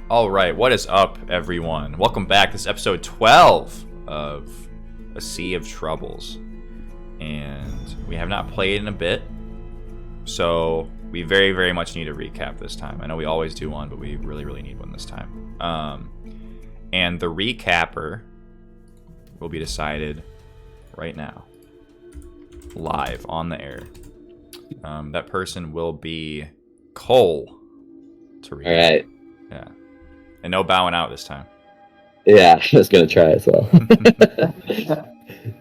All right, what is up, everyone? Welcome back. This is episode 12 of A Sea of Troubles. And we have not played in a bit, so we very, very much need a recap this time. I know we always do one, but we really, really need one this time. And the recapper will be decided right now, live on the air. That person will be Cole to recap. All right. Yeah. And no bowing out this time. Yeah, I was going to try as well.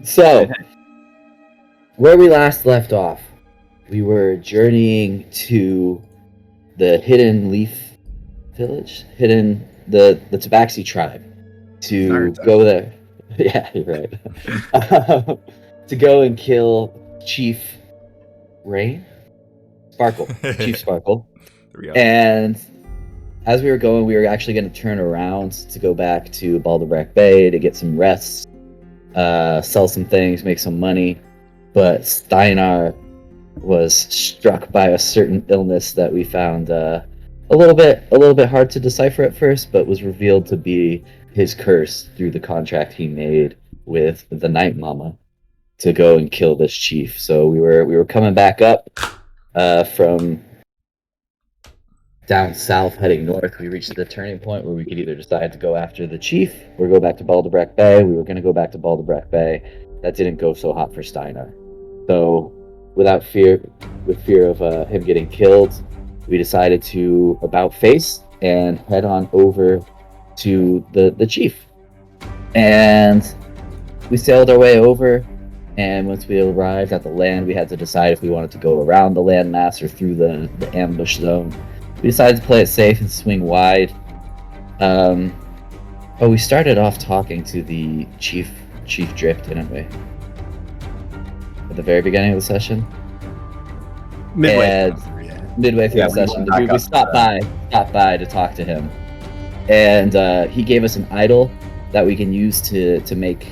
So, where we last left off, we were journeying to the Hidden Leaf Village, the Tabaxi tribe, to go there. Yeah, you're right. To go and kill Chief Sparkle. Chief Sparkle. And as we were going, we were actually going to turn around to go back to Balderbrack Bay to get some rest, sell some things, make some money. But Steinar was struck by a certain illness that we found a little bit hard to decipher at first, but was revealed to be his curse through the contract he made with the Night Mama to go and kill this chief. So we were coming back up from down south, heading north. We reached the turning point where we could either decide to go after the chief or go back to Balderbrack Bay. We were going to go back to Balderbrack Bay. That didn't go so hot for Steinar. So, with fear of him getting killed, we decided to about face and head on over to the chief. And we sailed our way over. And once we arrived at the land, we had to decide if we wanted to go around the landmass or through the ambush zone. We decided to play it safe and swing wide. But we started off talking to the Chief Drip, didn't we? At the very beginning of the session? Midway through the session. We stopped by to talk to him. And he gave us an idol that we can use to make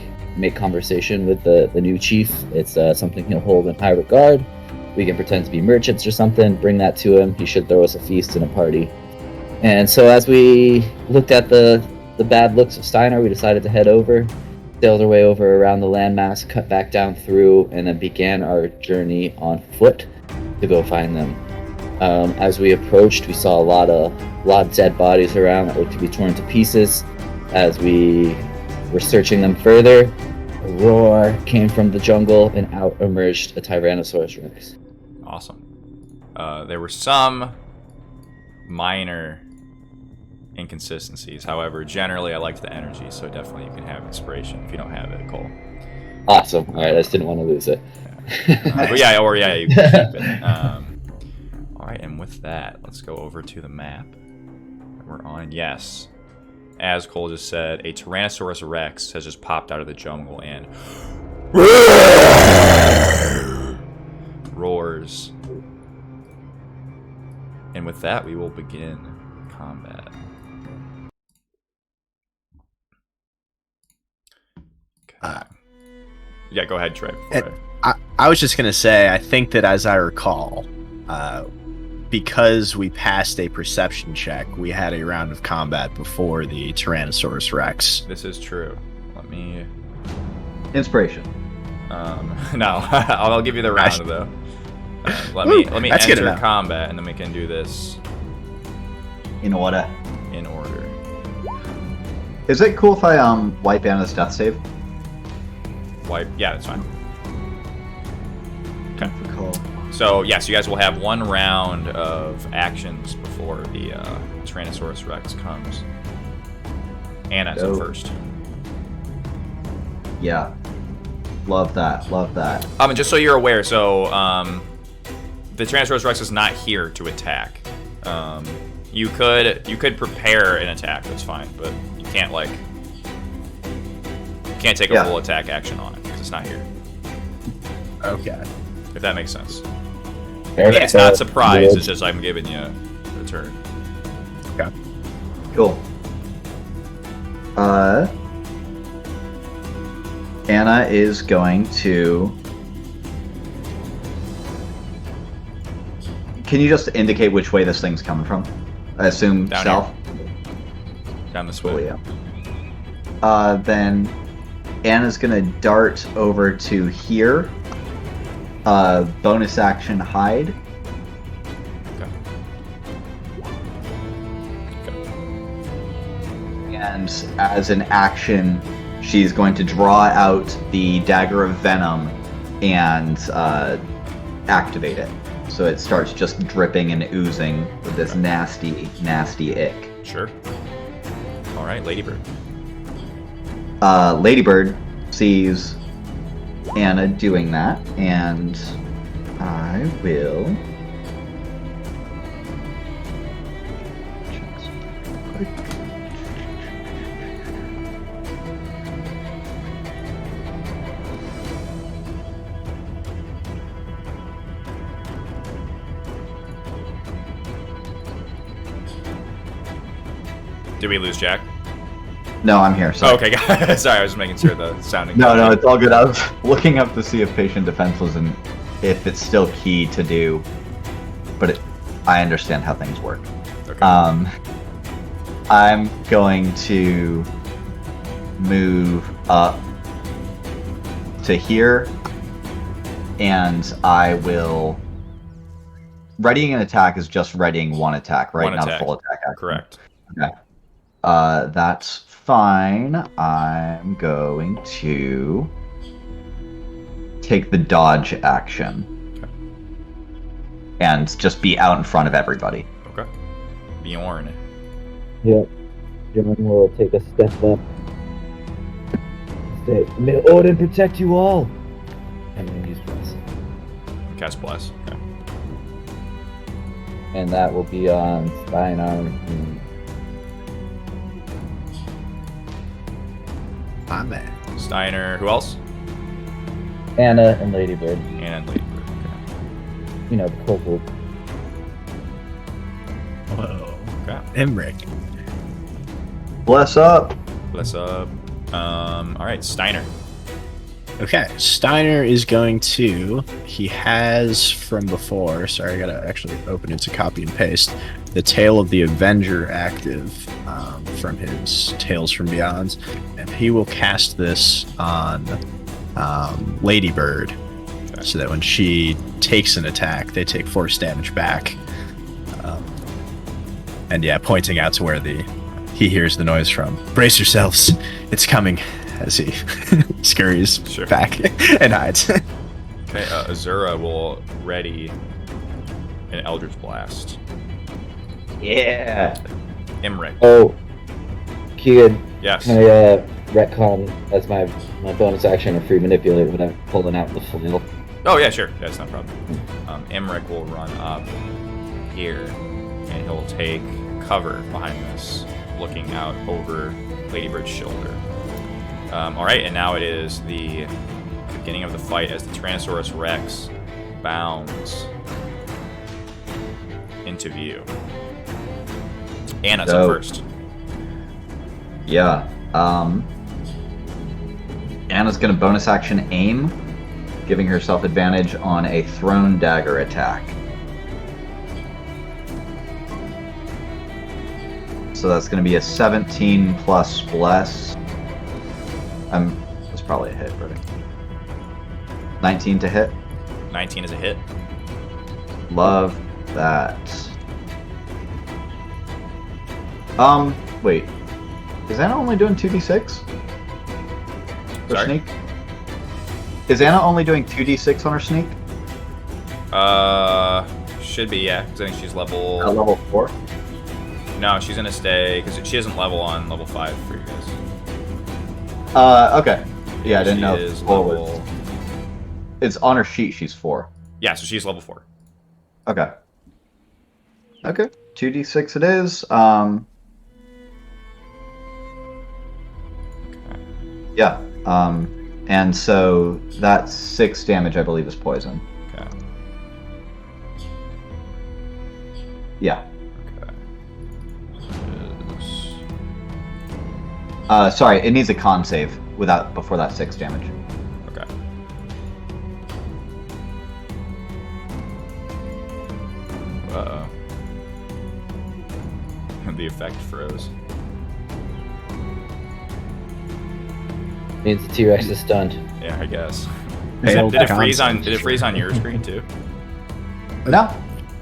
conversation with the new chief. It's something he'll hold in high regard. We can pretend to be merchants or something, bring that to him. He should throw us a feast and a party. And so as we looked at the bad looks of Steinar, we decided to head over, sailed our way over around the landmass, cut back down through, and then began our journey on foot to go find them. As we approached, we saw a lot of dead bodies around that were to be torn to pieces. As we were searching them further, a roar came from the jungle, and out emerged a Tyrannosaurus Rex. Awesome. There were some minor inconsistencies. However, generally I liked the energy, so definitely you can have inspiration if you don't have it, Cole. Awesome. All right, I just didn't want to lose it. But you can keep it. All right, and with that, let's go over to the map that we're on. Yes. As Cole just said, a Tyrannosaurus Rex has just popped out of the jungle and roars. And with that, we will begin combat. Okay. Yeah, go ahead, Trey. I was just going to say, I think that as I recall, because we passed a perception check, we had a round of combat before the Tyrannosaurus Rex. This is true. Let me... Inspiration. No, I'll give you the round, though. Let me enter combat, and then we can do this in order. In order. Is it cool if I wipe Anna's death save? Wipe? Yeah, that's fine. Okay. Cool. So yes, you guys will have one round of actions before the Tyrannosaurus Rex comes. Anna's up first. Yeah. Love that. And just so you're aware, so the Tyrannosaurus Rex is not here to attack. You could prepare an attack, that's fine, but you can't take a full attack action on it because it's not here. Okay. If that makes sense. It's not surprise, it's just I'm giving you a turn. Okay. Cool. Anna is going to... Can you just indicate which way this thing's coming from? I assume Down south? Here. Down this way. Then Anna's gonna dart over to here. Bonus action hide. And as an action, she's going to draw out the Dagger of Venom and activate it. So it starts just dripping and oozing with this nasty, nasty ick. Sure. All right, Ladybird. Ladybird sees Anna doing that, and I will... Did we lose Jack? No, I'm here. Sorry. Oh, okay, sorry, I was making sure the sounding. No, it's all good. I was looking up to see if patient defense was if it's still key to do, but I understand how things work. Okay. I'm going to move up to here, and I will. Readying an attack is just readying one attack, right? Not a full attack action. Correct. Okay. That's fine. I'm going to take the dodge action. Okay. And just be out in front of everybody. Okay. Bjorn. Yep. Bjorn will take a step up. Say, may Odin protect you all. And then use bless. Cast Bless. Okay. And that will be on Steinar. I'm there. Steiner. Who else? Anna and Ladybird. Anna and Ladybird. Okay. You know, the kobold. Whoa. Okay. Emmerich. Bless up. Bless up. All right, Steiner. Okay, Steiner is going to. He has from before. Sorry, I gotta actually open it to copy and paste. The Tale of the Avenger active from his Tales from Beyond, and he will cast this on Ladybird, so that when she takes an attack, they take force damage back. And yeah, pointing out to where he hears the noise from. Brace yourselves, it's coming. As he scurries back and hides. Okay, Azura will ready an Eldritch Blast. Yeah. Imric. Oh, Keegan. Yes. Can I retcon as my bonus action or free manipulate when I'm pulling out the flail? Oh yeah, sure. That's not a problem. Imric will run up here, and he'll take cover behind this, looking out over Ladybird's shoulder. All right, and now it is the beginning of the fight as the Tyrannosaurus Rex bounds into view. Anna's up first. Yeah. Anna's gonna bonus action aim, giving herself advantage on a thrown dagger attack. So that's gonna be a 17 plus bless. That's probably a hit, right? 19 to hit. 19 is a hit. Love that. Wait. Is Anna only doing 2d6? For Sorry? sneak? Is Anna only doing 2d6 on her sneak? Should be, yeah, because I think she's level... Level 4? No, she's gonna stay, because she doesn't level on level 5 for you guys. Okay. Yeah, I didn't know. She is level... It's on her sheet, she's 4. Yeah, so she's level 4. Okay. Okay. 2d6 it is. Yeah. And so that 6 damage, I believe, is poison. Okay. Yeah. Okay. Sorry, it needs a con save before that 6 damage. Okay. Uh-oh. The effect froze. Means the T-Rex is stunned. Yeah, I guess. Failed Did it freeze on? concept. Did it freeze on your screen too? No.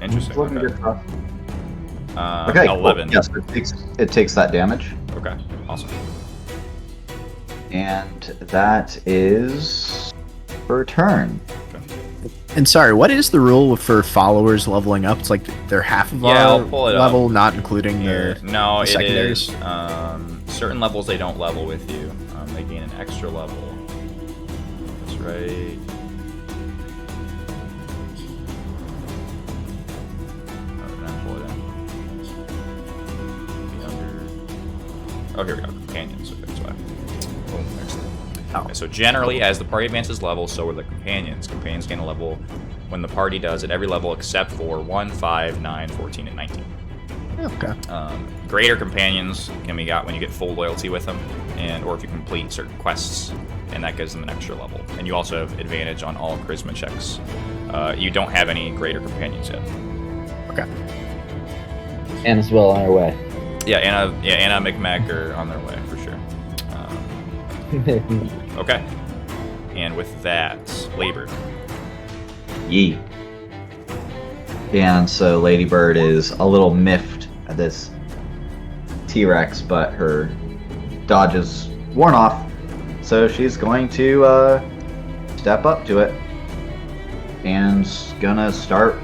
Interesting. Looking Okay. good for us. Okay. Cool. 11. Yes, it takes that damage, Okay. Awesome. and that is per turn. And sorry, what is the rule for followers leveling up? It's like they're half of Yeah, our I'll pull it level, not including Here. their. No, the it secondaries? is. Certain levels they don't level with you. They gain an extra level. That's right. Pull it in. Be under. Oh, here we go. Companions. Okay, that's why. Boom. There's that. Okay, so generally, as the party advances level, so are the companions. Companions gain a level when the party does at every level except for 1, 5, 9, 14, and 19. Okay. Greater companions can be got when you get full loyalty with them, and or if you complete certain quests, and that gives them an extra level. And you also have advantage on all charisma checks. You don't have any greater companions yet. Okay. Anna's well on her way. Yeah, Anna McMac are on their way for sure. Okay. And with that, labor. Yee. And so Ladybird is a little miffed at this T-Rex, but her dodge is worn off, so she's going to step up to it and gonna start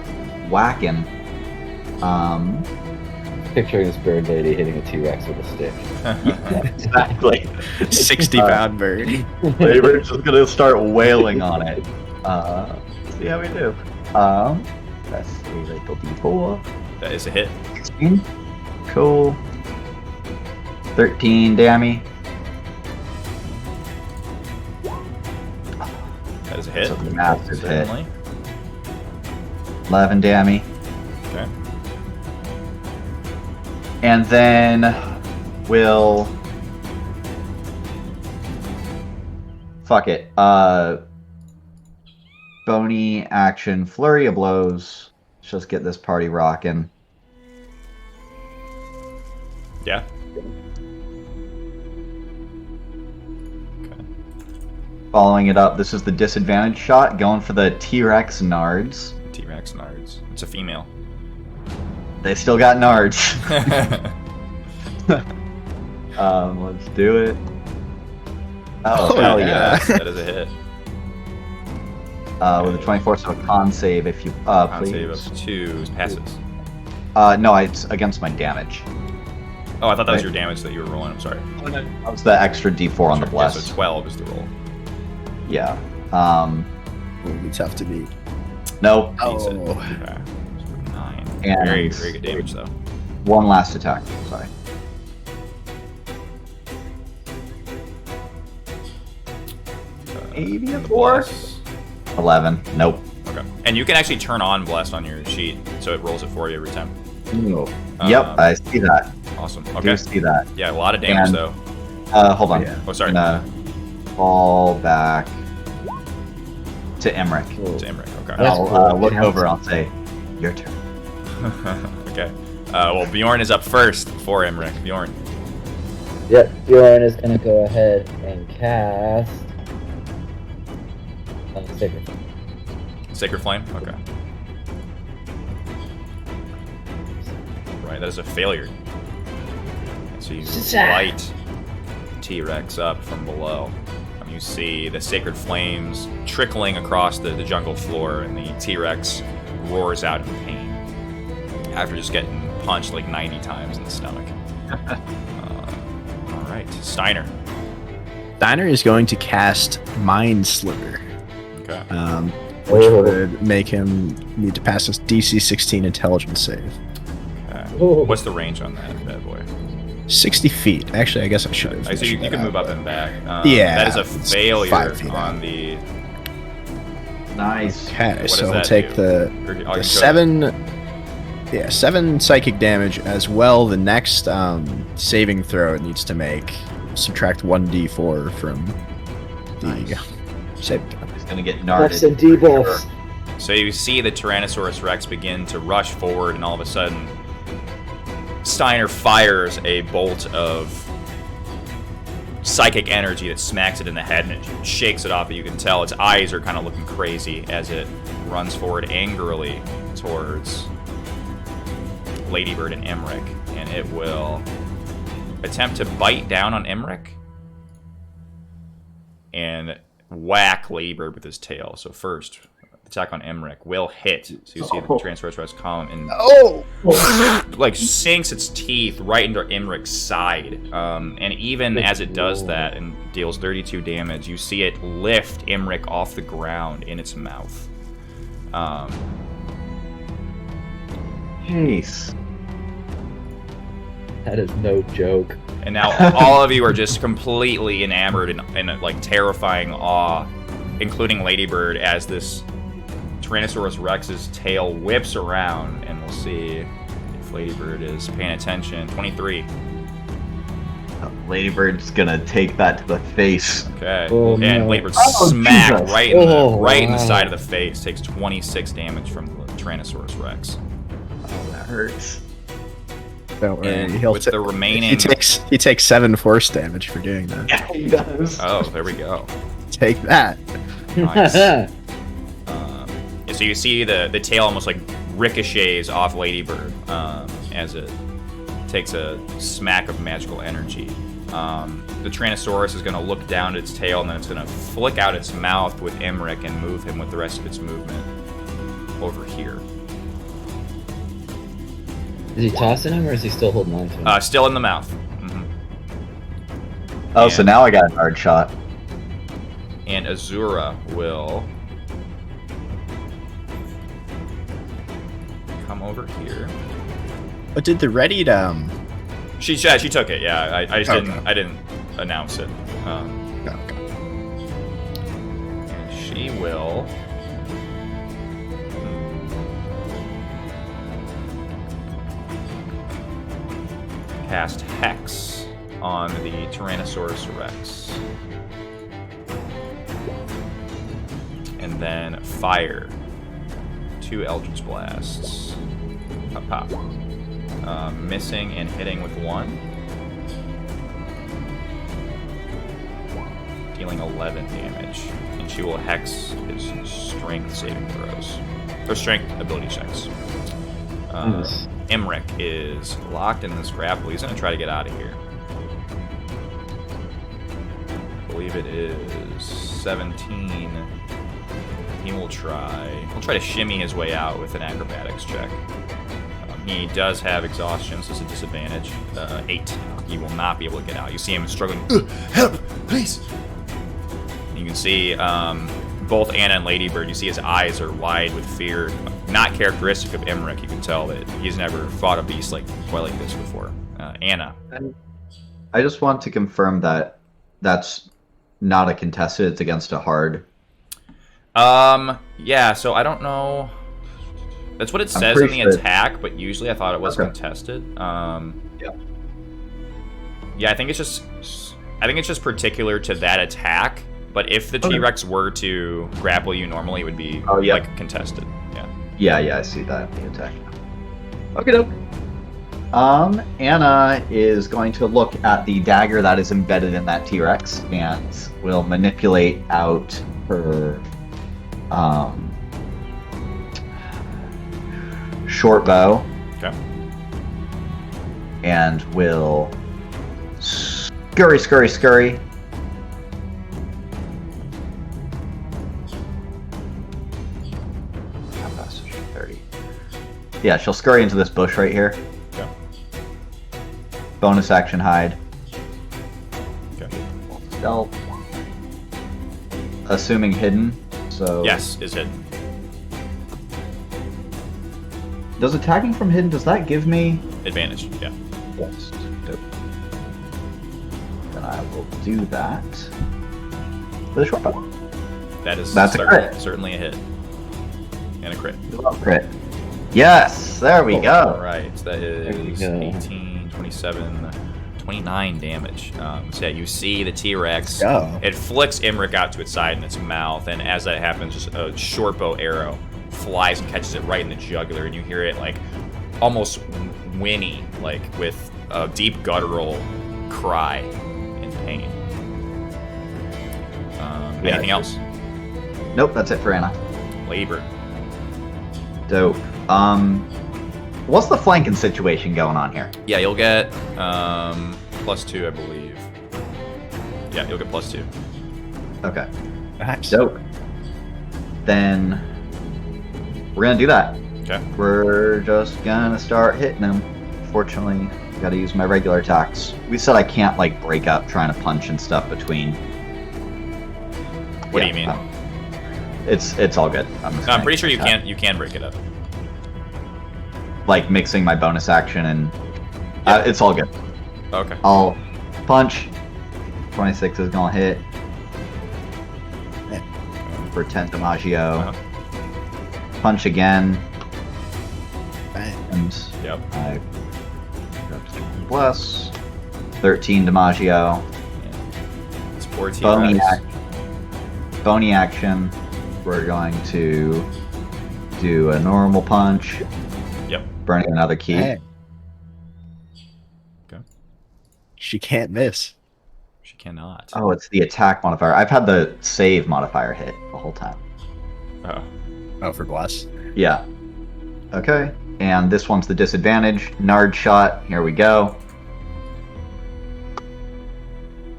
whacking. Picturing this bird lady hitting a T-Rex with a stick. Exactly. 60-pound bird. Ladybird's just gonna start wailing on it. See how we do. That's a little D4. That is a hit. 16. Cool. 13, dammy. That is a hit. That's a massive hit. Certainly. 11, dammy. Okay. And then we'll... Fuck it. Bony action, flurry of blows. Let's just get this party rocking. Yeah. Okay. Following it up, this is the disadvantage shot, going for the T-Rex nards. T-Rex nards. It's a female. They still got nards. Let's do it. Oh, hell yeah. That is a hit. With a 24, so a con save if you Con please. save of 2 passes. No, it's against my damage. Oh, I thought that was Right. your damage that you were rolling. I'm sorry. That was the extra D4 on the Yeah, bless. so 12 is the roll. Yeah. Will be tough to beat. Nope. Beats it. Oh. Okay. So 9. And- Very, very good damage though. One last attack. Sorry. Maybe a the 4? bless. 11. Nope. Okay. And you can actually turn on bless on your sheet, so it rolls it for you every time. Yep, I see that. Awesome. I Okay. do see that. Yeah, a lot of damage And- though. Hold on. Yeah. Oh, sorry. I'm gonna fall back to Emmerich. To Emmerich. Okay. That's I'll cool. look Yeah. over and I'll say, your turn. Okay. Well, Bjorn is up first for Emmerich. Bjorn. Yep, Bjorn is gonna go ahead and cast Sacred Flame. Sacred Flame? Okay. Right, that is a failure. So you light T-Rex up from below. You see the sacred flames trickling across the jungle floor, and the T-Rex roars out in pain after just getting punched like 90 times in the stomach. All right, Steiner. Steiner is going to cast Mind Sliver, Okay. which Oh. would make him need to pass his DC 16 intelligence save. Okay. Ooh. What's the range on that bad boy? 60 feet. Actually, I guess I should have. So you can move up and back. Yeah, That is a it's failure 5 feet on out. the. Nice. Okay, What so does he'll that take do? the Or- oh, you can 7 psychic damage as well. The next saving throw it needs to make, subtract 1d4 from the Nice. save. He's gonna get Buffs narded. and debuffs. So you see the Tyrannosaurus Rex begin to rush forward, and all of a sudden, Steiner fires a bolt of psychic energy that smacks it in the head and it shakes it off. But you can tell its eyes are kind of looking crazy as it runs forward angrily towards Ladybird and Emmerich, and it will attempt to bite down on Emmerich and whack Ladybird with his tail. So first, attack on Emmerich will hit. So you see the Tyrannosaurus Rex column and like sinks its teeth right into Emmerich's side. And even as it does that and deals 32 damage, you see it lift Emmerich off the ground in its mouth. Jeez. That is no joke. And now all of you are just completely enamored in like terrifying awe, including Ladybird, as this Tyrannosaurus Rex's tail whips around, and we'll see if Ladybird is paying attention. 23. Ladybird's gonna take that to the face. Okay. Oh, and no. Ladybird Oh, smack Jesus. right in the Wow. side of the face. Takes 26 damage from the Tyrannosaurus Rex. Oh, that hurts. Don't worry. And He'll with the remaining... he takes 7 force damage for doing that. Yeah, he does. Oh, there we go. Take that. Nice. So you see the tail almost like ricochets off Ladybird as it takes a smack of magical energy. The Tyrannosaurus is going to look down at its tail, and then it's going to flick out its mouth with Emmerich and move him with the rest of its movement over here. Is he tossing him or is he still holding on to him? Still in the mouth. Mm-hmm. Oh, so now I got a hard shot. And Azura will come over here. But did the ready She took it. Yeah, I just Okay. I didn't announce it. okay. And she will cast Hex on the Tyrannosaurus Rex. And then fire 2 Eldritch Blasts. Pop, pop. Missing and hitting with 1. Dealing 11 damage. And she will Hex his strength saving throws. Or strength ability checks. Nice. Emmerich is locked in this grapple. He's going to try to get out of here. I believe it is 17. He'll try to shimmy his way out with an acrobatics check. He does have exhaustion, so it's a disadvantage. 8. He will not be able to get out. You see him struggling. Help, please! You can see both Anna and Ladybird. You see his eyes are wide with fear. Not characteristic of Emmerich. You can tell that he's never fought a beast quite like this before. Anna. I just want to confirm that that's not a contested. It's against a hard. Yeah. So I don't know. That's what it says in the attack, but usually I thought it was contested. Yeah. Yeah, I think it's just particular to that attack. But if the T-Rex were to grapple you normally, it would be like contested. Yeah. Yeah, I see that in the attack. Okay, doke. Anna is going to look at the dagger that is embedded in that T-Rex and will manipulate out her short bow. Okay. And will scurry. How fast is she? 30. Yeah, she'll scurry into this bush right here. Okay. Bonus action hide. Okay. Stealth. Assuming hidden. So Yes, is hidden. Does attacking from hidden, does that give me Advantage, yeah. Yes. Dope. Then I will do that with a short bow. That's a crit. Certainly a hit. And a crit. Crit. Yes, there we go. Alright, so that is There we go. 18, 27, 29 damage. So yeah, you see the T-Rex. Go. It flicks Emmerich out to its side in its mouth, and as that happens, just a short bow arrow flies and catches it right in the jugular, and you hear it like almost whinny, like with a deep guttural cry in pain. Anything else? Nope, that's it for Anna. Labor. Dope. What's the flanking situation going on here? Yeah, you'll get +2, I believe. Yeah, you'll get +2. Okay. Nice. Dope. Then we're gonna do that. Okay. We're just gonna start hitting them. Fortunately, gotta use my regular attacks. We said I can't like break up trying to punch and stuff between. What do you mean? It's all good. I'm pretty sure you can break it up. Like mixing my bonus action and it's all good. Okay. I'll punch. 26 is gonna hit for 10 DiMaggio. Punch again. And Yep. I plus 13 DiMaggio. It's 14. Bony action. We're going to do a normal punch. Yep. Burning another key. Hey. Okay. She can't miss. She cannot. Oh, it's the attack modifier. I've had the save modifier hit the whole time. Oh. Oh, for bless. Yeah. Okay. And this one's the disadvantage. Nard shot. Here we go.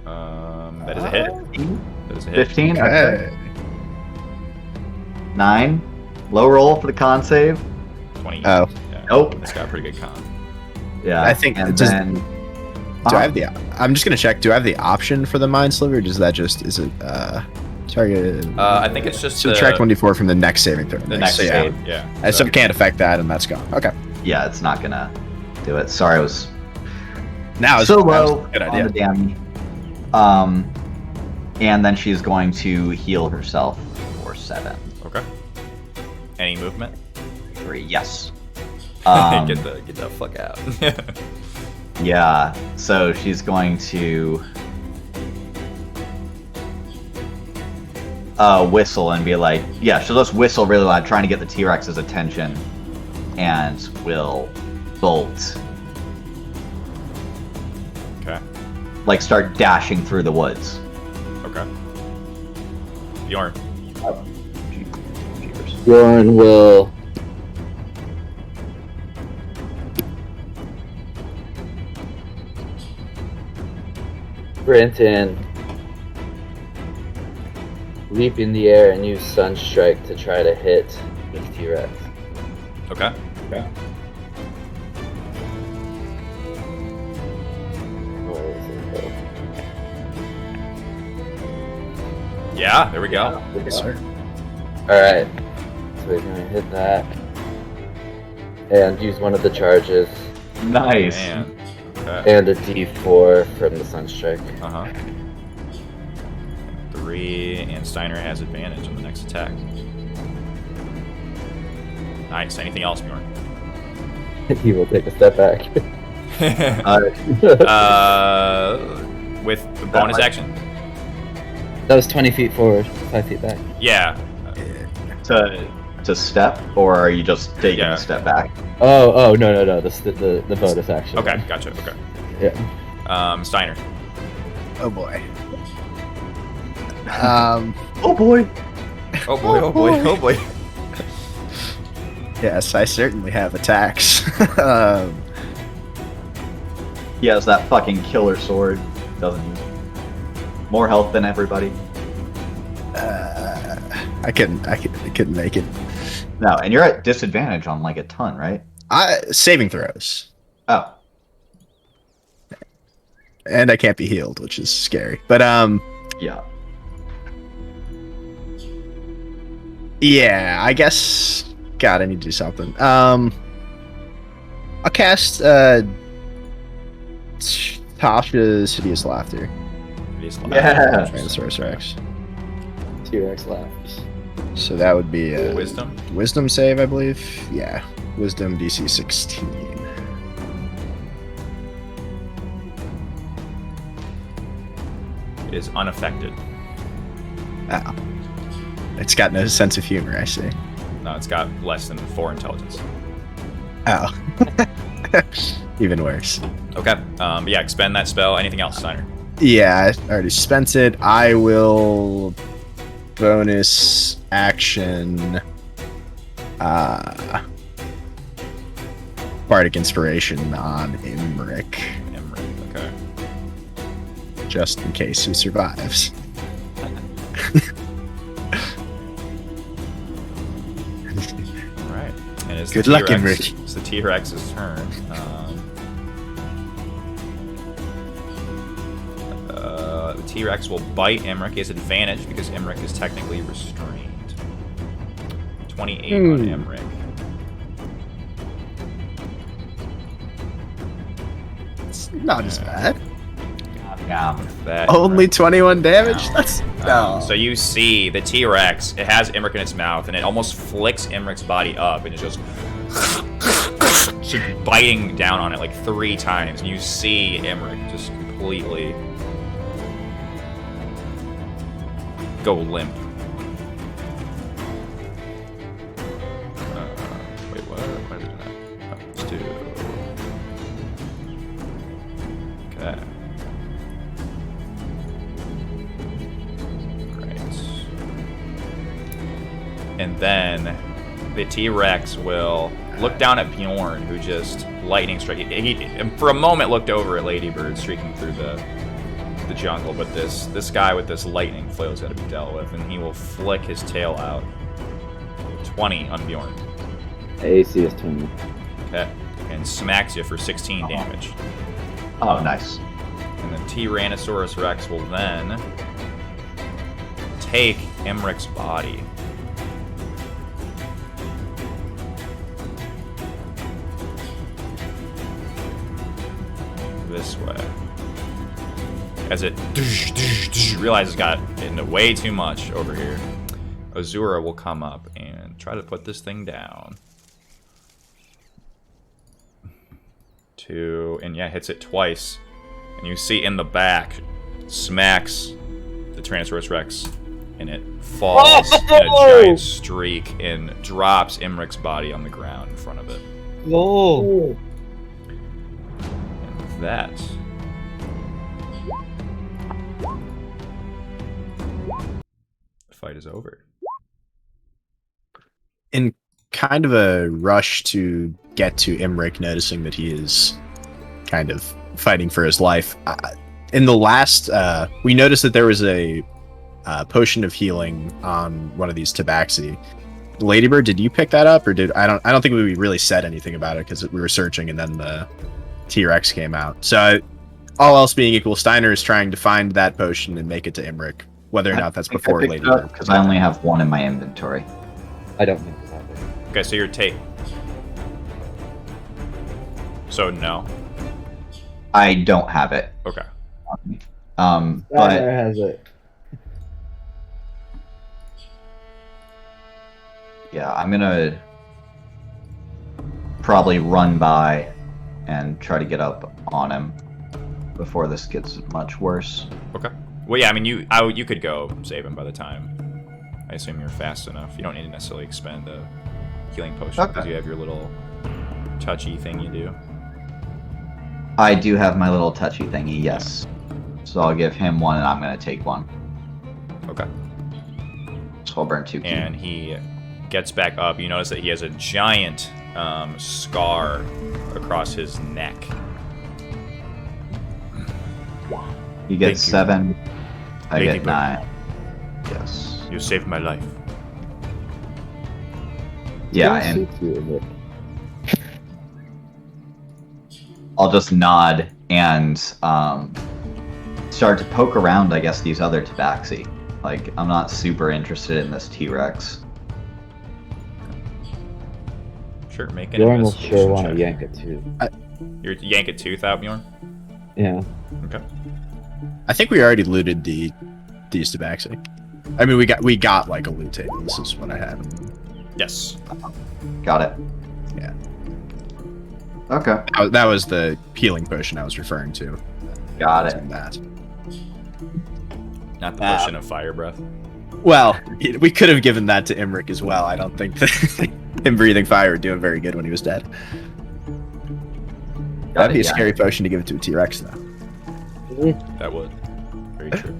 That is a hit. That is a hit. 15. Okay. Okay. 9. Low roll for the con save. 20. Oh. Yeah. Nope. It's got a pretty good con. Yeah. I think And it just- then. Do I have the? I'm just gonna check. Do I have the option for the mind sliver? Or does that just is it target? I think it's just subtract 1d4 from the next saving throw. the next so, yeah. save. Yeah. So it can't affect that, and that's gone. Okay. Yeah, it's not gonna do it. Sorry, I was Now so that was low a good on idea. the damage. And then she's going to heal herself for 7. Okay. Any movement? 3. Yes. Get the fuck out. Yeah. So she's going to whistle and be like, yeah, she'll just whistle really loud, trying to get the T-Rex's attention, and will bolt. Okay. Like start dashing through the woods. Okay. Bjorn. Jeepers. Bjorn will sprint in, leap in the air, and use Sunstrike to try to hit the T-Rex. Okay. Where is it? Yeah, there we go. Yes, sir. Alright, so we're gonna hit that. And use one of the charges, Nice. Man. Okay. and a D4 from the Sunstrike. Uh-huh. 3, and Steiner has advantage on the next attack. Nice. Anything else, Bjorn? He will take a step back. With the bonus might- action. That was 20 feet forward, 5 feet back. Yeah. To step, or are you just taking Yeah. a step back? Oh, no. The bonus action. Okay, gotcha. Okay. Yeah. Steiner. Oh boy. Oh boy. Oh boy, oh boy, oh boy. Yes, I certainly have attacks. He has that fucking killer sword. Doesn't he? More health than everybody. I couldn't make it. No, and you're at disadvantage on like a ton, right? Saving throws, Oh, and I can't be healed, which is scary. But yeah. yeah, I guess. God, I need to do something. I'll cast Tasha's Hideous Laughter. Yeah. Tyrannosaurus Rex. T-Rex laughs. So that would be a Wisdom. wisdom save, I believe. Yeah, wisdom DC 16. It is unaffected. Oh. It's got no sense of humor, I see. No, it's got less than 4 intelligence. Oh. Even worse. Okay. But yeah, expend that spell. Anything else, Steiner? Yeah, I already spent it. I will bonus action, bardic inspiration on Imric, Okay. just in case he survives. Alright. And it's Good the luck, T-Rex, Imric. It's the T-Rex's turn. The T-Rex will bite Imric. He has advantage because Imric is technically restrained. 28 on Imric. It's not as bad. Yeah. Only 21 damage? That's no. So you see the T-Rex, it has Imric in its mouth, and it almost flicks Imric's body up, and it just biting down on it like 3 times. And you see Imric just completely go limp. Wait, what? Why did it not? Oh, let's do. Okay. And then the T-Rex will look down at Bjorn, who just lightning strike. He for a moment looked over at Ladybird streaking through the jungle, but this guy with this lightning flail's got to be dealt with, and he will flick his tail out. 20 on Bjorn. AC is 20. Okay, and smacks you for 16 damage. Oh, nice. And the Tyrannosaurus Rex will then take Imric's body. This way. As it realizes it's got into way too much over here. Azura will come up and try to put this thing down. And yeah, hits it twice. And you see in the back, smacks the Tyrannosaurus Rex, and it falls in a giant streak and drops Imric's body on the ground in front of it. Oh. And with that, the fight is over. In kind of a rush to get to Imric, noticing that he is kind of fighting for his life. In the last, we noticed that there was a potion of healing on one of these tabaxi. Ladybird, did you pick that up, or did I don't think we really said anything about it because we were searching, and then the T-Rex came out. So, all else being equal, Steiner is trying to find that potion and make it to Imric, whether or not that's before Ladybird. Because I only have 1 in my inventory. I don't think it's happening. Okay, so your take. So no. I don't have it. Okay. But Steiner has it. yeah, I'm gonna probably run by and try to get up on him before this gets much worse. Okay. Well, yeah, I mean, you could go save him by the time. I assume you're fast enough. You don't need to necessarily expend a healing potion because you have your little touchy thing you do. I do have my little touchy thingy, yes. So I'll give him 1, and I'm gonna take 1. Okay. So I'll burn 2 ki. And he gets back up. You notice that he has a giant scar across his neck. You get Thank you. 7. I Thank get you, 9. Yes. You saved my life. Yeah, and I'll just nod and start to poke around, I guess, these other tabaxi. Like, I'm not super interested in this T-Rex. Sure, make an Bjorn will sure investigation want to check. yank it too. You're yank it tooth out, Bjorn? Yeah. Okay. I think we already looted these tabaxi. I mean, we got like a loot table. This is what I had. Yes. Got it. Yeah. Okay. That was the healing potion I was referring to. Got it. That. Not the potion of fire breath. Well, we could have given that to Imric as well. I don't think that him breathing fire would do him very good when he was dead. That'd be a scary potion to give it to a T-Rex, though. That would. Very true.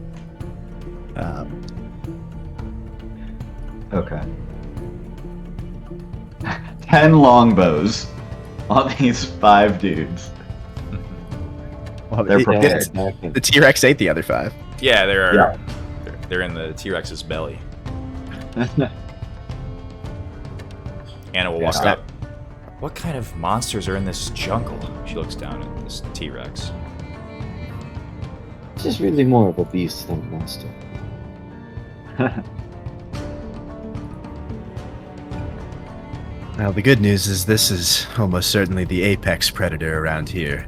Okay. 10 longbows on these 5 dudes. Well, They're prepared. Exactly. the T-Rex ate the other 5. Yeah, they're Yeah. they're in the T-Rex's belly. Anna will walk Yeah. up. What kind of monsters are in this jungle? She looks down at this T-Rex. It's just really more of a beast than a monster. Well, the good news is this is almost certainly the apex predator around here.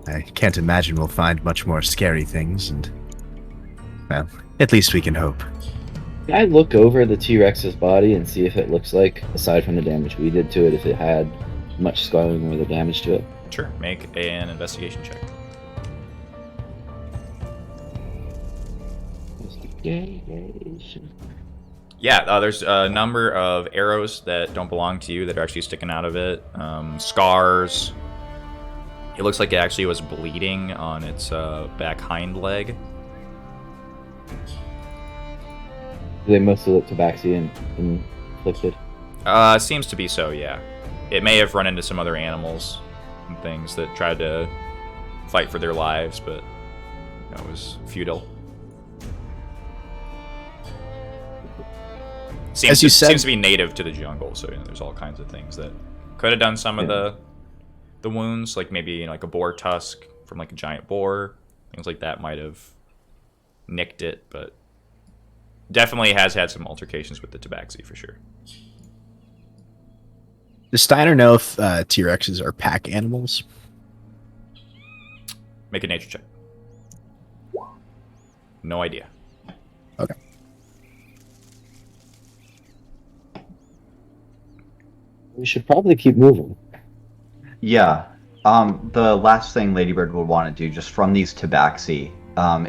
I can't imagine we'll find much more scary things, and, well, at least we can hope. Can I look over the T-Rex's body and see if it looks like, aside from the damage we did to it, if it had much scarring or other damage to it? Sure, make an investigation check. Investigation. Yeah, there's a number of arrows that don't belong to you that are actually sticking out of it. Scars. It looks like it actually was bleeding on its back hind leg. Do they mostly look tabaxi and inflicted? Seems to be so, yeah. It may have run into some other animals and things that tried to fight for their lives, but it was futile. As you said- Seems to be native to the jungle, so there's all kinds of things that could have done some of the wounds, like maybe like a boar tusk from like a giant boar. Things like that might have nicked it, but definitely has had some altercations with the tabaxi for sure. Does Steiner know if T-Rexes are pack animals? Make a nature check. No idea. Okay. We should probably keep moving. Yeah. The last thing Ladybird would want to do, just from these tabaxi,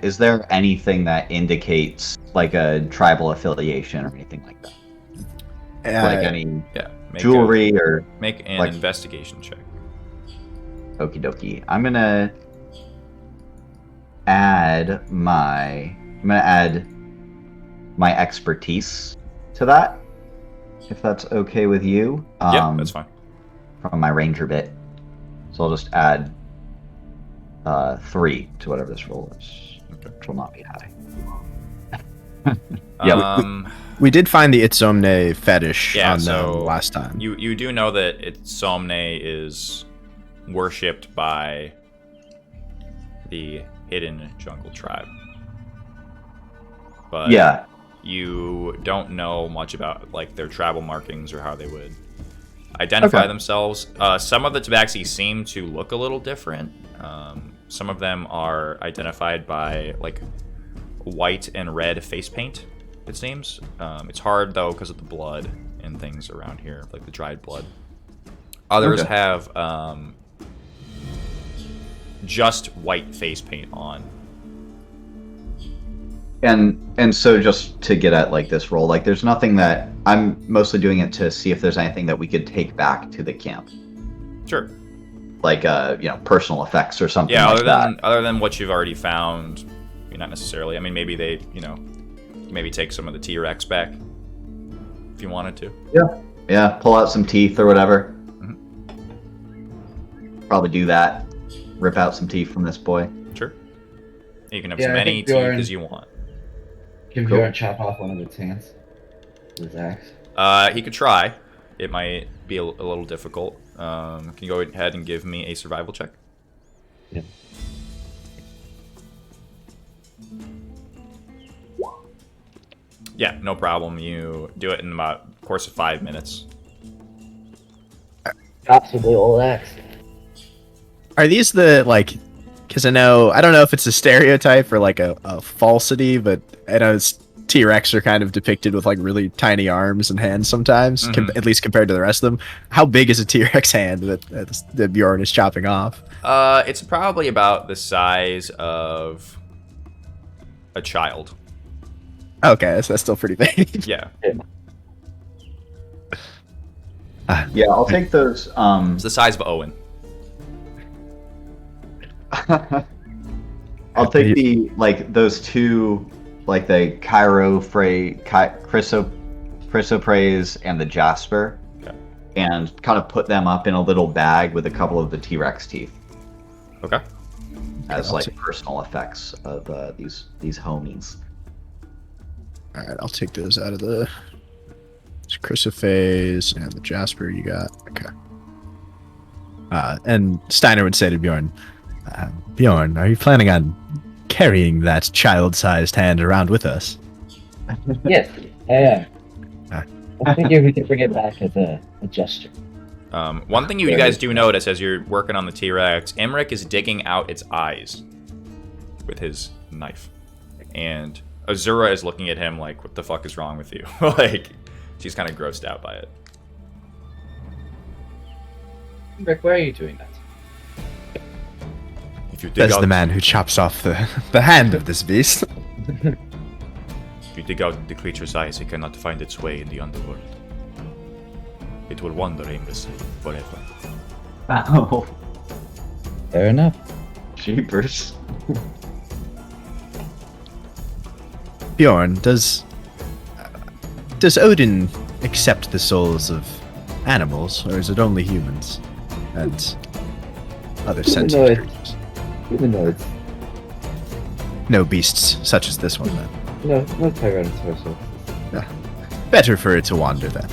is there anything that indicates like a tribal affiliation or anything like that? Like any Yeah. jewelry or Make an like- investigation check. okie dokie. I'm gonna add my expertise to that, if that's okay with you. Yeah, that's fine. From my ranger bit. So I'll just add 3 to whatever this roll is, which will not be high. Yeah, we did find the Itzomne fetish Yeah, on so them last time. You do know that Somne is worshipped by the hidden jungle tribe, but Yeah. you don't know much about like their tribal markings or how they would identify Okay. themselves. Some of the tabaxi seem to look a little different. Some of them are identified by like white and red face paint, it seems. It's hard though because of the blood and things around here, like the dried blood. Others Okay. have just white face paint on. And so just to get at like this roll, like there's nothing that I'm mostly doing it to see if there's anything that we could take back to the camp. Sure. Like personal effects or something Yeah, like that. other than what you've already found, not necessarily. I mean, maybe they, maybe take some of the T-Rex back if you wanted to. Yeah, pull out some teeth or whatever. Mhm. Probably do that. Rip out some teeth from this boy. Sure. You can have Yeah, as I many think teeth Bjorn- as you want. Can Cool. Bjorn chop off one of its hands with his axe? He could try. It might be a little difficult. Can you go ahead and give me a survival check? Yeah. Yeah, no problem. You do it in about the course of 5 minutes. Chops with the old axe. Are these the, like, because I don't know if it's a stereotype or like a falsity, but I know T-Rex are kind of depicted with like really tiny arms and hands sometimes, Mhm. at least compared to the rest of them. How big is a T-Rex hand that Bjorn is chopping off? It's probably about the size of a child. Okay, so that's still pretty big. Yeah. Yeah, I'll take those. It's the size of Owen. I'll take those 2, like the chrysoprase chrysoprase and the jasper, and kind of put them up in a little bag with a couple of the T-Rex teeth. Okay. As like personal effects of these homies. All right, I'll take those out of the chrysoprase and the jasper you got. Okay. And Steiner would say to Bjorn, Bjorn, are you planning on carrying that child-sized hand around with us? Yes, I am. I figure we can bring it back as a gesture. One thing you guys do notice as you're working on the T-Rex, Emmerich is digging out its eyes with his knife. And Azura is looking at him like, what the fuck is wrong with you? Like, she's kind of grossed out by it. Rick, why are you doing that? If you dig That's out, the man who chops off the hand of this beast. if you dig out the creature's eyes, it cannot find its way in the underworld. It will wander aimlessly forever. Oh, Fair enough. jeepers. Bjorn, does Odin accept the souls of animals, or is it only humans and other sentient creatures? Even though it's No beasts such as this one, then. no Tyrannosaurus. Better for it to wander, then.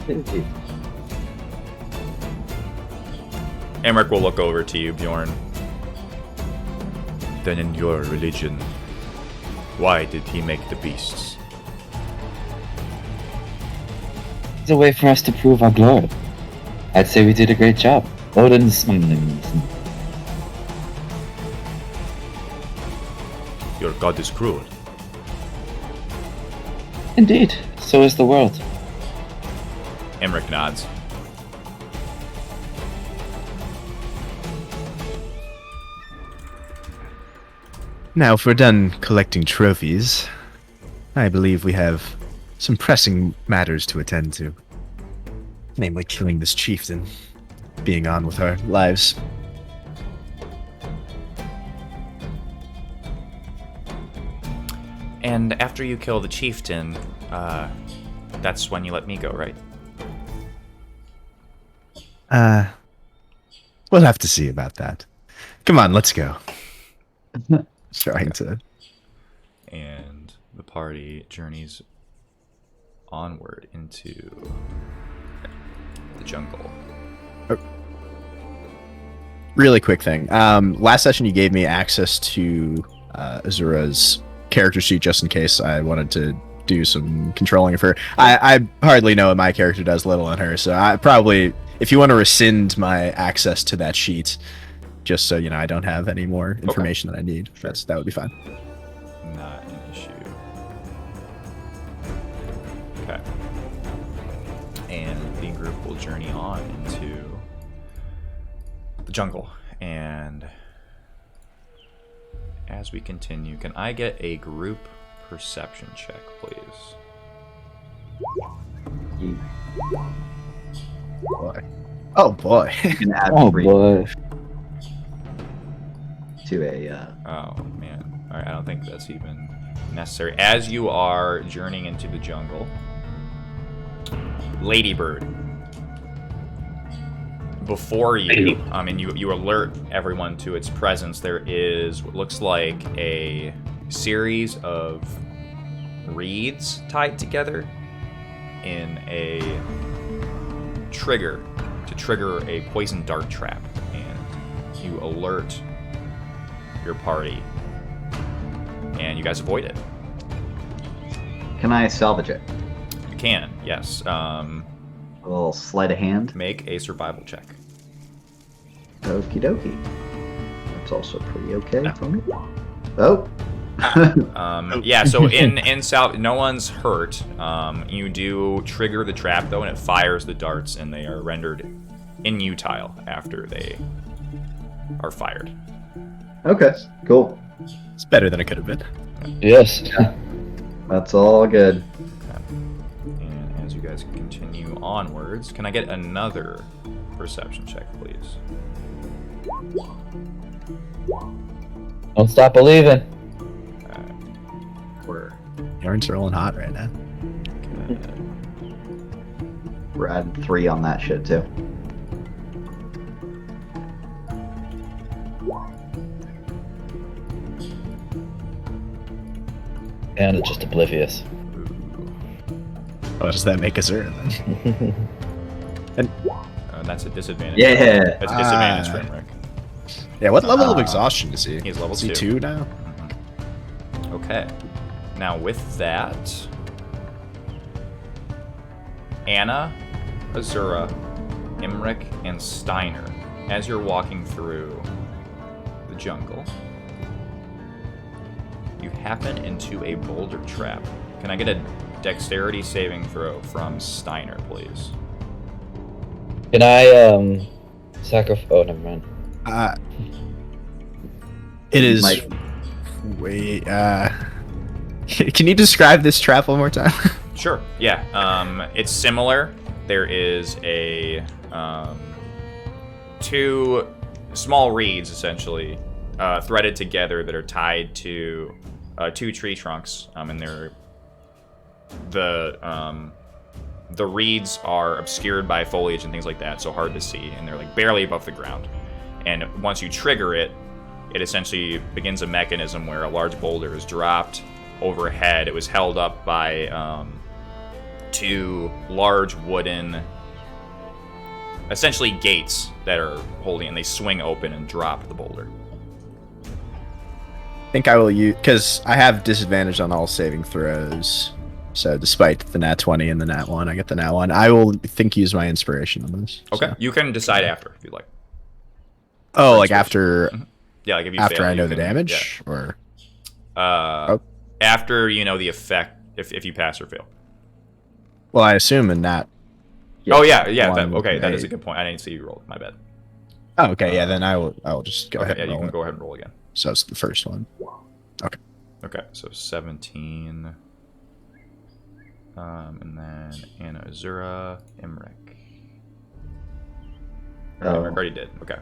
Indeed. Emmerich will look over to you, Bjorn. Then in your religion, why did he make the beasts? It's a way for us to prove our glory. I'd say we did a great job. Odin's Your god is cruel. Indeed, so is the world. Emmerich nods. Now, if we're done collecting trophies, I believe we have some pressing matters to attend to. Namely, killing this chieftain, being on with our lives. And after you kill the chieftain, that's when you let me go, right? We'll have to see about that. Come on, let's go. Trying to. And the party journeys onward into the jungle. Really quick thing. Last session you gave me access to Azura's character sheet just in case I wanted to do some controlling of her. I hardly know what my character does, let alone her, so I probably, if you want to rescind my access to that sheet, just so you know I don't have any more information that I need, that would be fine. Not an issue. Okay. And the group will journey on into the jungle. And as we continue, can I get a group perception check, please? Boy. Oh boy. You can add Oh 3 boy. to a. Oh, man. Alright, I don't think that's even necessary. As you are journeying into the jungle, Ladybird, before you, and you alert everyone to its presence, there is what looks like a series of reeds tied together in a trigger to trigger a poison dart trap, and you alert your party, and you guys avoid it. Can I salvage it? You can, yes. A little sleight of hand. Make a survival check. Okie dokie. That's also pretty okay for me. Oh. Yeah, so in South, no one's hurt. You do trigger the trap though, and it fires the darts, and they are rendered inutile after they are fired. Okay, cool. It's better than it could have been. Yes. That's all good. And as you guys continue onwards, can I get another perception check, please? Don't stop believing. Yarns rolling hot right now. Okay. We're adding 3 on that shit too. And just oblivious. Oh, does that make Azura then? That's a disadvantage. Yeah. That's a disadvantage for Emmerich. Yeah, what level of exhaustion is he? He's level is he 2. 2 now? Okay. Now with that, Anna, Azura, Emmerich, and Steiner, as you're walking through the jungle, you happen into a boulder trap. Can I get a dexterity saving throw from Steiner, please? Can I sacrifice? Oh, never mind. It is. Mike. Wait. Can you describe this trap one more time? Sure. Yeah. It's similar. There is a 2 small reeds essentially threaded together that are tied to 2 tree trunks, and they're the reeds are obscured by foliage and things like that, so hard to see, and they're like barely above the ground. And once you trigger it, it essentially begins a mechanism where a large boulder is dropped overhead. It was held up by 2 large wooden, essentially gates that are holding, and they swing open and drop the boulder. I think I will use, because I have disadvantage on all saving throws. So despite the nat 20 and the nat 1, I get the nat 1. I will use my inspiration on this. Okay, so. you can decide after if you'd like. Oh, like after. Yeah, like if you after fail, I know you the can- damage, or after you know the effect, if you pass or fail. well, I assume in that. Oh yeah. That, 1, okay, that is a 8. good point. I didn't see you roll. My bad. Oh, okay, yeah. Then I will just go Okay, ahead. yeah, And you roll can it. go ahead and roll again. So it's the first one. Okay, so 17. And then Anna, Azura, Emmerich. Emmerich already did. Okay.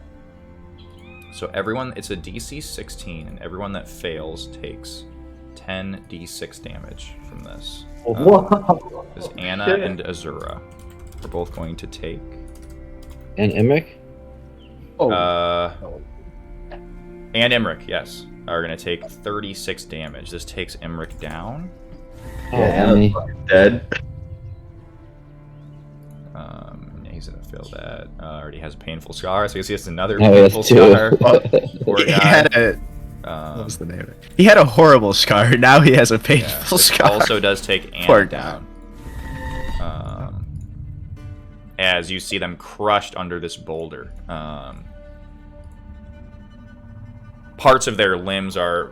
So everyone, it's a DC 16, and everyone that fails takes 10 D6 damage from this. Whoa. Because Anna and Azura are both going to take. And Emmerich? And Emmerich, yes, are going to take 36 damage. This takes Emmerich down. Oh, Yeah, Emmy. Dead. Yeah, he's going to feel that. Already has a painful scar, so he has another Oh, painful that's 2. scar. Poor He guy. had a. What was the name of it? He had a horrible scar. Now he has a painful This scar. also does take Poor Anna guy. down. As you see them crushed under this boulder. Parts of their limbs are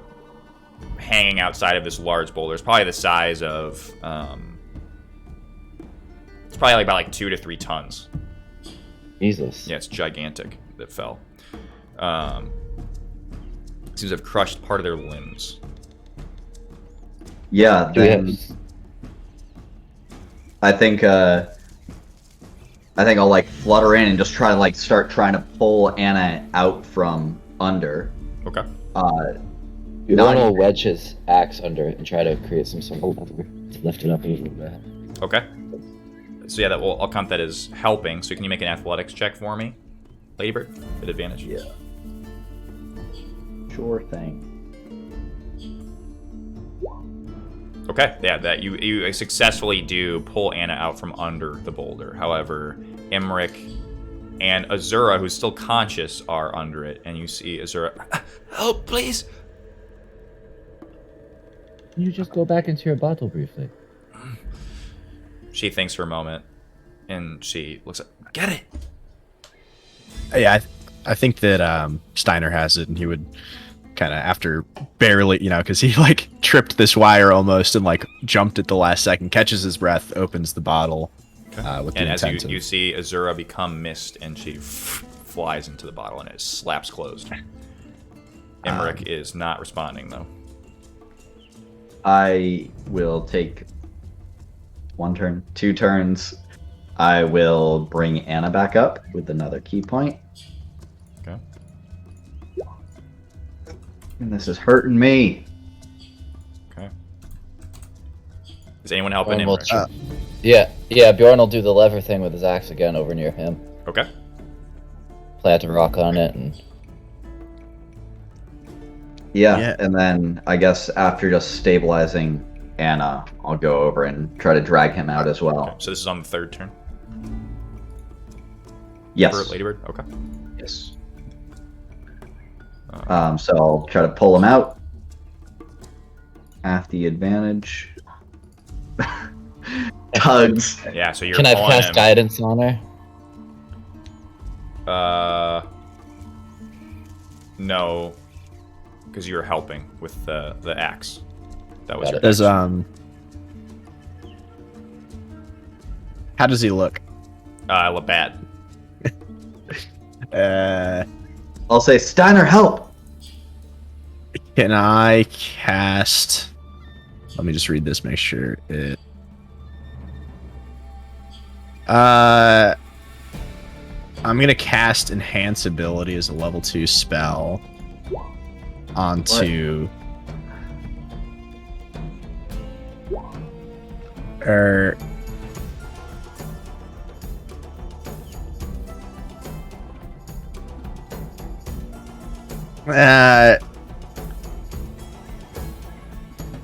hanging outside of this large boulder. It's probably the size of... it's probably like about 2 to 3 tons. Jesus. Yeah, it's gigantic that fell. Seems to have crushed part of their limbs. Yeah, Do we then have... I think I'll like flutter in and just try to like start trying to pull Anna out from under. Okay. You Not- want to wedge his axe under it and try to create some sort of lever to lift it up a little bit. Okay. So yeah, I'll count that as helping. So can you make an athletics check for me, Ladybird, at advantage? Yeah. Sure thing. Okay, yeah, that you successfully do pull Anna out from under the boulder. However, Emmerich and Azura, who's still conscious, are under it, and you see Azura, help, please! Can you just go back into your bottle briefly? She thinks for a moment, and she looks up, get it! Yeah, I think that Steiner has it, and he would kind of, after barely, because he like tripped this wire almost and like jumped at the last second, catches his breath, opens the bottle with the And as intent you of... see Azura become mist, and she flies into the bottle, and it slaps closed. Emmerich is not responding, though. I will take 1 turn, 2 turns. I will bring Anna back up with another key point. Okay. And this is hurting me. Okay. Is anyone helping Well, Emmerich? Yeah. Yeah, Bjorn will do the lever thing with his axe again over near him. Okay. Plant a rock on it and... Yeah, and then I guess after just stabilizing Anna, I'll go over and try to drag him out as well. Okay. So this is on the third turn? Yes. For Ladybird? Okay. Yes. So I'll try to pull him out. Half the advantage. Tugs. Yeah, so you're Can I pulling cast him. guidance on her? No, because you were helping with the axe. That was Got your it. Does action. how does he look? Look bad. I'll say, Steiner, help! Can I cast? Let me just read this. Make sure it. I'm gonna cast Enhance Ability as a level 2 spell onto.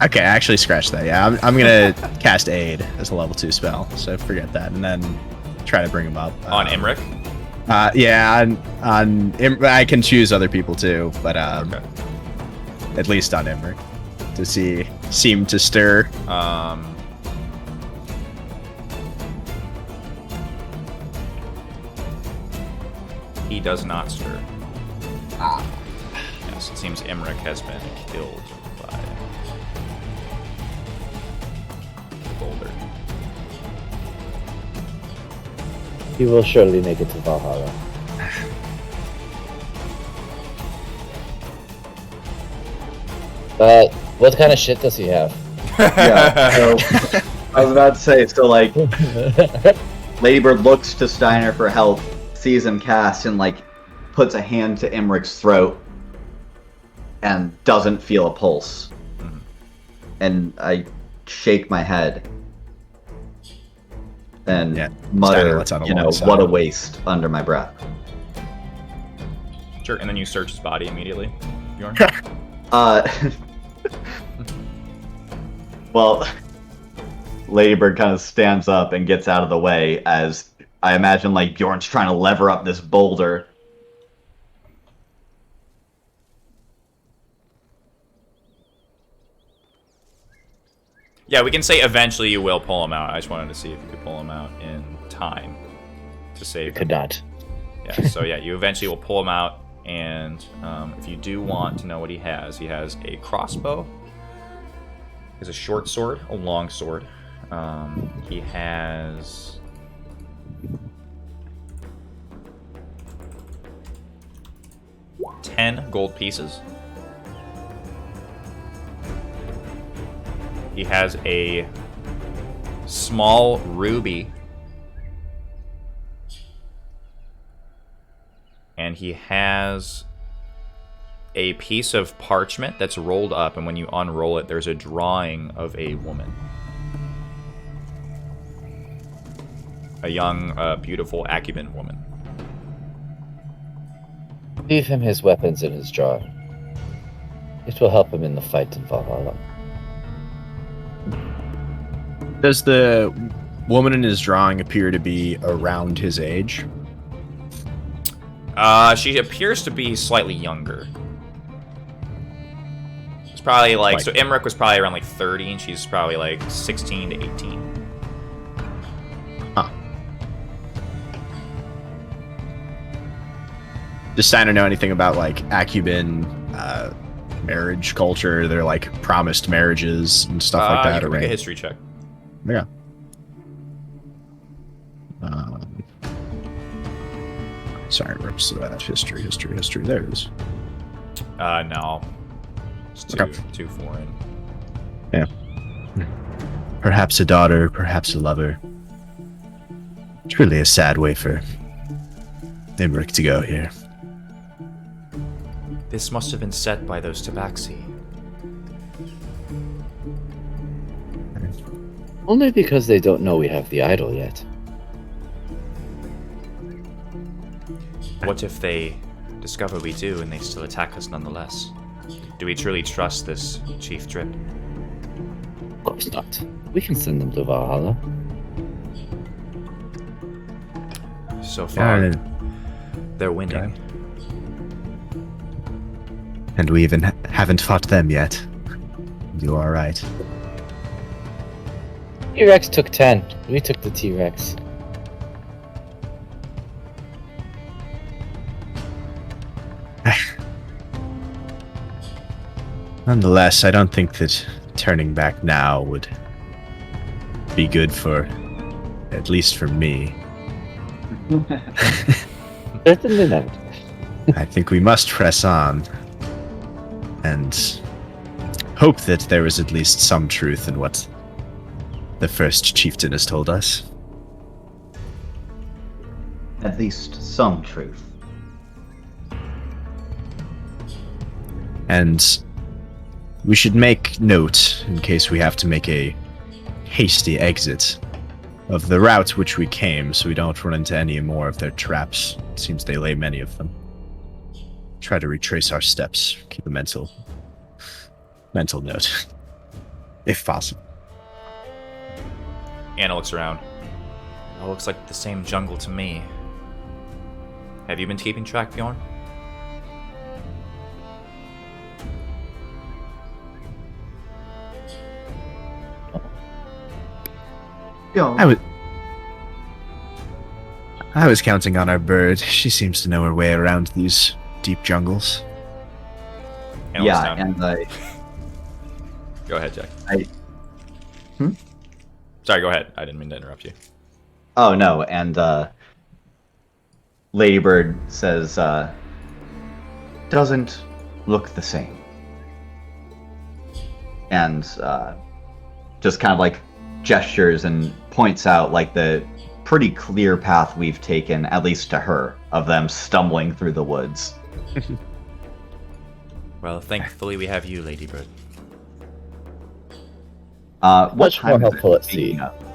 Okay, actually scratch that. Yeah, I'm gonna cast Aid as a level 2 spell, so forget that, and then try to bring him up On Imric? Yeah, I can choose other people too, but Okay. at least on Imric to seem to stir. He does not stir. Yes, it seems Imric has been killed by the boulder. He will surely make it to Valhalla. What kind of shit does he have? Yeah, so I was about to say, so like, Ladybird looks to Steiner for help, sees him cast, and like puts a hand to Imric's throat and doesn't feel a pulse. And I shake my head and Yeah, Steiner mutter, lets out a you know, long sigh. what a waste under my breath. Sure, and then you search his body immediately, Bjorn? Well, Ladybird kind of stands up and gets out of the way as I imagine like Bjorn's trying to lever up this boulder. Yeah, we can say eventually you will pull him out. I just wanted to see if you could pull him out in time to save Could him. not. Yeah, so yeah, you eventually will pull him out, and if you do want to know what he has a crossbow, he has a short sword, a long sword. He has $10 gold pieces. He has a small ruby. And he has a piece of parchment that's rolled up, and when you unroll it, there's a drawing of a woman. A young, beautiful Acuban woman. Leave him his weapons in his jar. It will help him in the fight in Valhalla. Does the woman in his drawing appear to be around his age? She appears to be slightly younger. It's probably like, so Imric was probably around like 30, and she's probably like 16 to 18. Huh. Does Steiner know anything about like Acuban marriage culture? They're like promised marriages and stuff like that. You can make a right? history check. Yeah. Sorry, whoops, history. There it is. No. It's too foreign. Yeah. Perhaps a daughter, perhaps a lover. Truly a sad way for Imric to go here. This must have been set by those tabaxi. Only because they don't know we have the idol yet. What if they discover we do and they still attack us nonetheless? Do we truly trust this Chief Drip? Of course not. We can send them to Valhalla. So far, Yeah, they're winning. and we even haven't fought them yet. You are right. T-Rex took 10. We took the T-Rex. Nonetheless, I don't think that turning back now would be good for, at least for me. Certainly not. I think we must press on and hope that there is at least some truth in what the first chieftain has told us. At least some truth. And we should make note, in case we have to make a hasty exit, of the route which we came, so we don't run into any more of their traps. It seems they lay many of them. Try to retrace our steps. Keep a mental note, if possible. Anna looks around. It looks like the same jungle to me. Have you been keeping track, Bjorn? Yeah. I was counting on our bird. She seems to know her way around these deep jungles. Anna looks down. And Go ahead, Jack. Hmm? Sorry, go ahead. I didn't mean to interrupt you. Oh no, and Ladybird says, doesn't look the same. And just kind of like gestures and points out like the pretty clear path we've taken, at least to her, of them stumbling through the woods. Well, thankfully we have you, Ladybird. What Much more time is it? helpful at sea. Speaking of-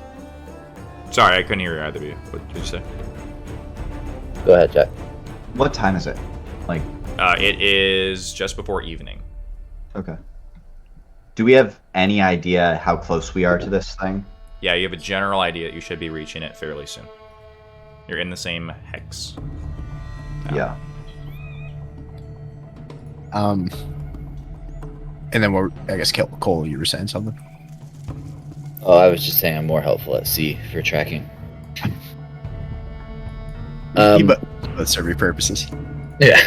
Sorry, I couldn't hear either of you. What did you say? Go ahead, Jack. What time is it? Like, It is just before evening. okay. Do we have any idea how close we are to this thing? Yeah, you have a general idea that you should be reaching it fairly soon. You're in the same hex. Yeah. And then I guess Cole, you were saying something? Oh, I was just saying I'm more helpful at sea for tracking. But serve your purposes. Yeah.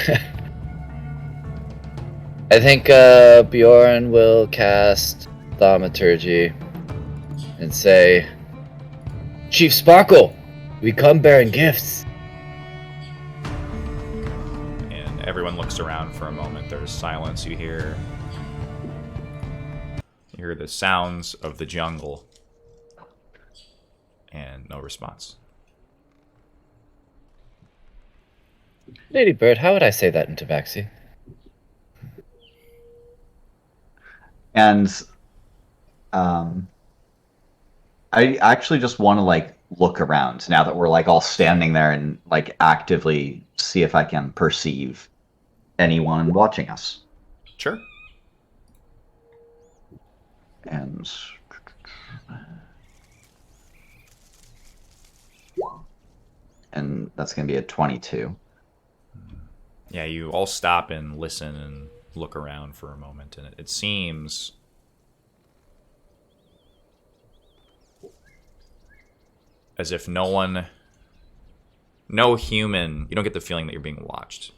I think Bjorn will cast Thaumaturgy and say, Chief Sparkle, we come bearing gifts. And everyone looks around for a moment. There's silence. You hear the sounds of the jungle. And no response. Lady Bird, how would I say that in Tabaxi? And I actually just want to like look around now that we're like all standing there and like actively see if I can perceive anyone watching us. Sure. And that's going to be a 22. Yeah, you all stop and listen and look around for a moment, and it seems as if no human, you don't get the feeling that you're being watched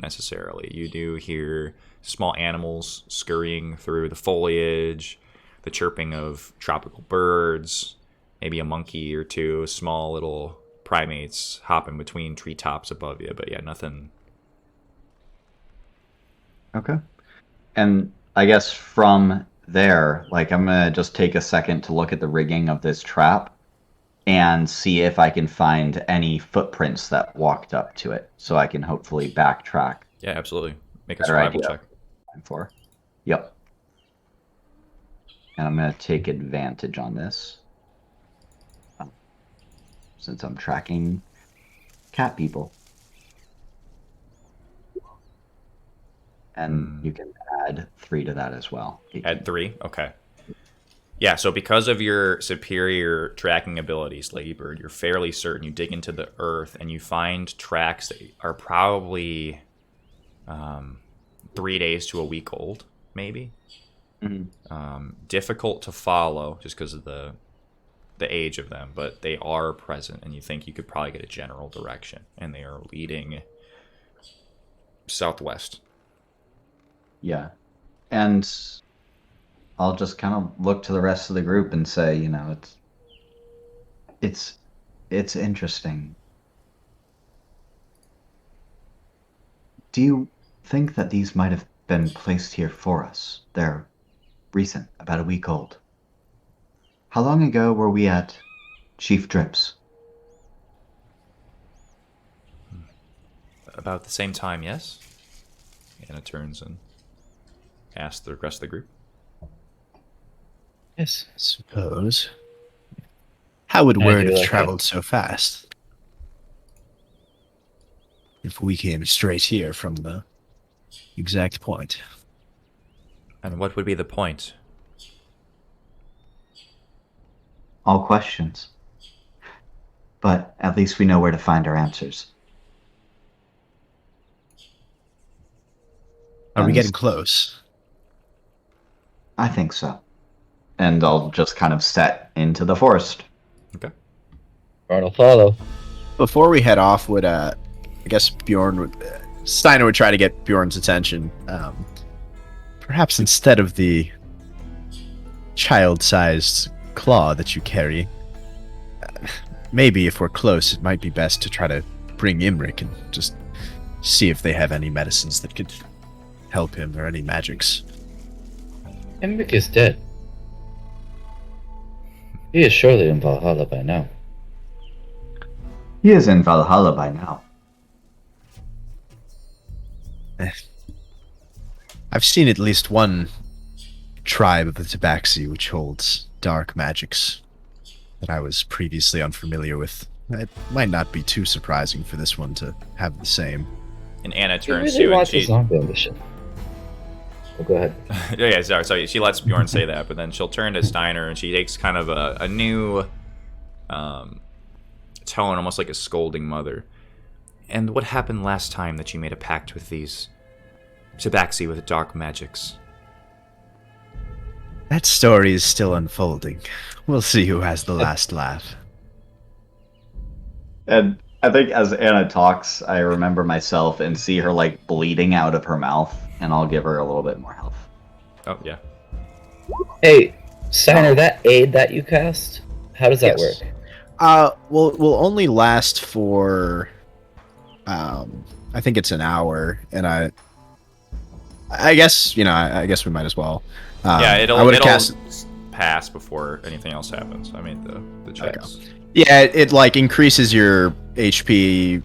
necessarily. You do hear small animals scurrying through the foliage, the chirping of tropical birds, maybe a monkey or two, small little primates hopping between treetops above you, but yeah, nothing. Okay. And I guess from there, like I'm going to just take a second to look at the rigging of this trap and see if I can find any footprints that walked up to it, so I can hopefully backtrack. Yeah, absolutely. Make a Better survival idea. check. For. Yep. And I'm going to take advantage on this. since I'm tracking cat people. And you can add 3 to that as well. 18. Add 3? Okay. Yeah, so because of your superior tracking abilities, Ladybird, you're fairly certain you dig into the earth and you find tracks that are probably 3 days to a week old, maybe. Mm-hmm. Difficult to follow just because of the age of them, but they are present, and you think you could probably get a general direction, and they are leading southwest. Yeah. And I'll just kind of look to the rest of the group and say, you know, it's interesting. Do you think that these might have been placed here for us? They're recent, about a week old. How long ago were we at Chief Drips? About the same time, yes? Anna turns and asks the rest of the group. Yes, I suppose. How would word have traveled so fast? If we came straight here from the exact point. And what would be the point? All questions. But at least we know where to find our answers. Are we getting close? I think so. And I'll just kind of set into the forest. Okay. I'll follow. Before we head off, would I guess Steiner would try to get Bjorn's attention. Perhaps instead of the child-sized claw that you carry, maybe if we're close, it might be best to try to bring Imric and just see if they have any medicines that could help him or any magics. Imric is dead. He is surely in Valhalla by now. He is in Valhalla by now. I've seen at least one tribe of the Tabaxi which holds dark magics that I was previously unfamiliar with. It might not be too surprising for this one to have the same. And Anna He turns really to you and wants she... a zombie on this ship. Oh, go ahead. yeah, sorry. She lets Bjorn say that, but then she'll turn to Steiner and she takes kind of a new tone, almost like a scolding mother. And what happened last time that you made a pact with these Tabaxi with dark magics? That story is still unfolding. We'll see who has the last laugh. And I think as Anna talks, I remember myself and see her like bleeding out of her mouth, and I'll give her a little bit more health. Oh, yeah. Hey, Steiner, that aid that you cast, how does that work? Will only last for, I think it's an hour, and I guess, I guess we might as well. Yeah, it'll cast... pass before anything else happens. I made the checks. Okay. Yeah, it like increases your HP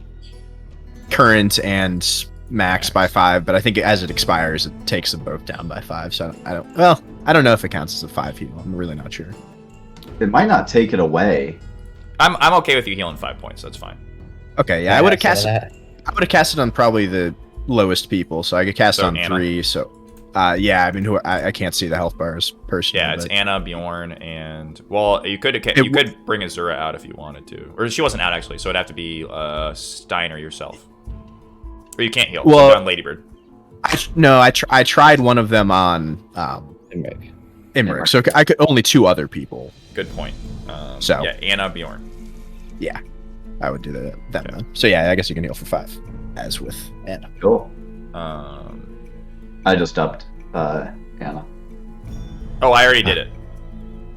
current and max by 5, but I think as it expires, it takes them both down by 5. So I don't know if it counts as a 5 heal. I'm really not sure. It might not take it away. I'm okay with you healing 5 points. That's fine. Okay, yeah, I would have cast it on probably the lowest people, so I could cast it on Anna. 3. So, yeah, I mean, I can't see the health bars personally. Yeah, it's but... Anna, Bjorn, and you could bring Azura out if you wanted to, or she wasn't out actually, so it'd have to be Steiner yourself, or you can't heal. Well, so on Ladybird. I tried one of them on Imric, so I could only 2 other people. Good point. So yeah, Anna, Bjorn. Yeah, I would do that then. So yeah, I guess you can heal for 5, as with Anna. Cool. I just upped Anna. Oh, I already did it.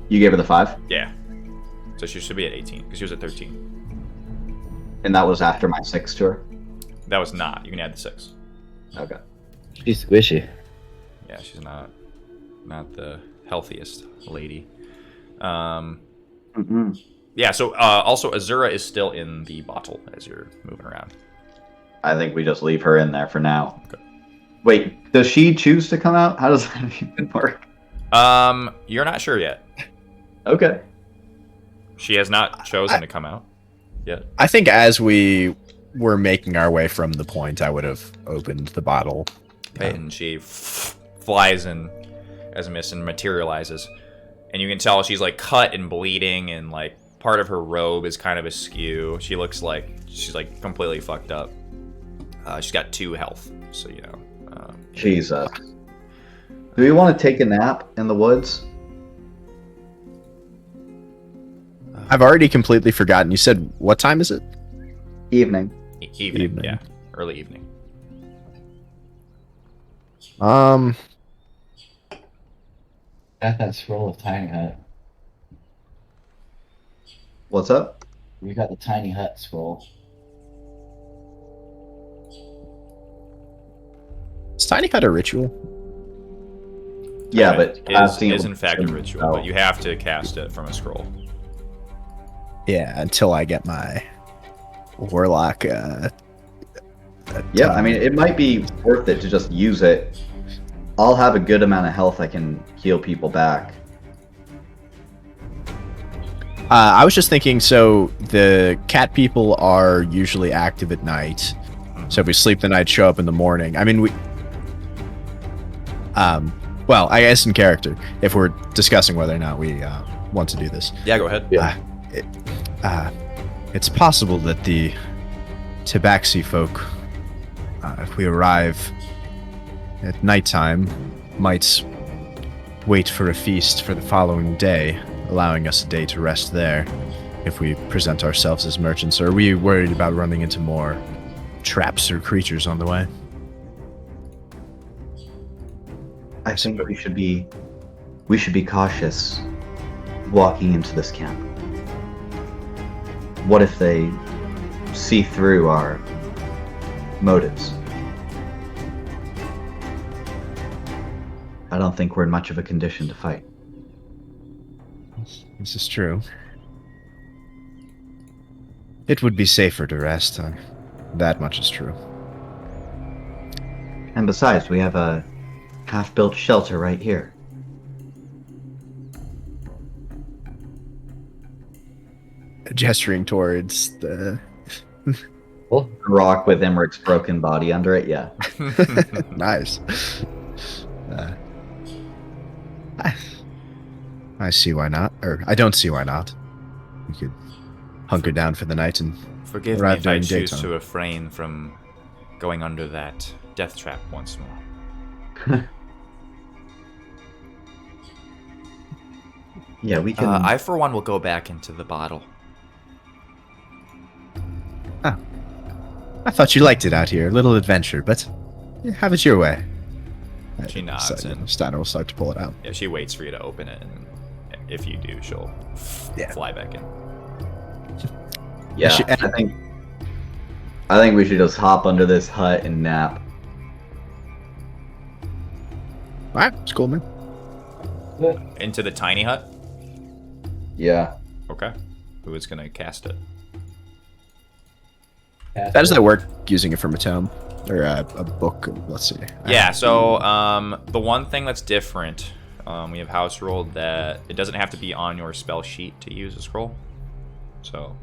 You gave her the 5? Yeah. So she should be at 18, because she was at 13. And that was after my 6 to her? That was not. You can add the 6. Okay. She's squishy. Yeah, she's not the healthiest lady. Yeah, so also Azura is still in the bottle as you're moving around. I think we just leave her in there for now. Okay. Wait, does she choose to come out? How does that even work? You're not sure yet. Okay. She has not chosen to come out. yet? I think as we were making our way from the point, I would have opened the bottle. Right, and she flies in as a mist and materializes. And you can tell she's like cut and bleeding, and like part of her robe is kind of askew. She looks like she's like completely fucked up. She's got 2 health, so you know. Jesus. Do we want to take a nap in the woods? I've already completely forgotten. You said, what time is it? Evening. Evening, yeah, early evening. Got that scroll of tiny hut. What's up? We got the tiny hut scroll. Is tiny hut a ritual? Yeah, but is in fact a ritual, but you have to cast it from a scroll. Yeah, until I get my warlock. Yeah, I mean, it might be worth it to just use it. I'll have a good amount of health. I can heal people back. I was just thinking, so the cat people are usually active at night. So if we sleep the night, show up in the morning. I mean, well, I guess in character, if we're discussing whether or not we want to do this. Yeah, go ahead. It's possible that the Tabaxi folk, if we arrive at nighttime, might wait for a feast for the following day, allowing us a day to rest there if we present ourselves as merchants. Or are we worried about running into more traps or creatures on the way? I think we should be cautious walking into this camp. What if they see through our motives? I don't think we're in much of a condition to fight. This is true. It would be safer to rest. That much is true. And besides, we have a half-built shelter right here. Gesturing towards the rock with Emmerich broken body under it, yeah. Nice. I see why not. Or I don't see why not. We could hunker down for the night and Forgive me arrive if I during choose daytime. to refrain from going under that death trap once more. Yeah, we can. I, for one, will go back into the bottle. I thought you liked it out here. A little adventure, but have it your way. She nods, So, and Steiner will start to pull it out. yeah, she waits for you to open it, and if you do, she'll fly back in. Yeah, She- I think we should just hop under this hut and nap. Alright, it's cool, man. Into the tiny hut? Yeah. Okay. Who is going to cast it? How does that work using it from a tome? Or a book? Let's see. Yeah, so the one thing that's different, we have house ruled that it doesn't have to be on your spell sheet to use a scroll. So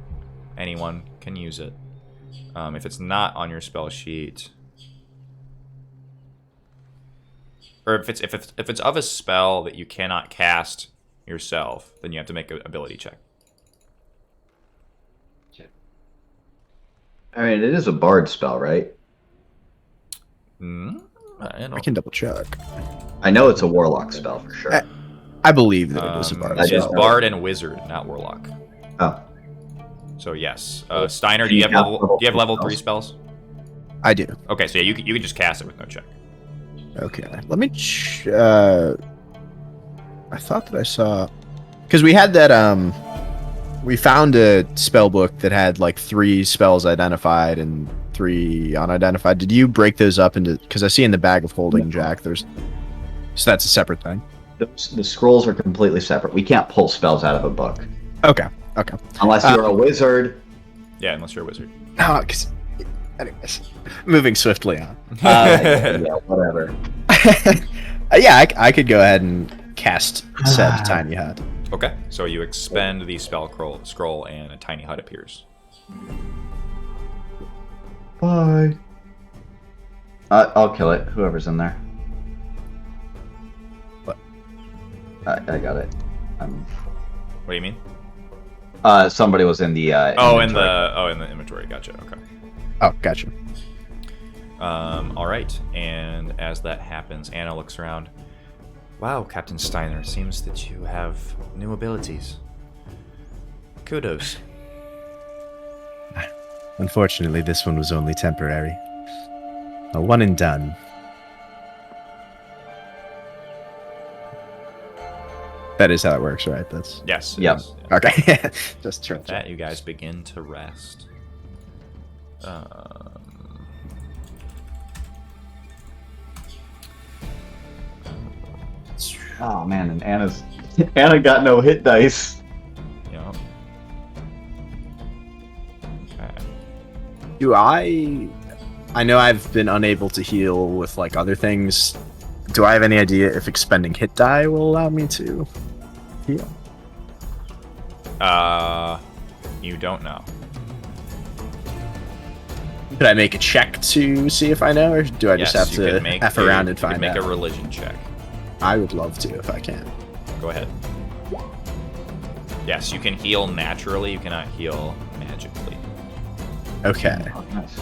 anyone can use it. If it's not on your spell sheet, or if it's of a spell that you cannot cast yourself, then you have to make an ability check. I mean, it is a bard spell, right? I can double check. I know it's a warlock spell for sure. I believe that it is a bard. It is spell. bard and wizard, not warlock. Oh, So yes, Steiner, do you have level 3 spells? I do. Okay, so yeah, you can just cast it with no check. Okay, let me. I thought that I saw, because we had that. We found a spell book that had like 3 spells identified and 3 unidentified. Did you break those up into? Because I see in the bag of holding, Jack. So that's a separate thing. the scrolls are completely separate. We can't pull spells out of a book. Okay. Unless you're a wizard. Yeah, unless you're a wizard. No, anyways, moving swiftly on. Yeah, whatever. Yeah, I could go ahead and cast said tiny hut. Okay, so you expend the spell scroll and a tiny hut appears. Bye. I'll kill it. Whoever's in there. What? I got it. What do you mean? Somebody was in the. In the inventory. Gotcha. Okay. Oh, gotcha. All right. And as that happens, Anna looks around. Wow, Captain Steiner, seems that you have new abilities. Kudos. Unfortunately, this one was only temporary. A one and done. That is how it works, right? That's Yes. Yep. Is, yeah. okay. Just With that, you guys begin to rest. Oh man, and Anna got no hit dice. Yeah. Okay. Do I know I've been unable to heal with like other things. Do I have any idea if expending hit die will allow me to heal? You don't know. Could I make a check to see if I know, or do I just have to F around and find out? Make a religion check. I would love to if I can. Go ahead. Yes, you can heal naturally. You cannot heal magically. Okay. Oh, nice.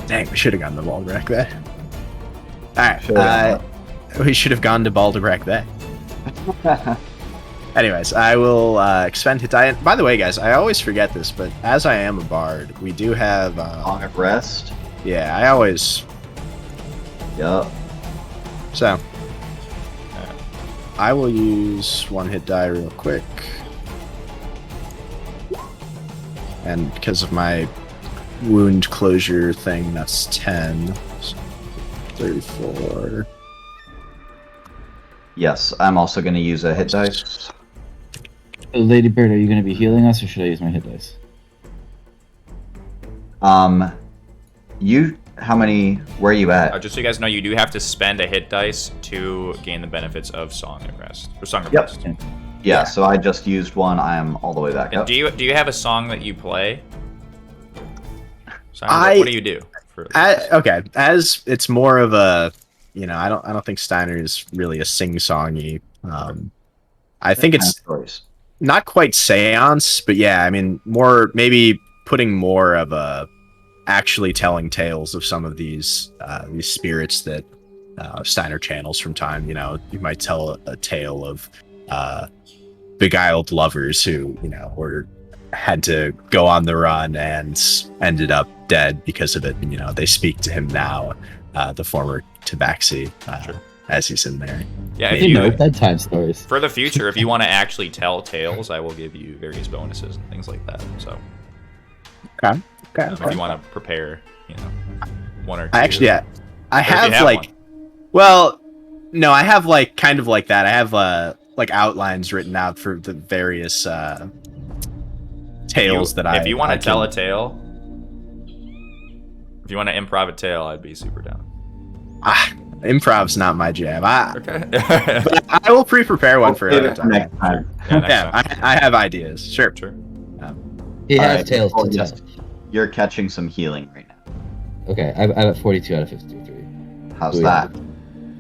Dang, we should have gone to Balderbeck Bay. Alright, we should have gone to Balderbeck Bay. Anyways, I will expend hit die. By the way, guys, I always forget this, but as I am a bard, we do have... Long of rest. Yeah, I always... Yup. So, I will use one hit die real quick. And because of my wound closure thing, that's 10. 34. Yes, I'm also going to use a hit dice. Lady Bird, are you going to be healing us, or should I use my hit dice? How many? Where are you at? Just so you guys know, you do have to spend a hit dice to gain the benefits of Song of Rest. Or Song of Yep. Rest. Yeah, so I just used one. I am all the way back And up. do you have a song that you play? Simon, what do you do? Okay, as it's more of a, I don't think Steiner is really a sing-songy. I think it's stories. not quite seance, but yeah, I mean, more maybe putting more of a actually telling tales of some of these spirits that Steiner channels from time. You might tell a tale of beguiled lovers who had to go on the run and ended up dead because of it. They speak to him now, the former Tabaxi, Sure. as he's in there. Yeah, if You know, bedtime stories. for the future, if you want to actually tell tales, I will give you various bonuses and things like that. So, Okay. if you want to prepare, one or two. I actually, yeah, I Or if you have have like, one. well, no, I have like kind of like that. I have like outlines written out for the various tales that I. If you want to tell a can- tale, if you want to improv a tale, I'd be super down. Improv's not my jam. Okay. But I will pre-prepare one for another time. next time. Yeah, next Yeah, time. I have ideas. Sure. Sure. He has Alright, tails oh, to yes. tell. You're catching some healing right now. Okay, I'm at 42 out of 53. How's Ooh, that?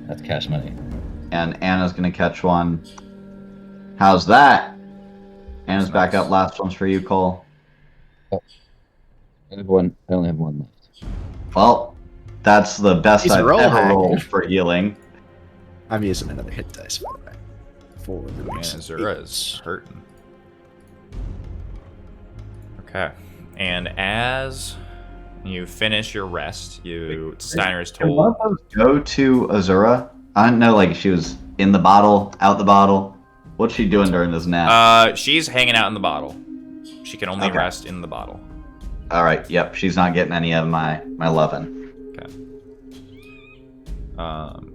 That's cash money. And Anna's gonna catch one. How's that? Anna's back up. Last one's for you, Cole. I only have one left. Well, that's the best He's a I've roll ever hack. rolled for healing. I'm using another hit dice by the way. For the Man, recent Azura is hurting. Okay. And as you finish your rest, Steiner is Can one told. of those go to Azura? I don't know, like she was in the bottle, out the bottle. What's she doing during this nap? She's hanging out in the bottle. She can only Okay. rest in the bottle. All right, yep, she's not getting any of my lovin'.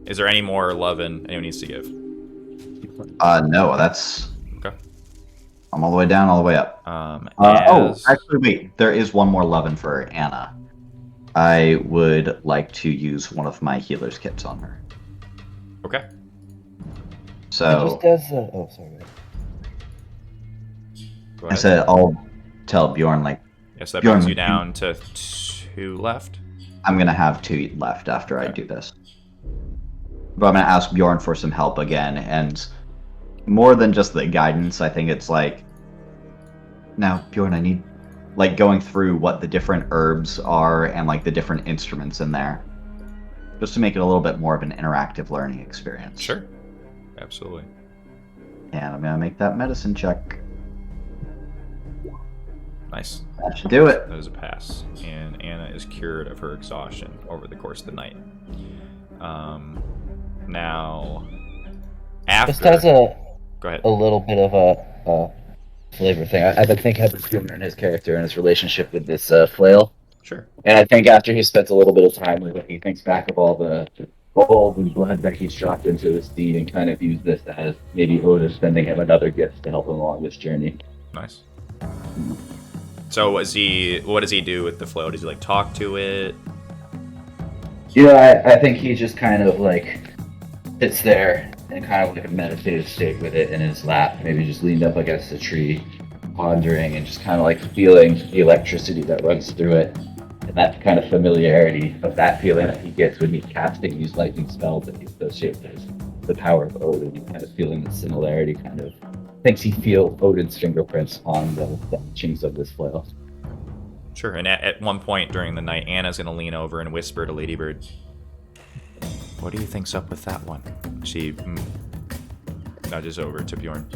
Is there any more lovin' anyone needs to give? No, that's. Okay. I'm all the way down, all the way up. As- Actually, wait. There is one more lovin' for Anna. I would like to use one of my healer's kits on her. Okay. So It just does. Oh, sorry. Go I ahead. said I'll tell Bjorn, like, Yes, that Bjorn, brings you down to 2 left. I'm going to have 2 left after I do this. But I'm going to ask Bjorn for some help again, and more than just the guidance, I think it's like, now, Bjorn, I need, like, going through what the different herbs are and, like, the different instruments in there, just to make it a little bit more of an interactive learning experience. Sure. Absolutely. And I'm going to make that medicine check. Nice. That should do it. That is a pass. And Anna is cured of her exhaustion over the course of the night. Now, after... Just as a Go ahead. little bit of a flavor thing. I think Heather's humor in his character and his relationship with this flail. Sure. And I think after he spends a little bit of time with it, he thinks back of all the gold and blood that he's dropped into this deed and kind of used this as maybe Oda sending him another gift to help him along this journey. Nice. So what does he do with the flail? Does he like talk to it? Yeah, I think he just kind of like sits there in kind of like a meditative state with it in his lap, maybe just leaned up against a tree, pondering and just kind of like feeling the electricity that runs through it. And that kind of familiarity of that feeling that he gets when he's casting these lightning spells that he associates with the power of Odin, kind of feeling the similarity, kind of thinks he feels Odin's fingerprints on the chinks of this flail. Sure. And at one point during the night, Anna's going to lean over and whisper to Ladybird, "What do you think's up with that one?" She nudges over to Bjorn.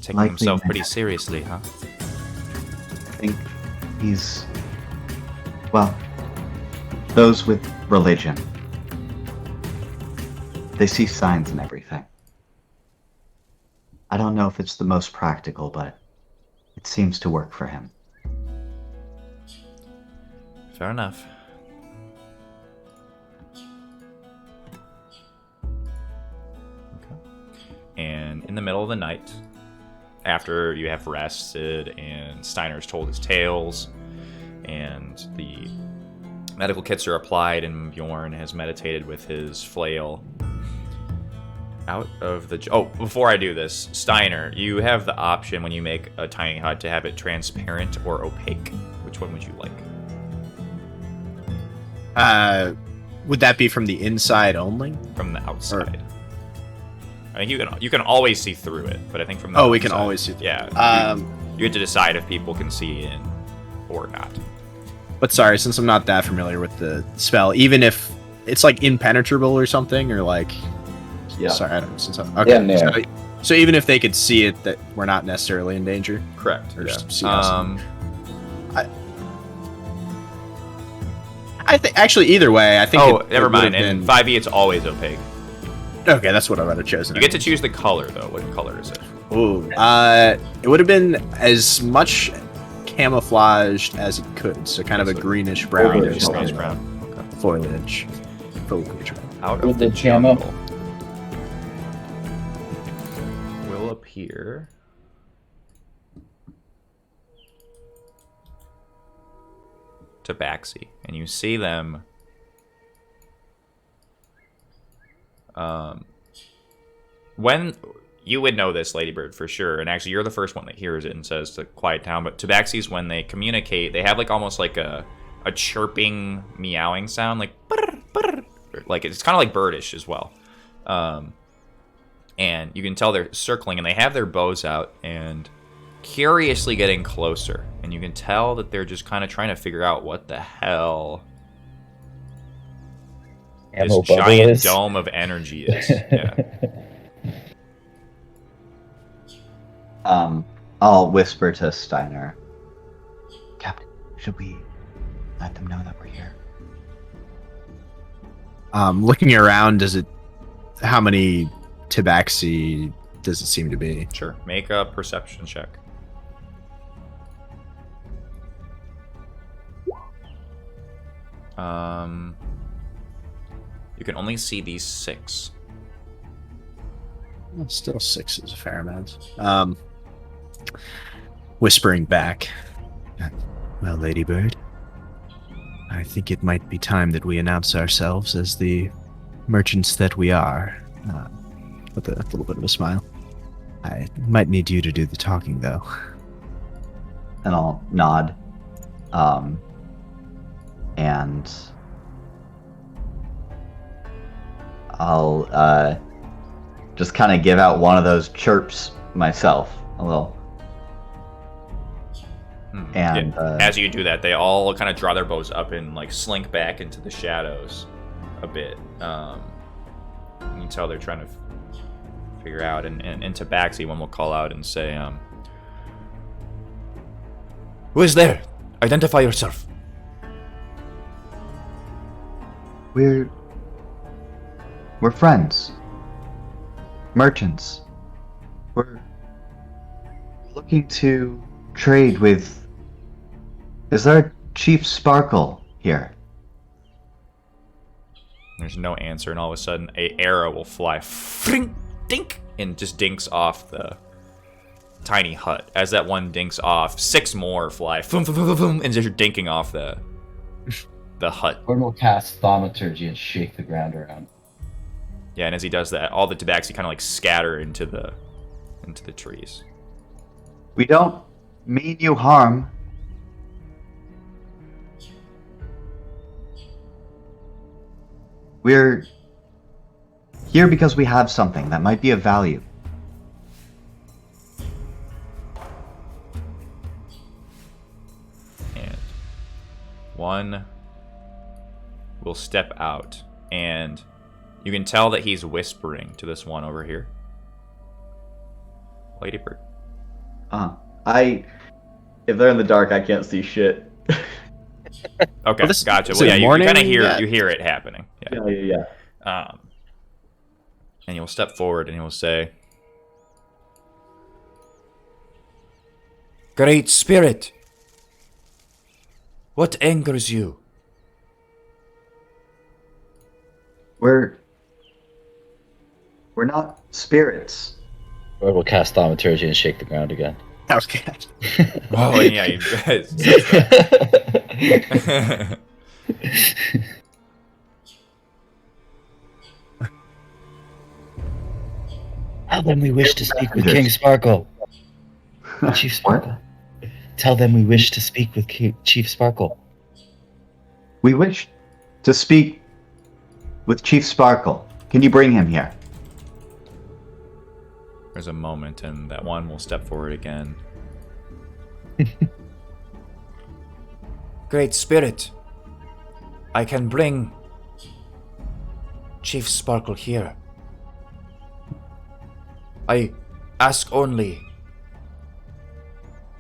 Taking Likely himself not. pretty seriously, huh? I think he's, well, those with religion, they see signs and everything. I don't know if it's the most practical, but it seems to work for him. Fair enough. Okay. And in the middle of the night, after you have rested and Steiner's told his tales and the medical kits are applied and Bjorn has meditated with his flail, out of the... Oh, before I do this, Steiner, you have the option when you make a tiny hut to have it transparent or opaque. Which one would you like? Would that be from the inside only? From the outside. I think you can always see through it, but I think from the outside, we can always see through it. it. Yeah. You get to decide if people can see in or not. But sorry, since I'm not that familiar with the spell, even if it's like impenetrable or something, or like... Yeah. Sorry, I don't know. Since okay. Yeah, So even if they could see it, that we're not necessarily in danger? Correct. Or Yeah. just see us? I think actually either way, I think. Never mind. In 5e, it's always opaque. Okay, that's what I would have chosen. You get to choose the color, though. What color is it? Ooh, it would have been as much camouflaged as it could, so kind of a greenish brown. Greenish brown. Okay. Foliage. Out With of the jungle camo? will appear Tabaxi, and you see them when you would know this, Ladybird, for sure, and actually you're the first one that hears it and says to quiet down, but Tabaxis, when they communicate, they have like almost like a chirping meowing sound, like brr, brr, like it's kind of like birdish as well. And you can tell they're circling, and they have their bows out and curiously getting closer, and you can tell that they're just kind of trying to figure out what the hell this giant dome of energy is. Yeah. I'll whisper to Steiner, "Captain, should we let them know that we're here?" Looking around, how many Tabaxi does it seem to be? Sure. Make a perception check. You can only see these 6. Well, still 6 is a fair amount. Whispering back, "Well, Ladybird, I think it might be time that we announce ourselves as the merchants that we are." With a little bit of a smile. I might need you to do the talking, though. And I'll nod. And I'll just kind of give out one of those chirps myself, a little. And as you do that, they all kind of draw their bows up and like slink back into the shadows a bit. You can tell they're trying to figure out. And Tabaxi, one will call out and say, "Who is there? Identify yourself." We're friends. Merchants. We're looking to trade with... Is there Chief Sparkle here? There's no answer, and all of a sudden, a arrow will fly, frink, dink, and just dinks off the tiny hut. As that one dinks off, 6 more fly, boom, boom, boom, boom, and just dinking off the hut. Gordon will cast Thaumaturgy and shake the ground around. Yeah, and as he does that, all the tabaxi kind of like scatter into the trees. We don't mean you harm. We're here because we have something that might be of value. And one will step out, and you can tell that he's whispering to this one over here. Ladybird. If they're in the dark, I can't see shit. Okay, this, gotcha. Well, yeah, you kind of hear you hear it happening. Yeah. And he will step forward and he will say, "Great Spirit, what angers you?" We're not spirits. Gordon will cast Thaumaturgy and shake the ground again. That was good. Oh, and yeah, you guys. Tell them we wish to speak with King Sparkle. Chief Sparkle. Tell them we wish to speak with Chief Sparkle. We wish to speak with Chief Sparkle. Can you bring him here? There's a moment, and that one will step forward again. Great Spirit, I can bring Chief Sparkle here. I ask only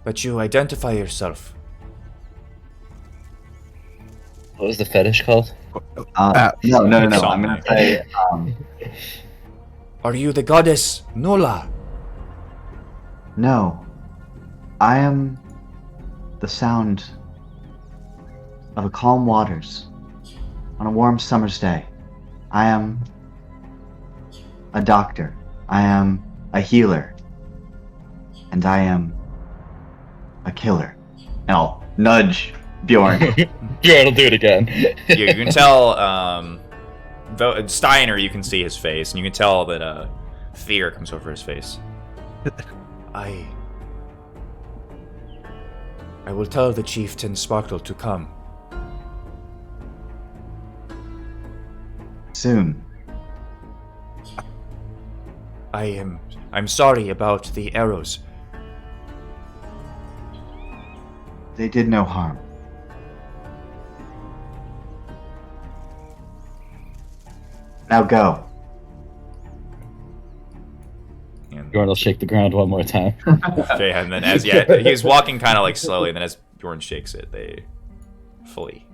that you identify yourself. What was the fetish called? No. I'm gonna say, Are you the goddess Nola? no. I am the sound of a calm waters on a warm summer's day. I am a doctor. I am a healer. And I am a killer. And I'll nudge Bjorn. Bjorn will do it again. You can tell, though Steiner, you can see his face, and you can tell that fear comes over his face. I will tell the chieftain Sparkle to come. Soon. I'm sorry about the arrows. They did no harm. Now go. And, Bjorn will shake the ground one more time. okay, and then he's walking kind of like slowly, and then as Bjorn shakes it, they flee.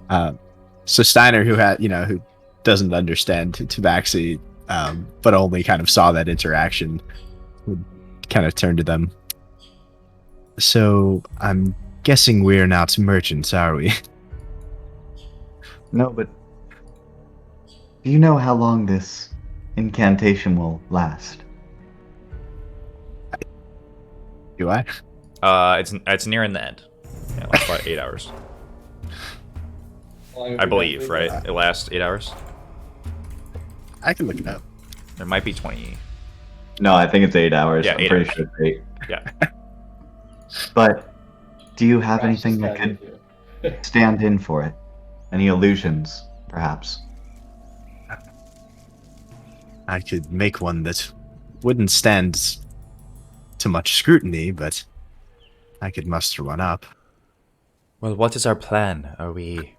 So Steiner, who doesn't understand Tabaxi, but only kind of saw that interaction, would kind of turn to them. So I'm guessing we're not merchants, are we? No, but do you know how long this incantation will last? Do I? It's nearing the end. Yeah, it lasts about 8 hours. I believe, right? It lasts 8 hours. I can look it up. There might be 20. No, I think it's 8 hours. Yeah, I'm 8 pretty hours. sure it's 8. Yeah. But do you have anything that could stand in for it? Any illusions, perhaps? I could make one that wouldn't stand to much scrutiny, but I could muster one up. Well, what is our plan? Are we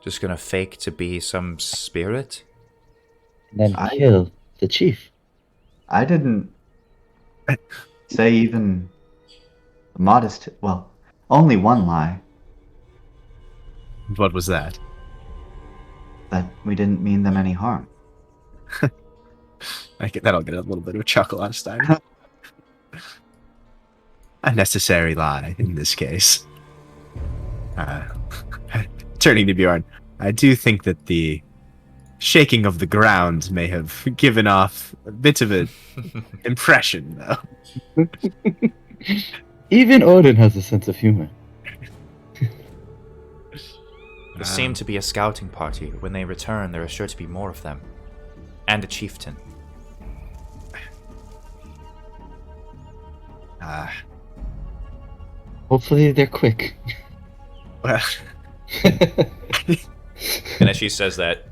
just gonna fake to be some spirit? Then kill the chief. I didn't say even modest. Well, only one lie. What was that? That we didn't mean them any harm. That'll get a little bit of a chuckle out of Steiner. A necessary lie in this case. Turning to Bjorn, I do think that the shaking of the ground may have given off a bit of an impression, though. Even Odin has a sense of humor. There seem to be a scouting party. When they return, there are sure to be more of them. And a chieftain. Hopefully they're quick. Well, And as she says that,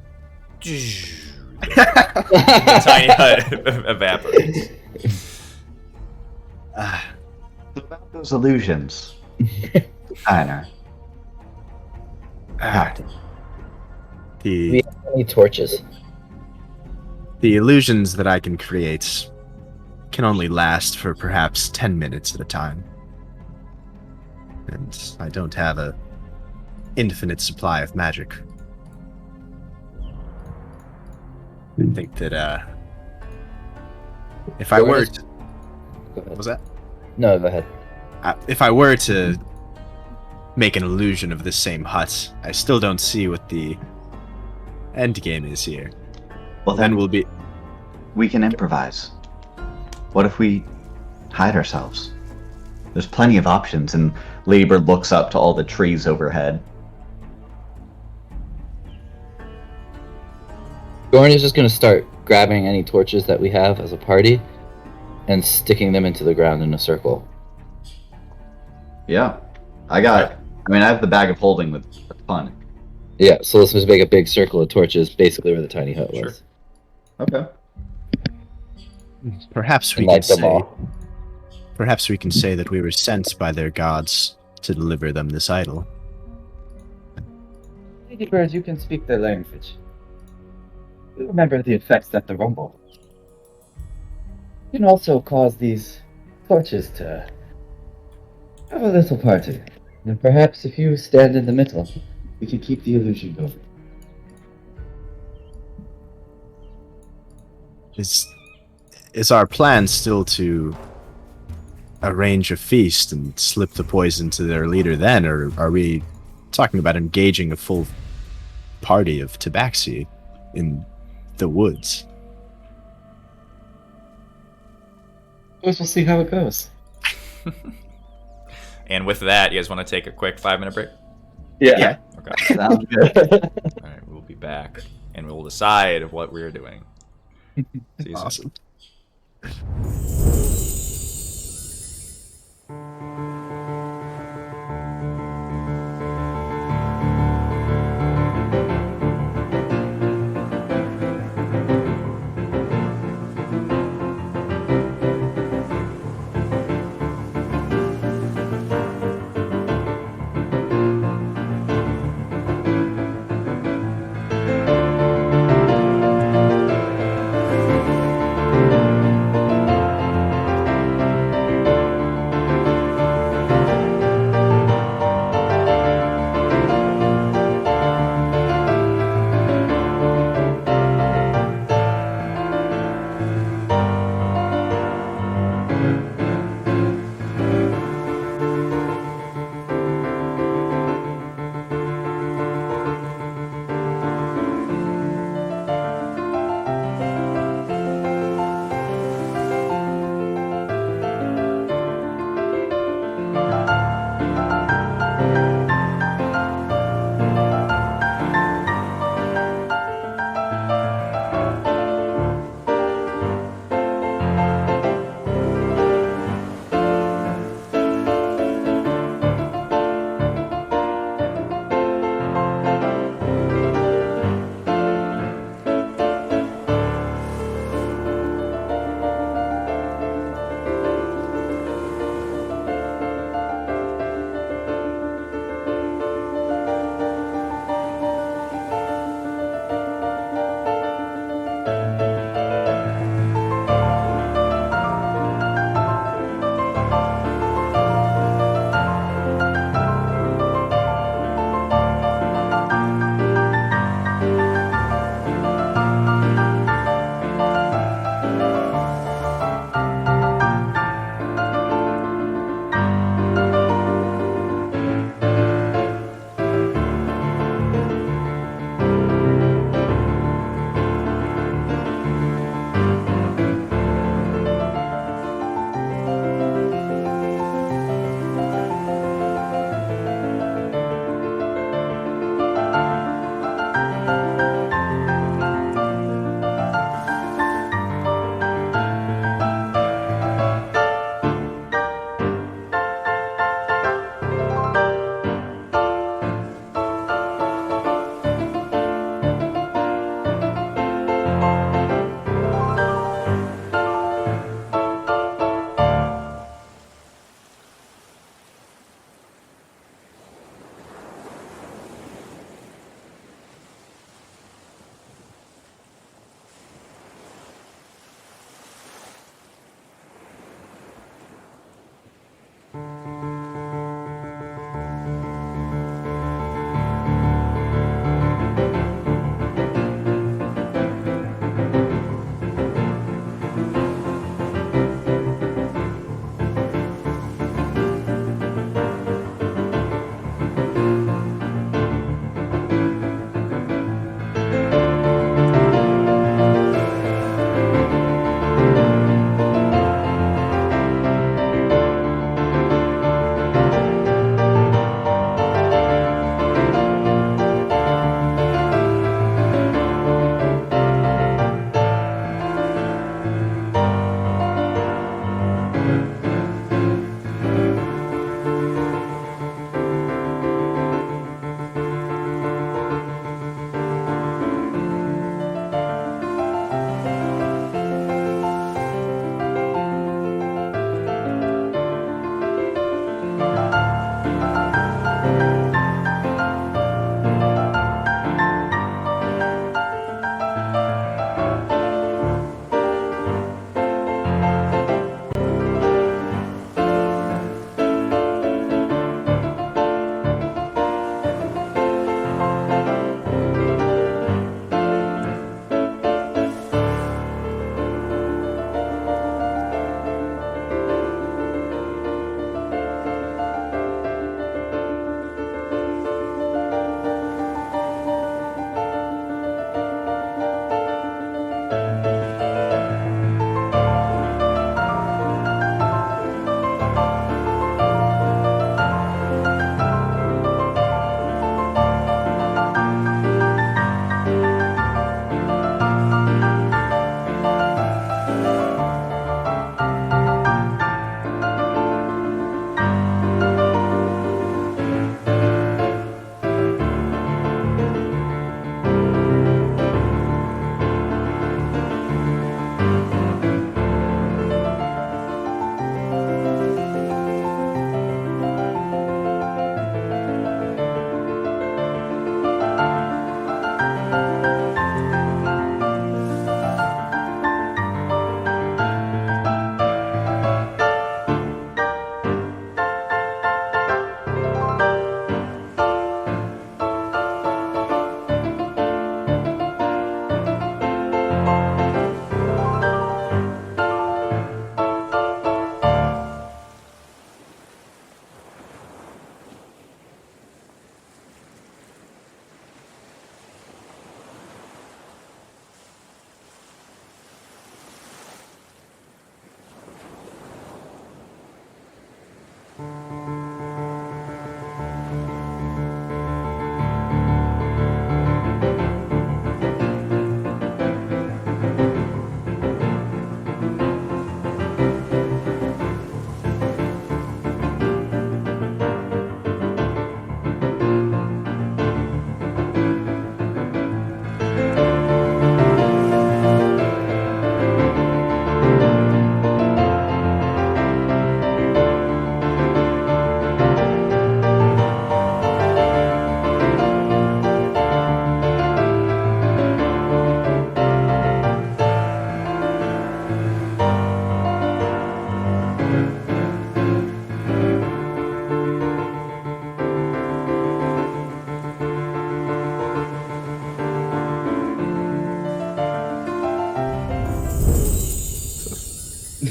the tiny hut evaporates. So about those illusions, Steiner. We the have any torches? the illusions that I can create can only last for perhaps 10 minutes at a time. And I don't have a infinite supply of magic. I think that if I were to, Go what ahead. was that? No, go ahead. If I were to make an illusion of this same hut, I still don't see what the end game is here. Well, Then we'll be. we can improvise. What if we hide ourselves? There's plenty of options, and Ladybird looks up to all the trees overhead. Bjorn is just going to start grabbing any torches that we have as a party and sticking them into the ground in a circle. Yeah, I have the bag of holding with a ton. Yeah, so let's just make a big circle of torches, basically where the tiny hut was. Okay. Perhaps we And can light them say. all. Perhaps we can say that we were sent by their gods to deliver them this idol. Ladybird, you can speak their language. You remember the effects at the rumble. You can also cause these torches to have a little party. And perhaps if you stand in the middle, we can keep the illusion going. Is our plan still to arrange a feast and slip the poison to their leader then, or are we talking about engaging a full party of tabaxi in the woods? We'll see how it goes. And with that, you guys want to take a quick 5-minute break? Yeah. Okay. Sounds good. All right, we'll be back, and we'll decide what we're doing. See you soon. Awesome.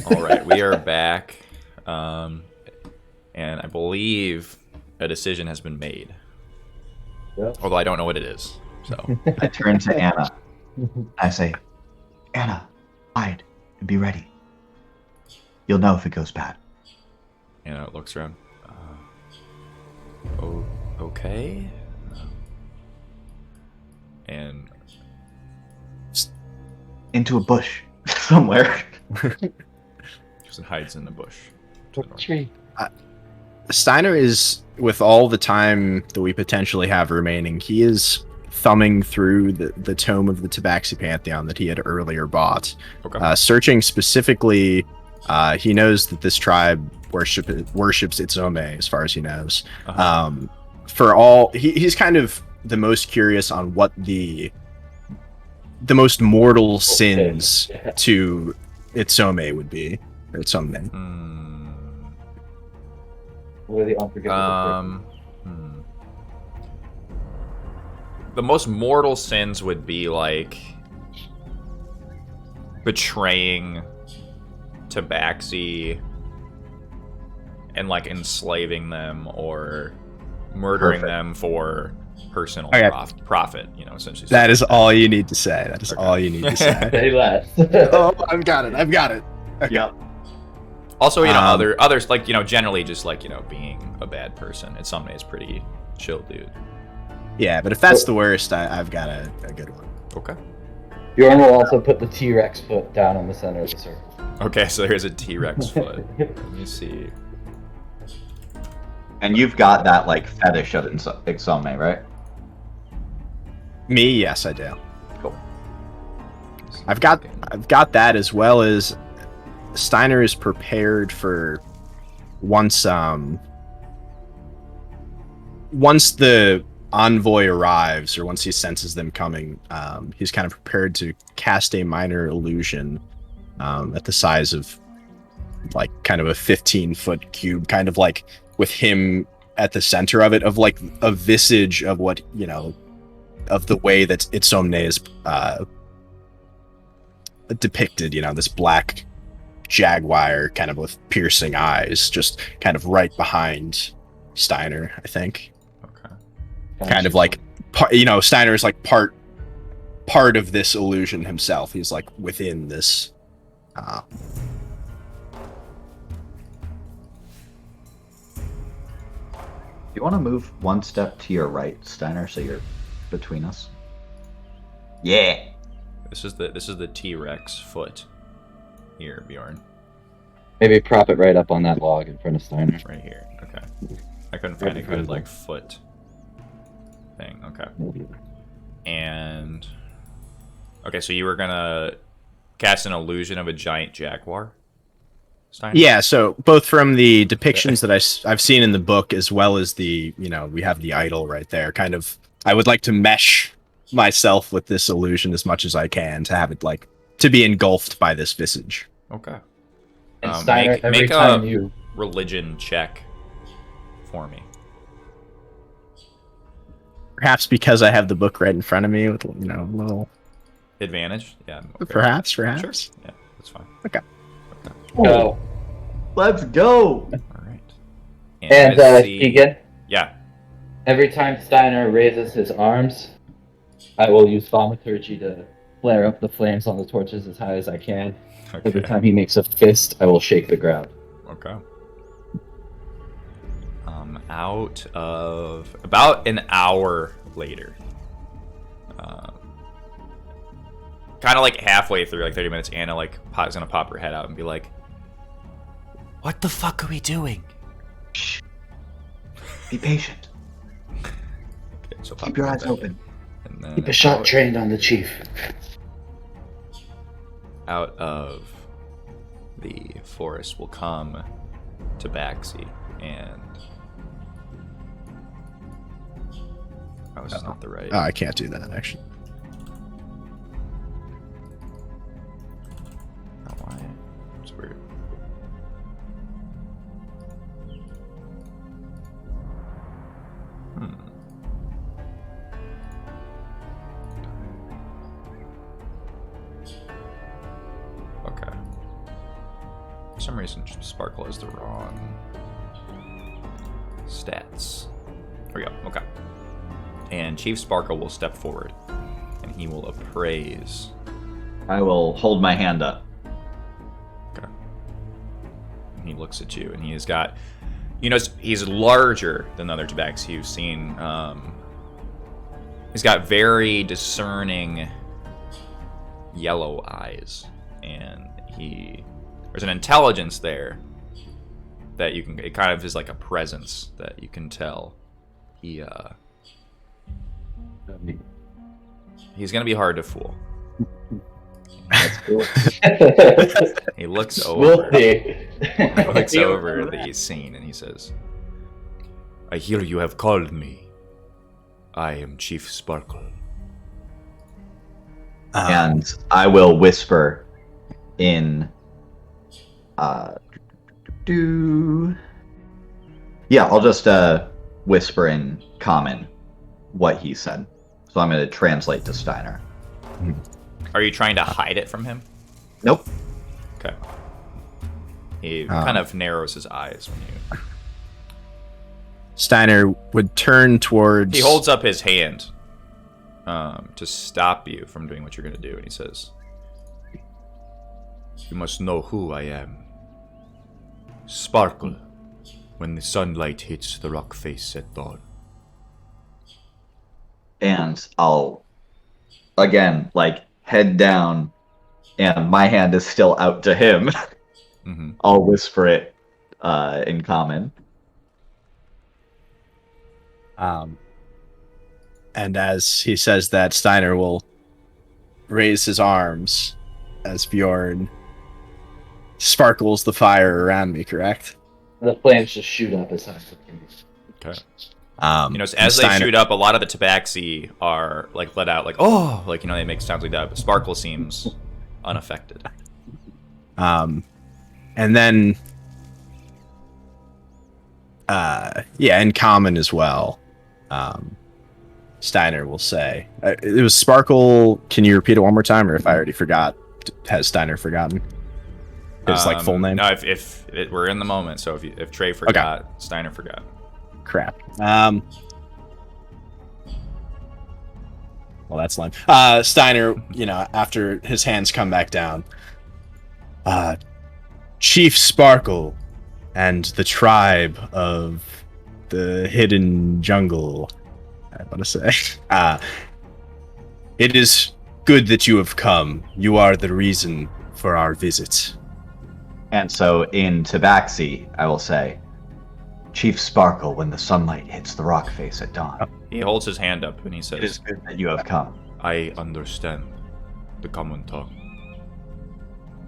All right, we are back, and I believe a decision has been made. Yep. Although I don't know what it is. So I turn to Anna. I say, Anna, hide and be ready. You'll know if it goes bad. Anna looks around. Okay. And Into a bush somewhere. just hides in the bush. Tree. Steiner is, with all the time that we potentially have remaining, he is thumbing through the tome of the Tabaxi Pantheon that he had earlier bought. Okay. Searching specifically, he knows that this tribe worships Itsome, as far as he knows. Uh-huh. He's kind of the most curious on what the most mortal sins to Itsome would be. Or Itsome. What are the unforgivable The most mortal sins would be like betraying Tabaxi and like enslaving them or murdering them for personal profit, essentially. That is all you need to say. That is all you need to say. Say less. Oh, I've got it. Okay. Yep. Also, others like, generally just like, being a bad person. Itsome is pretty chill dude. Yeah, but if that's the worst, I've got a good one. Okay. Bjorn will also put the T-Rex foot down in the center of the circle. Okay, so here's a T-Rex foot. Let me see. And you've got that like fetish of Itsome, right? Me, yes, I do. Cool. I've got that, as well as Steiner is prepared for once the envoy arrives, or once he senses them coming, he's kind of prepared to cast a minor illusion at the size of like kind of a 15-foot cube, kind of like with him at the center of it, of like a visage of what, of the way that Itsome is depicted, this black jaguar kind of with piercing eyes, just kind of right behind Steiner, I think. Okay. Kind of like, Steiner is like part of this illusion himself. He's like within this. You want to move one step to your right, Steiner, so you're between us? Yeah. This is the T-Rex foot here, Bjorn. Maybe prop it right up on that log in front of Steiner. Right here. Okay. I couldn't find a good like foot thing. Okay. And okay, so you were gonna cast an illusion of a giant jaguar, Steiner? Yeah, so both from the depictions that I've seen in the book, as well as the, we have the idol right there, kind of, I would like to mesh myself with this illusion as much as I can to have it like, to be engulfed by this visage. Okay. And Steiner, make a religion check for me. Perhaps because I have the book right in front of me with, a little... Advantage? Yeah. Okay. Perhaps. Sure. Yeah, that's fine. Okay. Go. Let's go! All right. And Keegan, Yeah. every time Steiner raises his arms, I will use thaumaturgy to flare up the flames on the torches as high as I can. Okay. Every time he makes a fist, I will shake the ground. Okay. Out of about an hour later, kind of like halfway through, like 30 minutes, Anna is gonna pop her head out and be like, "What the fuck are we doing?" Shh. Be patient. Okay, so Keep your eyes open. And then Keep a shot trained on the chief. out of the forest will come Tabaxi, and this is not the right. Oh, I can't do that, actually. Oh, why? It's weird. Okay. some reason Sparkle has the wrong stats. There we go. Okay. And Chief Sparkle will step forward, and he will appraise. I will hold my hand up. Okay. And he looks at you, and he has got, you know, he's larger than the other Tabaxi you've seen. He's got very discerning yellow eyes, and there's an intelligence there that you can. It kind of is like a presence that you can tell. He's gonna be hard to fool. That's cool. He looks over. He Looks over the scene and he says, "I hear you have called me. I am Chief Sparkle." And I will whisper in I'll just whisper in common what he said. So I'm going to translate to Steiner. Are you trying to hide it from him? Nope. Okay. He kind of narrows his eyes when you... Steiner would turn towards... He holds up his hand to stop you from doing what you're going to do, and he says, "You must know who I am. Sparkle, when the sunlight hits the rock face at dawn." And I'll, again, like, head down, and my hand is still out to him. Mm-hmm. I'll whisper it in common. And as he says that, Steiner will raise his arms as Bjorn sparkles the fire around me, correct? The flames just shoot up as high as it can be. Okay. You know, as they shoot up, a lot of the Tabaxi are like let out, like, oh, like, you know, they make sounds like that. But Sparkle seems unaffected. And then, in common as well, Steiner will say, "It was Sparkle." Can you repeat it one more time, or if I already forgot, has Steiner forgotten his like full name? No, if we're in the moment, so if Trey forgot, okay. Steiner forgot. Crap. Well, that's lame. Steiner, you know, after his hands come back down, Chief Sparkle and the tribe of the hidden jungle, I want to say, it is good that you have come. You are the reason for our visit. And so in Tabaxi, I will say, "Chief Sparkle, when the sunlight hits the rock face at dawn." He holds his hand up and he says, "It is good that you have come." "I understand the common tongue."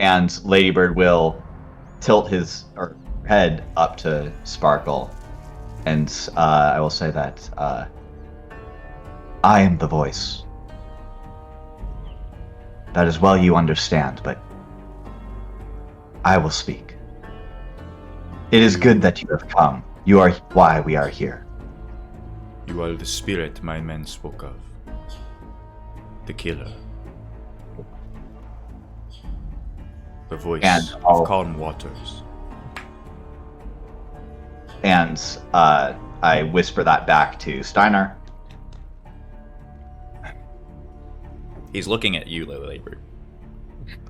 And Ladybird will tilt his head up to Sparkle, and I will say that I am the voice. That is well you understand, but I will speak. It is good that you have come. You are why we are here. "You are the spirit my men spoke of. The killer. The voice of calm waters." And I whisper that back to Steiner. He's looking at you, Ladybird.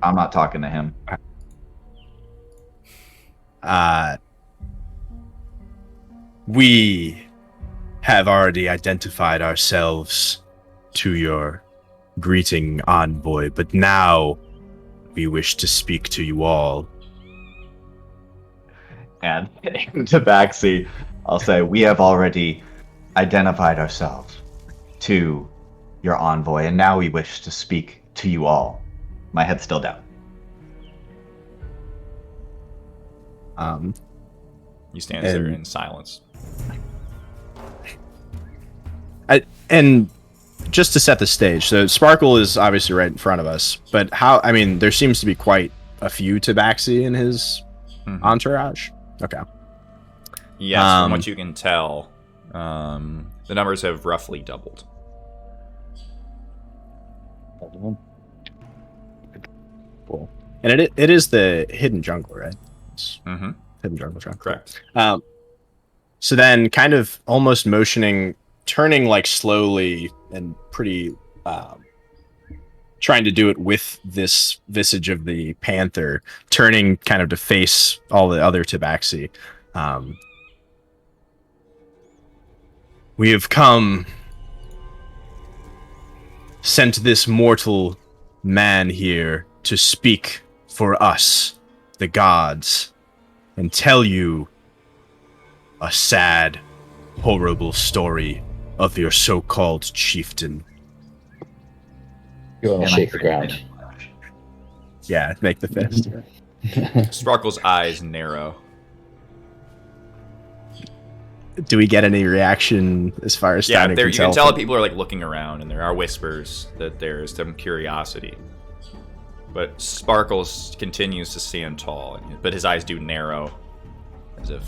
I'm not talking to him. We have already identified ourselves to your greeting envoy, but now we wish to speak to you all. And in Tabaxi, I'll say, "We have already identified ourselves to your envoy, and now we wish to speak to you all." My head's still down. He stands there in silence. And just to set the stage, so Sparkle is obviously right in front of us, but there seems to be quite a few Tabaxi in his entourage. Okay. Yes, from what you can tell, the numbers have roughly doubled. Cool. And it is the hidden jungle, right? Charles. Mm-hmm. Hidden Jumbotron. Correct. So then, kind of almost motioning, turning like slowly and pretty, trying to do it with this visage of the panther, turning kind of to face all the other tabaxi. We have come, sent this mortal man here to speak for us, the gods, and tell you a sad, horrible story of your so-called chieftain. You want to shake the ground. Yeah, make the fist. Sparkle's eyes narrow. Do we get any reaction as far as Yeah, Steiner you can tell from- people are like looking around, and there are whispers that there's some curiosity. But Sparkles continues to stand tall, but his eyes do narrow, as if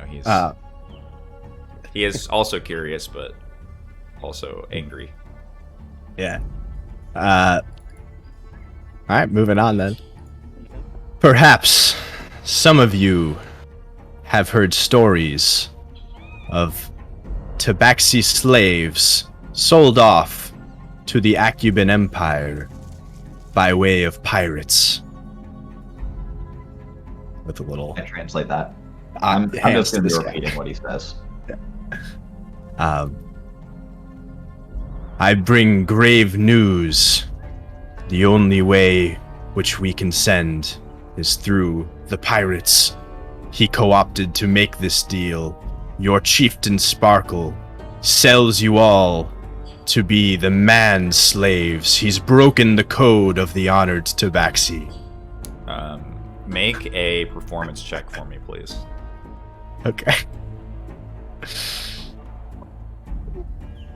he's he is also curious, but also angry. Yeah. All right, moving on then. Perhaps some of you have heard stories of tabaxi slaves sold off to the Acuban Empire by way of pirates. With a little... I translate that. I'm just going to be repeating what he says. I bring grave news. The only way which we can send is through the pirates he co-opted to make this deal. Your chieftain Sparkle sells you all to be the man slaves. He's broken the code of the honored tabaxi. Make a performance check for me, please. Okay.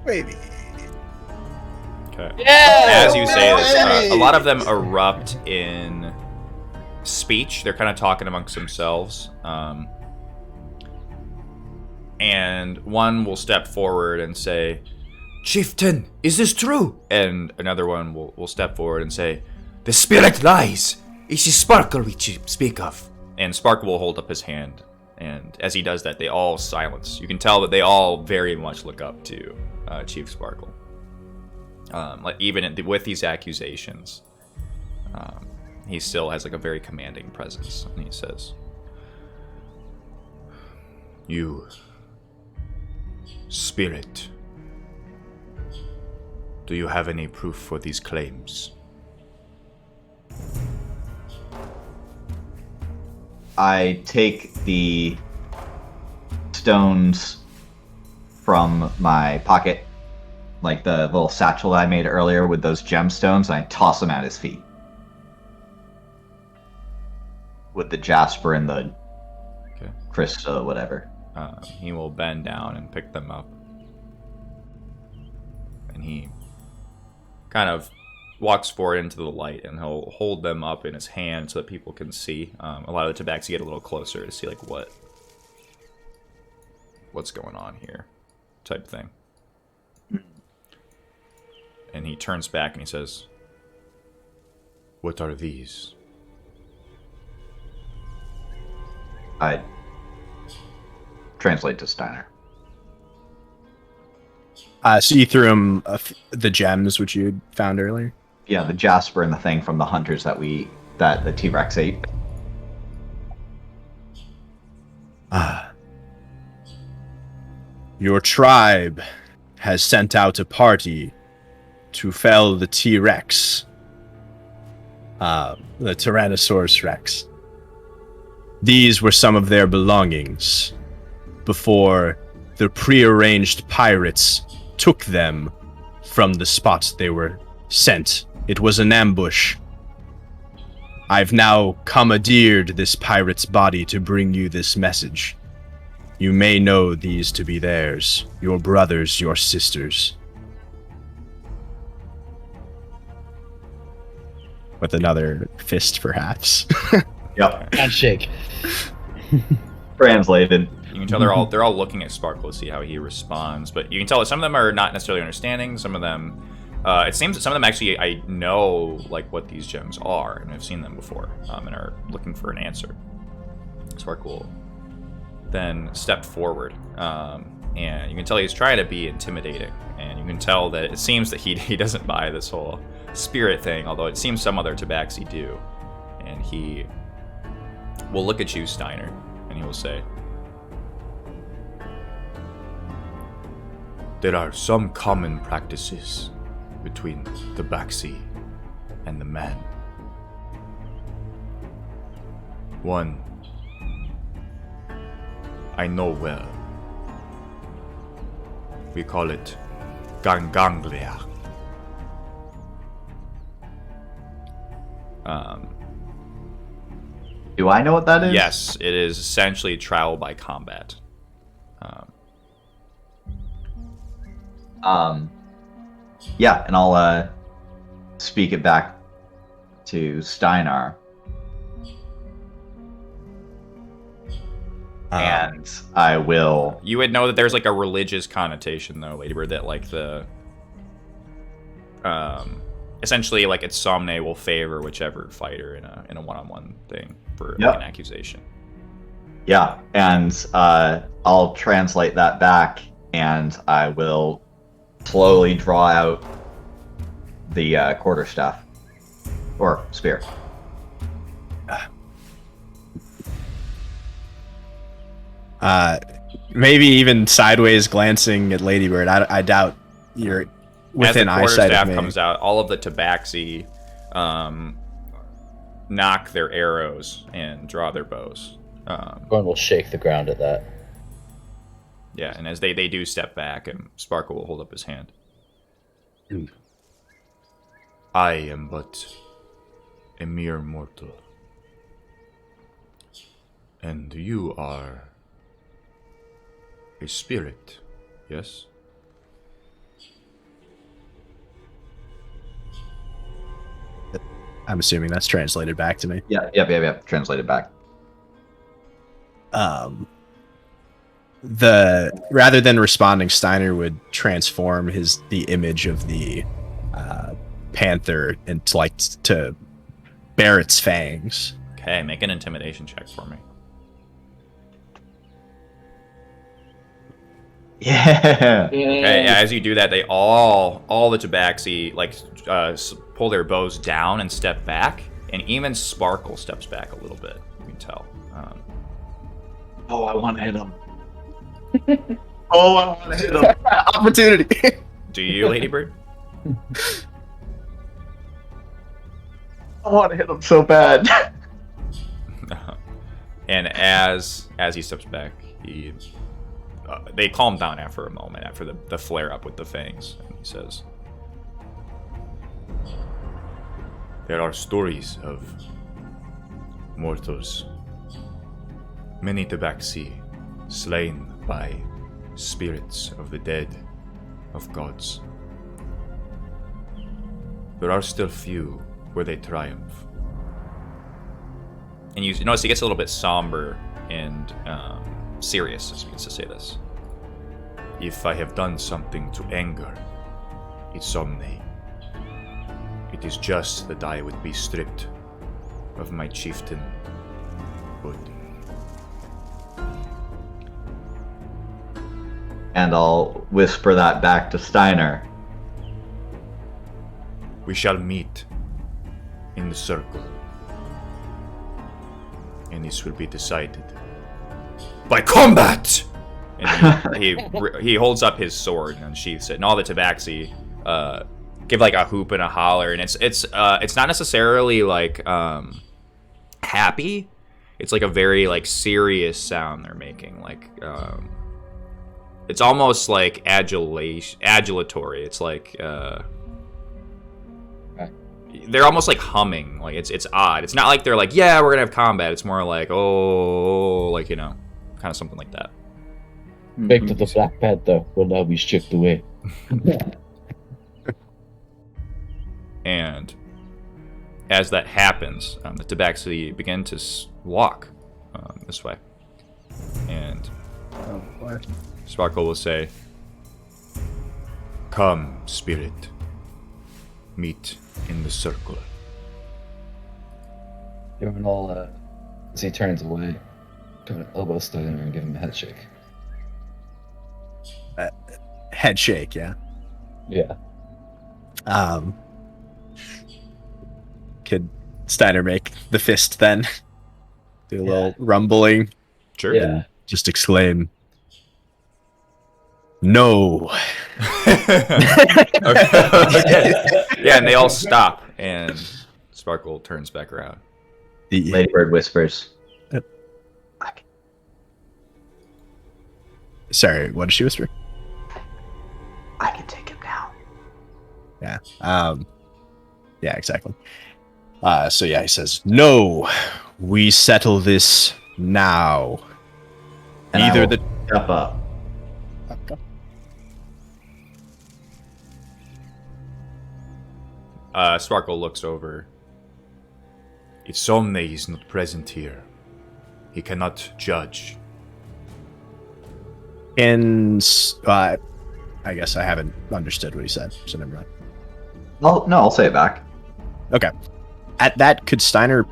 Maybe. Okay. Yeah! As you say this, a lot of them erupt in speech. They're kind of talking amongst themselves. And one will step forward and say, "Chieftain, is this true?" And another one will step forward and say, "The spirit lies. It is Sparkle we speak of." And Sparkle will hold up his hand. And as he does that, they all silence. You can tell that they all very much look up to Chief Sparkle. Like even with these accusations, he still has like a very commanding presence. And he says, "You, spirit, do you have any proof for these claims?" I take the stones from my pocket, like the little satchel that I made earlier with those gemstones, and I toss them at his feet. With the jasper and the crystal, whatever. He will bend down and pick them up. And he kind of walks forward into the light, and he'll hold them up in his hand so that people can see. A lot of the tabaxi get a little closer to see like what's going on here, type thing. And he turns back and he says, "What are these?" I translate to Steiner. So you threw him the gems which you found earlier? Yeah, the jasper and the thing from the hunters that the T-Rex ate. Your tribe has sent out a party to fell the T-Rex. The Tyrannosaurus Rex. These were some of their belongings before the prearranged pirates took them from the spot they were sent. It was an ambush. I've now commandeered this pirate's body to bring you this message. You may know these to be theirs, your brothers, your sisters. With another fist, perhaps. Yep. Handshake. Translated. You can tell they're all looking at Sparkle to see how he responds, but you can tell that some of them are not necessarily understanding. Some of them It seems that some of them actually I know like what these gems are, and I've seen them before, and are looking for an answer. Spark will then step forward, and you can tell he's trying to be intimidating, and you can tell that it seems that he doesn't buy this whole spirit thing, although it seems some other tabaxi do. And he will look at you, Steiner, and he will say, "There are some common practices between the tabaxi and the man. One I know well. We call it ganganglia. Do I know what that is? Yes, it is essentially trial by combat. Yeah, and I'll speak it back to Steinar. And I will. You would know that there's like a religious connotation, though, Ladybird, that like the essentially like its somne will favor whichever fighter in a one-on-one thing for like, an accusation. Yeah, and I'll translate that back, and I will slowly draw out the quarterstaff or spear. Maybe even sideways glancing at Ladybird. I doubt you're within eyesight of me. As the quarterstaff comes out, all of the tabaxi knock their arrows and draw their bows. Gorn will shake the ground at that. Yeah, and as they do step back, and Sparkle will hold up his hand. I am but a mere mortal. And you are a spirit, yes? I'm assuming that's translated back to me. Yeah. Translated back. Rather than responding, Steiner would transform the image of the panther into like to bare its fangs. Okay, make an intimidation check for me. Yeah. Okay, as you do that, they all the tabaxi like pull their bows down and step back, and even Sparkle steps back a little bit. You can tell. Oh, I want to hit him. I want to hit him. Opportunity. Do you, Ladybird? I want to hit him so bad. And as he steps back, they calm down after a moment, after the flare up with the fangs, and he says, "There are stories of mortals, many tabaxi slain by spirits of the dead, of gods. There are still few where they triumph." And you notice he gets a little bit somber and serious as he gets to say this. "If I have done something to anger Insomne, it is just that I would be stripped of my chieftain hood." And I'll whisper that back to Steiner. "We shall meet in the circle, and this will be decided by combat." And he holds up his sword and sheaths it, and all the tabaxi give like a hoop and a holler, and it's not necessarily like happy. It's like a very like serious sound they're making, like it's almost like adulatory. It's like they're almost like humming. Like it's odd. It's not like they're like, yeah, we're gonna have combat. It's more like, oh, like, you know, kind of something like that. Back to the Black Panther will now be stripped away. And as that happens, the tabaxi begin to walk this way, and Sparkle will say, "Come, spirit, meet in the circle. Journal, as he turns away, kind of elbow Steiner and give him a head shake. Head shake, yeah. Yeah. Could Steiner make the fist then? Do a Yeah. little rumbling. Sure. Yeah. Just exclaim, "No!" Okay. Yeah, and they all stop, and Sparkle turns back around. Ladybird whispers. Sorry, what did she whisper? I can take him now. Yeah. Yeah, exactly. So yeah, he says, "No, we settle this now." And I Either will the step up. Sparkle looks over. If Somne is not present here, he cannot judge. and I guess I haven't understood what he said, so never mind. Oh no, I'll say it back. Okay. At that, could Steiner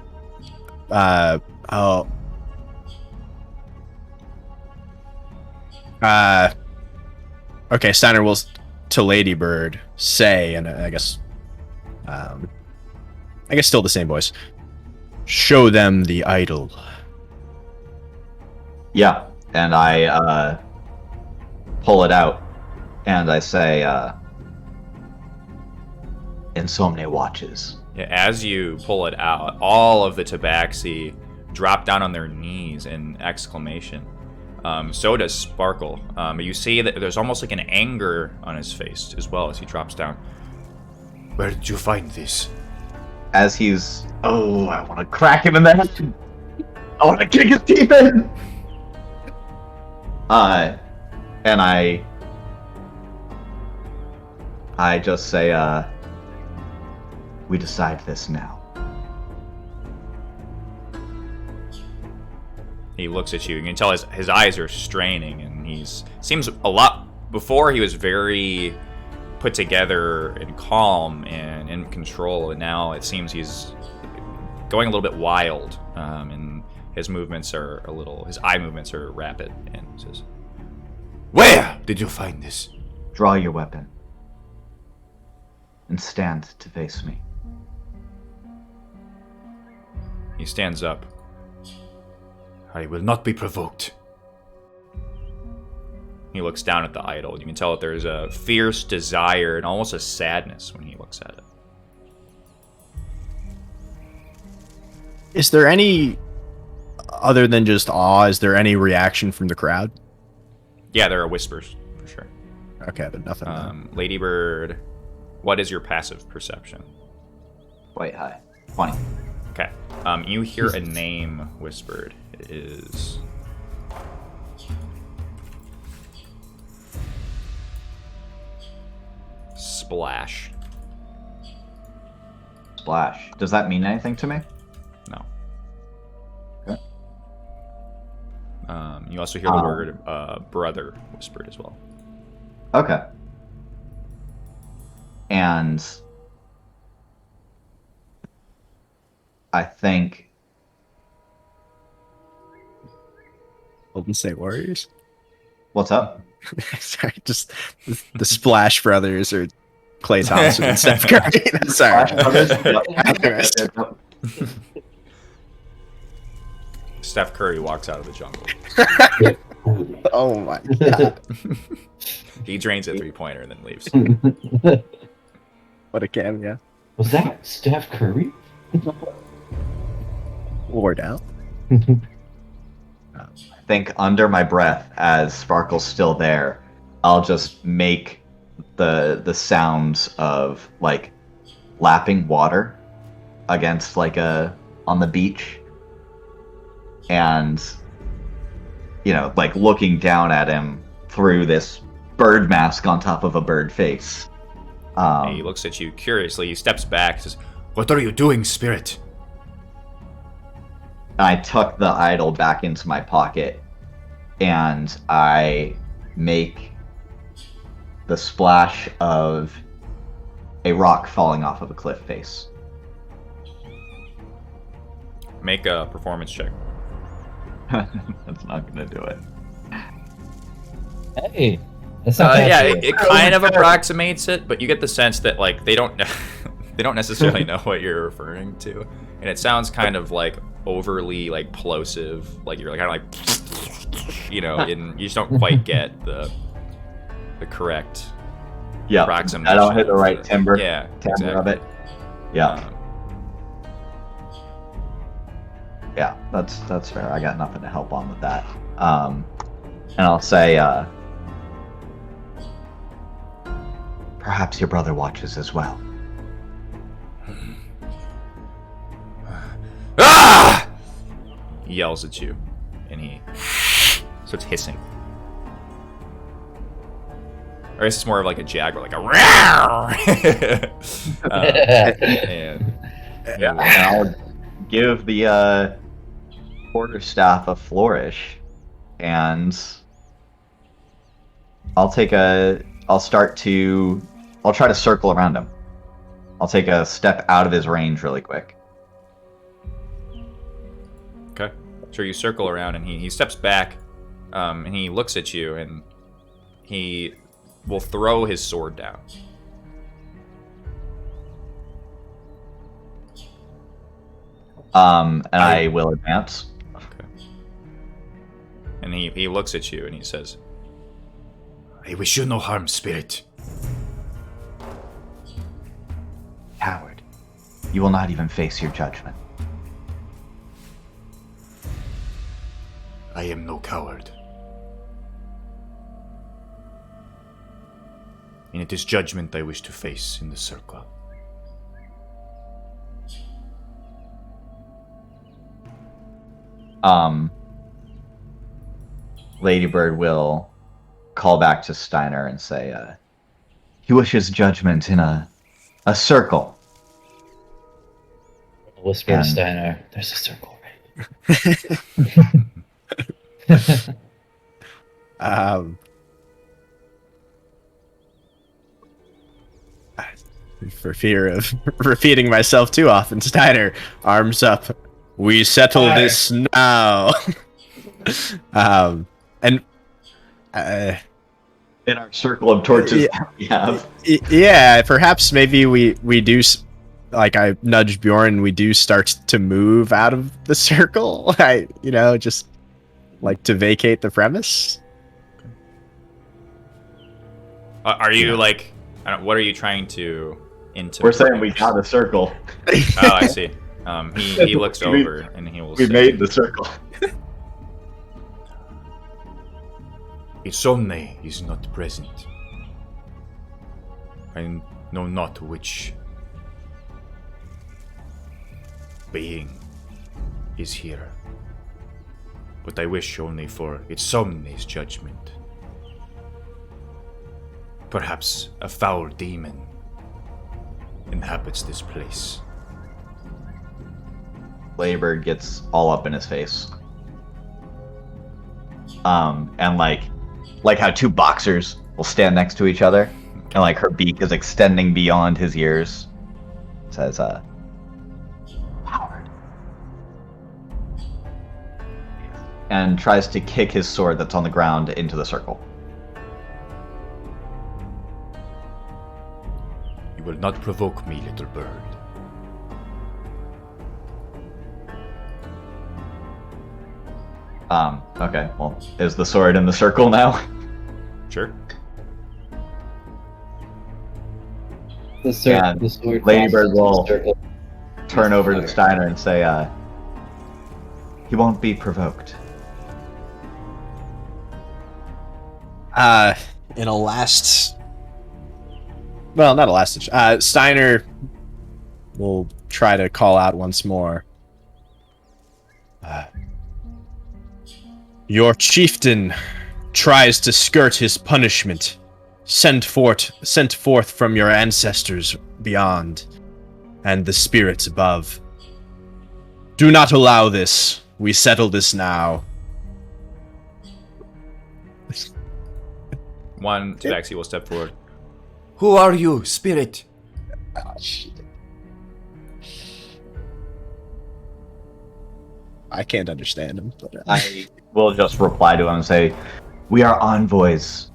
okay, Steiner will to Ladybird say, and I guess still the same voice. Show them the idol. Yeah, and I pull it out, and I say, Insomnia watches. Yeah, as you pull it out, all of the Tabaxi drop down on their knees in exclamation. So does Sparkle. You see that there's almost like an anger on his face as well as he drops down. Where did you find this? As he's, I want to crack him in the head. I want to kick his teeth in. And I just say, we decide this now. He looks at you. You can tell his eyes are straining, and seems a lot. Before he was very put together and calm and in control, and now it seems he's going a little bit wild. And his movements are his eye movements are rapid. And says, "Where did you find this?" Draw your weapon and stand to face me. He stands up. I will not be provoked. He looks down at the idol. You can tell that there's a fierce desire and almost a sadness when he looks at it. Is there any, other than just awe, is there any reaction from the crowd? Yeah, there are whispers, for sure. Okay, but nothing. Ladybird, what is your passive perception? Quite high. 20. Okay. You hear a name whispered. It is... Splash. Splash. Does that mean anything to me? No. Okay. You also hear the word brother whispered as well. Okay. And I think Golden State Warriors? what's up? Sorry, just the Splash Brothers or Klay Thompson and Steph Curry. Sorry. Steph Curry walks out of the jungle. Oh my god. He drains a three-pointer and then leaves. What a cameo. Was that Steph Curry? Wore down. I think under my breath, as Sparkle's still there, I'll just make the sounds of like lapping water against like on the beach, and like looking down at him through this bird mask on top of a bird face. He looks at you curiously. He steps back. Says, "What are you doing, spirit?" I tuck the idol back into my pocket, and I make the splash of a rock falling off of a cliff face. Make a performance check. That's not gonna do it. Hey, that's not bad. Yeah, it kind of approximates it, but you get the sense that like they don't they don't necessarily know what you're referring to, and it sounds kind of like overly like plosive, like you're like kind of like, you know, and you just don't quite get the correct approximation. I don't hit the right timbre. Yeah, timbre exactly. of it. Yeah. Yeah, that's fair. I got nothing to help on with that. And I'll say, perhaps your brother watches as well. Ah! He yells at you, and he starts hissing. Or it's more of like a jaguar, like a roar. And And I'll give the quarterstaff a flourish, and I'll try to circle around him. I'll take a step out of his range really quick. Okay. So you circle around, and he steps back, and he looks at you, and he will throw his sword down. And I will advance. Okay. And he looks at you, and he says, "I wish you no harm, spirit." Coward, you will not even face your judgment. I am no coward. And it is judgment I wish to face in the circle. Ladybird will call back to Steiner and say, he wishes judgment in a circle. Whisper to Steiner, there's a circle right. For fear of repeating myself too often, Steiner, arms up. We settle this now. And in our circle of torches we have. Yeah, perhaps maybe we do, like I nudged Bjorn, we do start to move out of the circle. Just like to vacate the premise. Are you like, what are you trying to intimate? We're saying we got a circle. Oh, I see. He looks over and he will say, we made the circle. Isomne is not present. I know not which being is here, but I wish only for Isomne's judgment. Perhaps a foul demon inhabits this place. Ladybird gets all up in his face. And like how two boxers will stand next to each other, and like her beak is extending beyond his ears. Says, Howard. And tries to kick his sword that's on the ground into the circle. You will not provoke me, little bird. Okay, well, is the sword in the circle now? Sure. The sword Ladybird will circle. turn over to Steiner and say, he won't be provoked. In a last... Well, not a last ditch. Steiner will try to call out once more. Your chieftain tries to skirt his punishment, sent forth from your ancestors beyond, and the spirits above. Do not allow this. We settle this now. Tabaxi will step forward. Who are you, spirit? Oh, shit. I can't understand him. But, I will just reply to him and say, "We are envoys."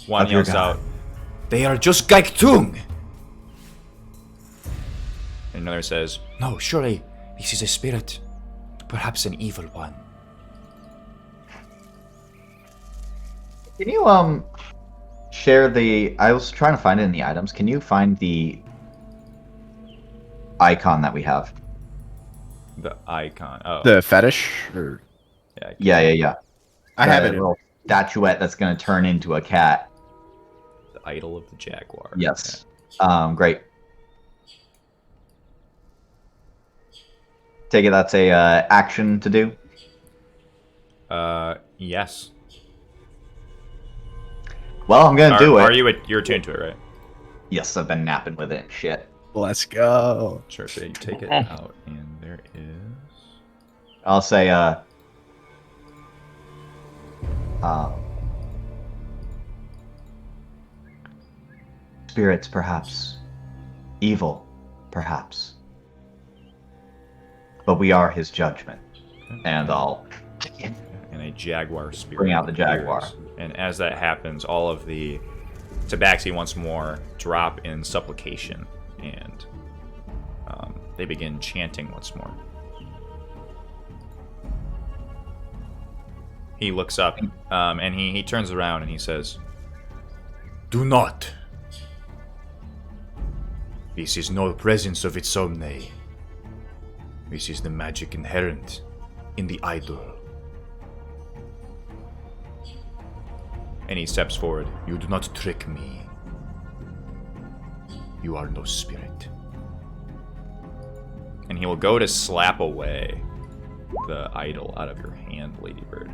One of your yells god. out, "They are just Gaiktung!" And another says, "No, surely this is a spirit. Perhaps an evil one." Can you share the? I was trying to find it in the items. Can you find the icon that we have? The icon. Oh. the fetish? Or... Yeah. I have it. A little statuette that's going to turn into a cat. The idol of the jaguar. Yes. Great. Take it that's a action to do. Yes. Well, I'm gonna do it. Are you? You're attuned to it, right? Yes, I've been napping with it. And shit. Let's go. Sure. So you take it out, and there is. I'll say spirits, perhaps. Evil, perhaps. But we are his judgment. And I'll And a jaguar spirit. bring out the jaguar. appears. And as that happens, all of the tabaxi once more drop in supplication, and they begin chanting once more. He looks up, and he turns around and he says, "Do not. This is no presence of its own. This is the magic inherent in the idol." And he steps forward. "You do not trick me. You are no spirit." And he will go to slap away the idol out of your hand, Ladybird.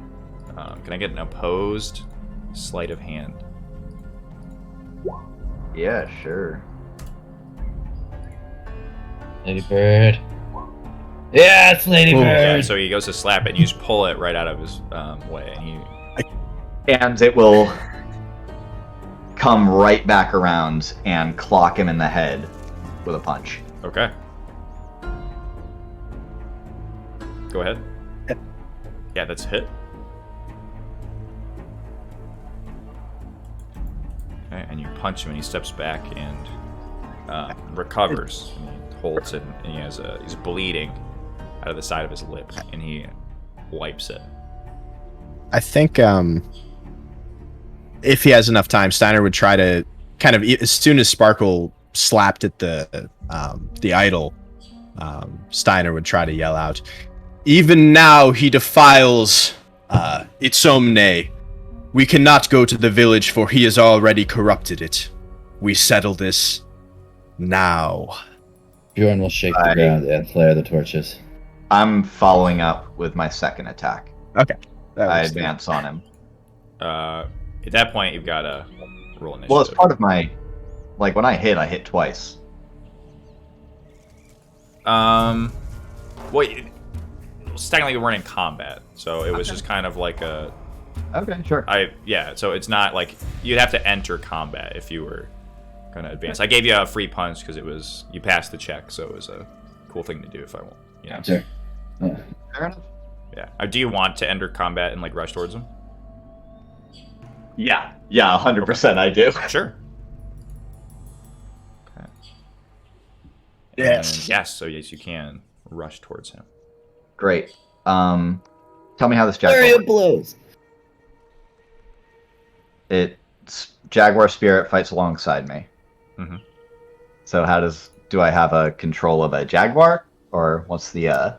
Can I get an opposed sleight of hand? Yeah, sure. Ladybird. Yes, Ladybird. Yeah, so he goes to slap it, and you just pull it right out of his way. And And it will come right back around and clock him in the head with a punch. okay. Go ahead. Yeah, that's a hit. Okay, and you punch him, and he steps back and recovers. And he holds it, and he's bleeding out of the side of his lip, and he wipes it. I think if he has enough time, Steiner would try to kind of, as soon as Sparkle slapped at the idol, Steiner would try to yell out, "Even now he defiles Itsomne. We cannot go to the village, for he has already corrupted it. We settle this now." Bjorn will shake the ground and flare the torches. I'm following up with my second attack. Okay. I advance on him. At that point, you've got to roll initiative. Well, it's part of my... Like, when I hit twice. Well, technically, we weren't in combat, so it was just kind of like a... Okay, sure. So it's not like... You'd have to enter combat if you were going to advance. I gave you a free punch because it was... You passed the check, so it was a cool thing to do if I want. You know? Sure. Yeah. Fair enough. Yeah. Do you want to enter combat and, like, rush towards him? Yeah, 100% I do. Sure. Okay. Yes. And yes, so yes, you can rush towards him. Great. Tell me how this Flurry jaguar of blows. It's jaguar spirit fights alongside me. Mm-hmm. So do I have a control of a jaguar, or what's the Yeah.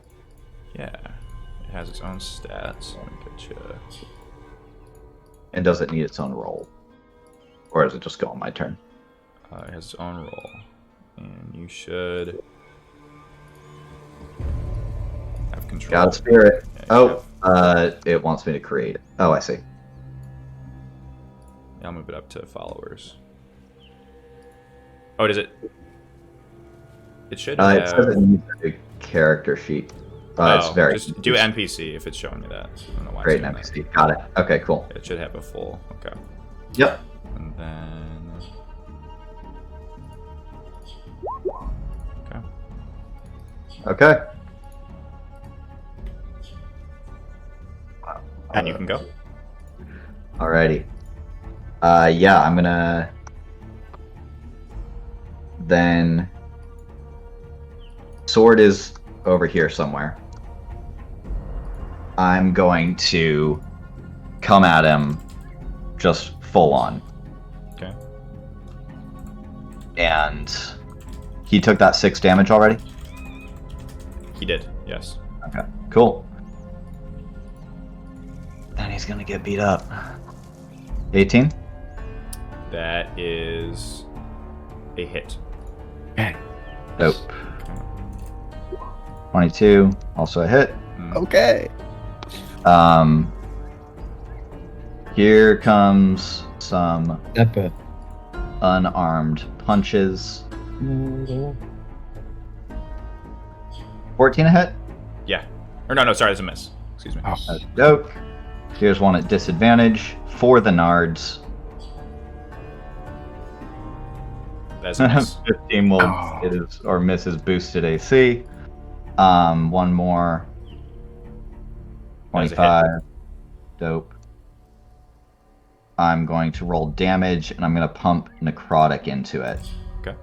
It has its own stats. Let me get you... and does it need its own roll, or does it just go on my turn? It has its own roll, and you should have control. God spirit. Yeah, It wants me to create. Oh, I see. Yeah, I'll move it up to followers. Oh, does it? It should have... It says it needs a character sheet. It's very just do NPC if it's showing me that. I don't know why. great it's doing NPC. Got it. Okay, cool. that. It should have a full. Okay. Yep. And then Okay. And you can go. Alrighty. Yeah, I'm gonna then sword is over here somewhere. I'm going to come at him just full on. Okay. And he took that 6 damage already? He did, yes. Okay, cool. Then he's gonna get beat up. 18? That is a hit. Nope. 22, also a hit. Okay. Here comes some Epa. unarmed punches. 14 a hit? Yeah. Or no, sorry, that's a miss. Excuse me. Oh. That's dope. Here's one at disadvantage for the nards. That's a miss. 15 will is or misses boosted AC. One more. That is a 25. Dope. I'm going to roll damage and I'm going to pump necrotic into it. Okay.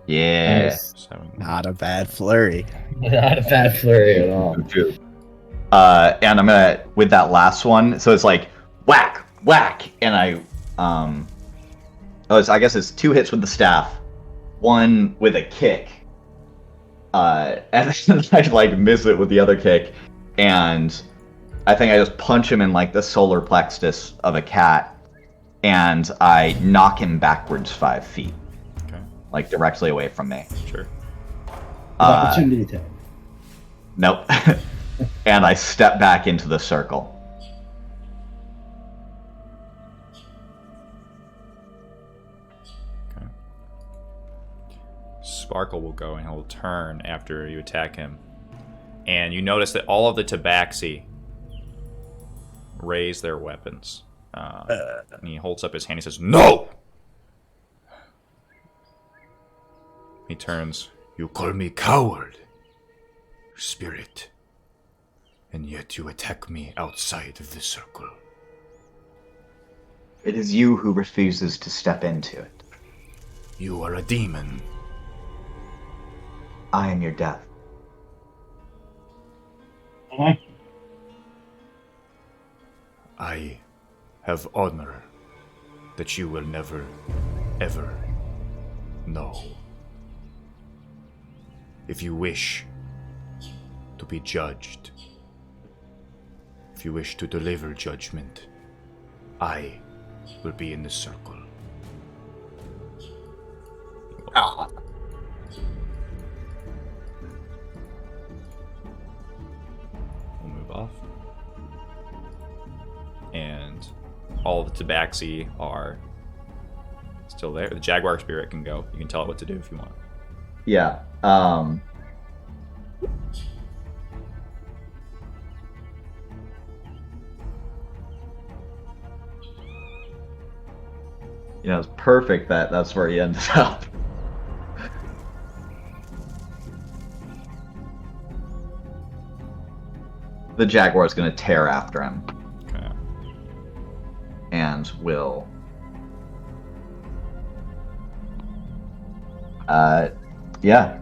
Yeah. Nice. 7. Not a bad flurry. Not a bad flurry at all. And I'm gonna with that last one. So it's like whack, whack, and I guess it's 2 hits with the staff, 1 with a kick, and then I like miss it with the other kick, and I think I just punch him in like the solar plexus of a cat, and I knock him backwards 5 feet, Okay. like directly away from me. Sure. Opportunity attack. Nope. And I step back into the circle. Okay. Sparkle will go and he'll turn after you attack him. And you notice that all of the tabaxi raise their weapons. And he holds up his hand. He says, "No!" He turns. "You call me coward, spirit. And yet you attack me outside of the circle. It is you who refuses to step into it. You are a demon. I am your death. I have honor that you will never, ever know. If you wish to be judged, if you wish to deliver judgment, I will be in the circle." We'll move off. And all the tabaxi are still there. The jaguar spirit can go. You can tell it what to do if you want. Yeah. You know, it's perfect that that's where he ended up. The jaguar's gonna tear after him. Okay. And will yeah,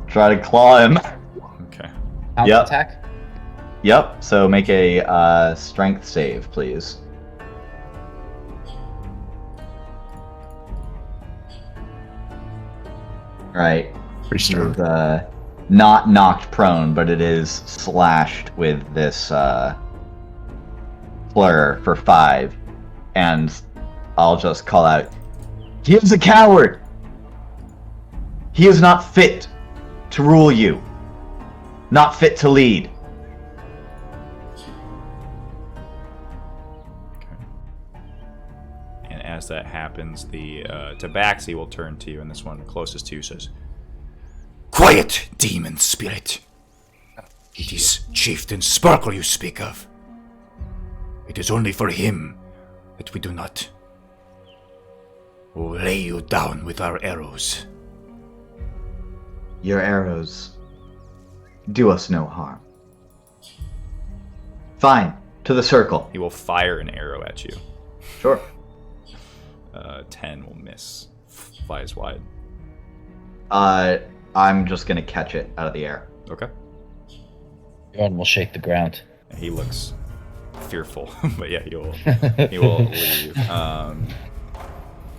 try to claw him. Okay. Counter attack? Yep, so make a strength save, please. Right. Pretty strong. He's, not knocked prone, but it is slashed with this fleur for 5. And I'll just call out, "He is a coward! He is not fit to rule you. Not fit to lead." And as that happens, the tabaxi will turn to you, and this one closest to you says, "Quiet, demon spirit. It is Chieftain Sparkle you speak of. It is only for him that we do not lay you down with our arrows. Your arrows do us no harm. Fine, to the circle. He will fire an arrow at you. Sure. 10 will miss. Flies wide. I'm just gonna catch it out of the air. Okay. Bjorn will shake the ground. He looks fearful, but yeah, he will leave.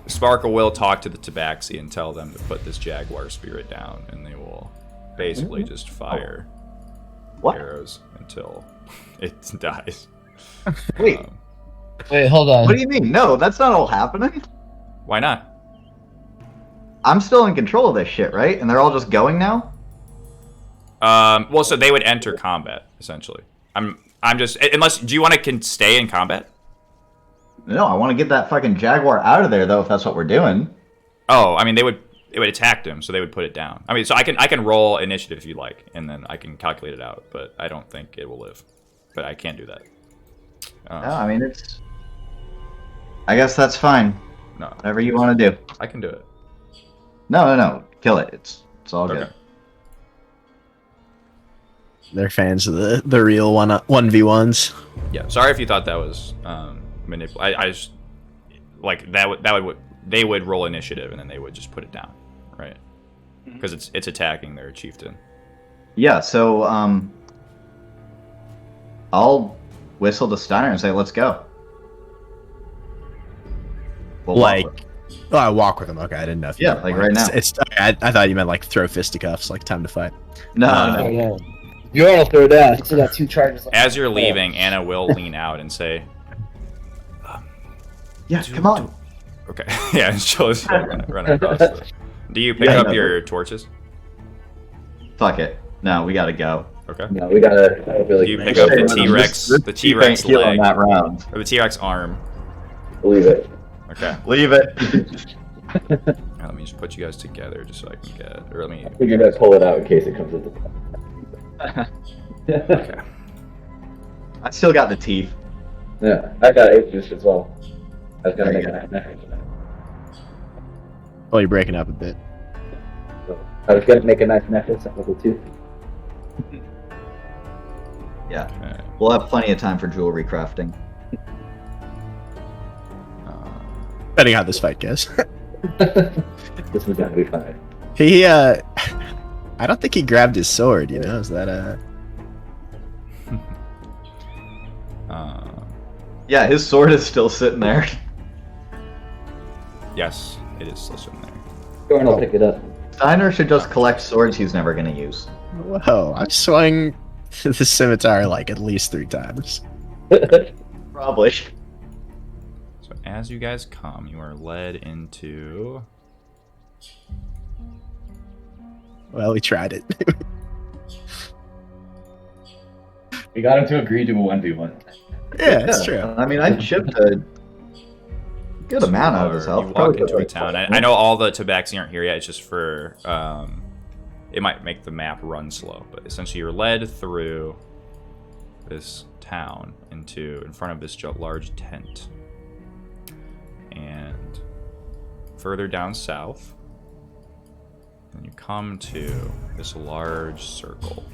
Sparkle will talk to the Tabaxi and tell them to put this jaguar spirit down, and they will basically just fire arrows until it dies. Wait, Wait, hold on. what do you mean? No, that's not all happening. Why not? I'm still in control of this shit, right? And they're all just going now? Well, so they would enter combat essentially. I'm just unless do you want to stay in combat? No, I want to get that fucking jaguar out of there, though, if that's what we're doing. Oh, I mean it would attack them, so they would put it down. I mean, so I can roll initiative if you like, and then I can calculate it out, but I don't think it will live. But I can't do that. No, I mean it's. I guess that's fine. No, Whatever you want to do. I can do it. No. Kill it. It's all good. Okay. They're fans of the real 1v1s. Yeah. Sorry if you thought that was manipulated. I just like that would they would roll initiative and then they would just put it down, right? Because it's attacking their chieftain. Yeah. So I'll whistle to Steiner and say, "Let's go." We'll I walk with him. Okay, I didn't know. If Yeah, like right now. I thought you meant like throw fisticuffs, like time to fight. No. Bjorn will throw it down. Still got 2 charges. As you're leaving, Anna will lean out and say, Yeah, come on. "Okay." Yeah, and she'll run across. Do you pick up your torches? Fuck it. No, we gotta go. Okay. No, we gotta really. Do you pick up the T-Rex, the T-Rex Heal on leg, that round. or the T-Rex arm? Believe it. Okay. Leave it. Now, let me just put you guys together just so I can get, or let me. We're gonna pull it out in case it comes with the. Okay. I still got the teeth. Yeah, I got 8 juice as well. I was gonna There make you a necklace. Oh, you're breaking up a bit. I was gonna make a nice necklace out of the tooth. Yeah. Okay. We'll have plenty of time for jewelry crafting. Depending how this fight goes. This was gonna be fine. He I don't think he grabbed his sword. You know, is that Yeah, his sword is still sitting there. Yes, it is still sitting there. Bjorn will pick it up. Steiner should just collect swords he's never gonna use. Whoa! I've swung the scimitar like at least 3 times. Probably. So as you guys come, you are led into. Well, we tried it. We got him to agree to a 1v1. Yeah, it's true. I mean, I chipped a good amount out of his health. You walk Probably into a like town. I know all the Tabaxi aren't here yet. It's just for it might make the map run slow, but essentially you're led through this town in front of this large tent, and further down south, and you come to this large circle,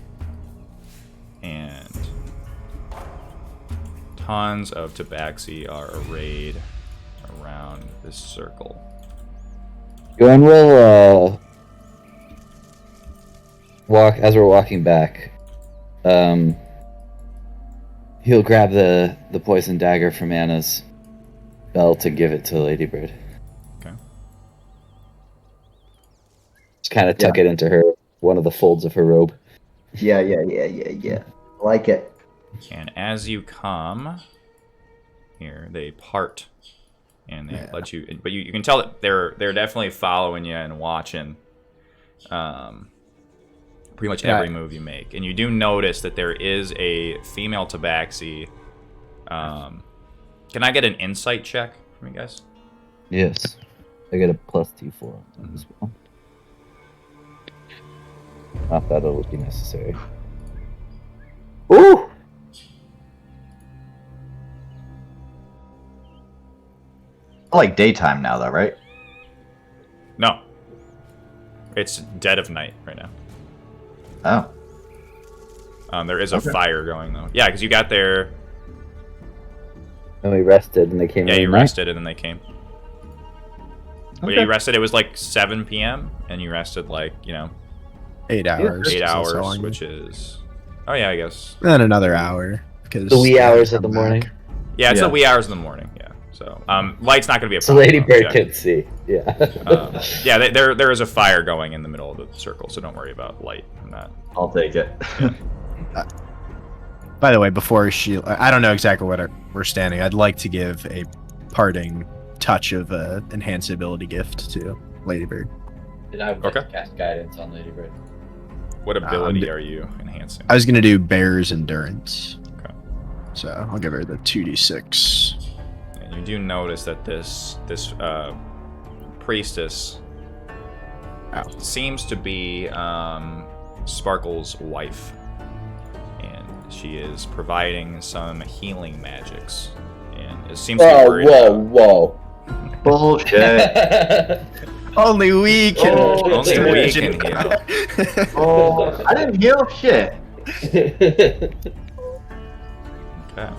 and tons of Tabaxi are arrayed around this circle. Bjorn will walk as we're walking back. He'll grab the poison dagger from Anna's belt and give it to Ladybird. Okay. Just kind of tuck it into one of the folds of her robe. Yeah. Like it. And as you come here, they part, and they let you. But you can tell that they're definitely following you and watching, pretty much every move you make. And you do notice that there is a female Tabaxi. Can I get an insight check from you guys? Yes. I get a +2/4 as well. Not that it would be necessary. Ooh! I like daytime now, though, right? No. It's dead of night right now. Oh. There is a fire going though. Yeah, because you got there. And we rested, and they came. Yeah, in you night. rested and then they came. Well, yeah, you rested. It was like 7 p.m. and you rested like 8 hours. 8 That's hours, how long- which is. Oh yeah, I guess. Then another hour because The wee hours of the come back. morning. Yeah, it's Yeah. the wee hours in the morning. Yeah. So light's not going to be a So problem. Lady Bird yeah. can see. Yeah. Yeah, there is a fire going in the middle of the circle, so don't worry about light. I'm not. I'll take it. By the way, before I don't know exactly what we're standing. I'd like to give a parting touch of enhanced ability gift to Ladybird. And I would like to cast guidance on Lady Bird. What ability are you enhancing? I was gonna do Bear's Endurance. Okay. So I'll give her the 2d6. And you do notice that this priestess seems to be Sparkle's wife, and she is providing some healing magics, and it seems to be worried whoa. Bullshit. Only we can. Only we can heal. Oh, I didn't heal shit. Okay.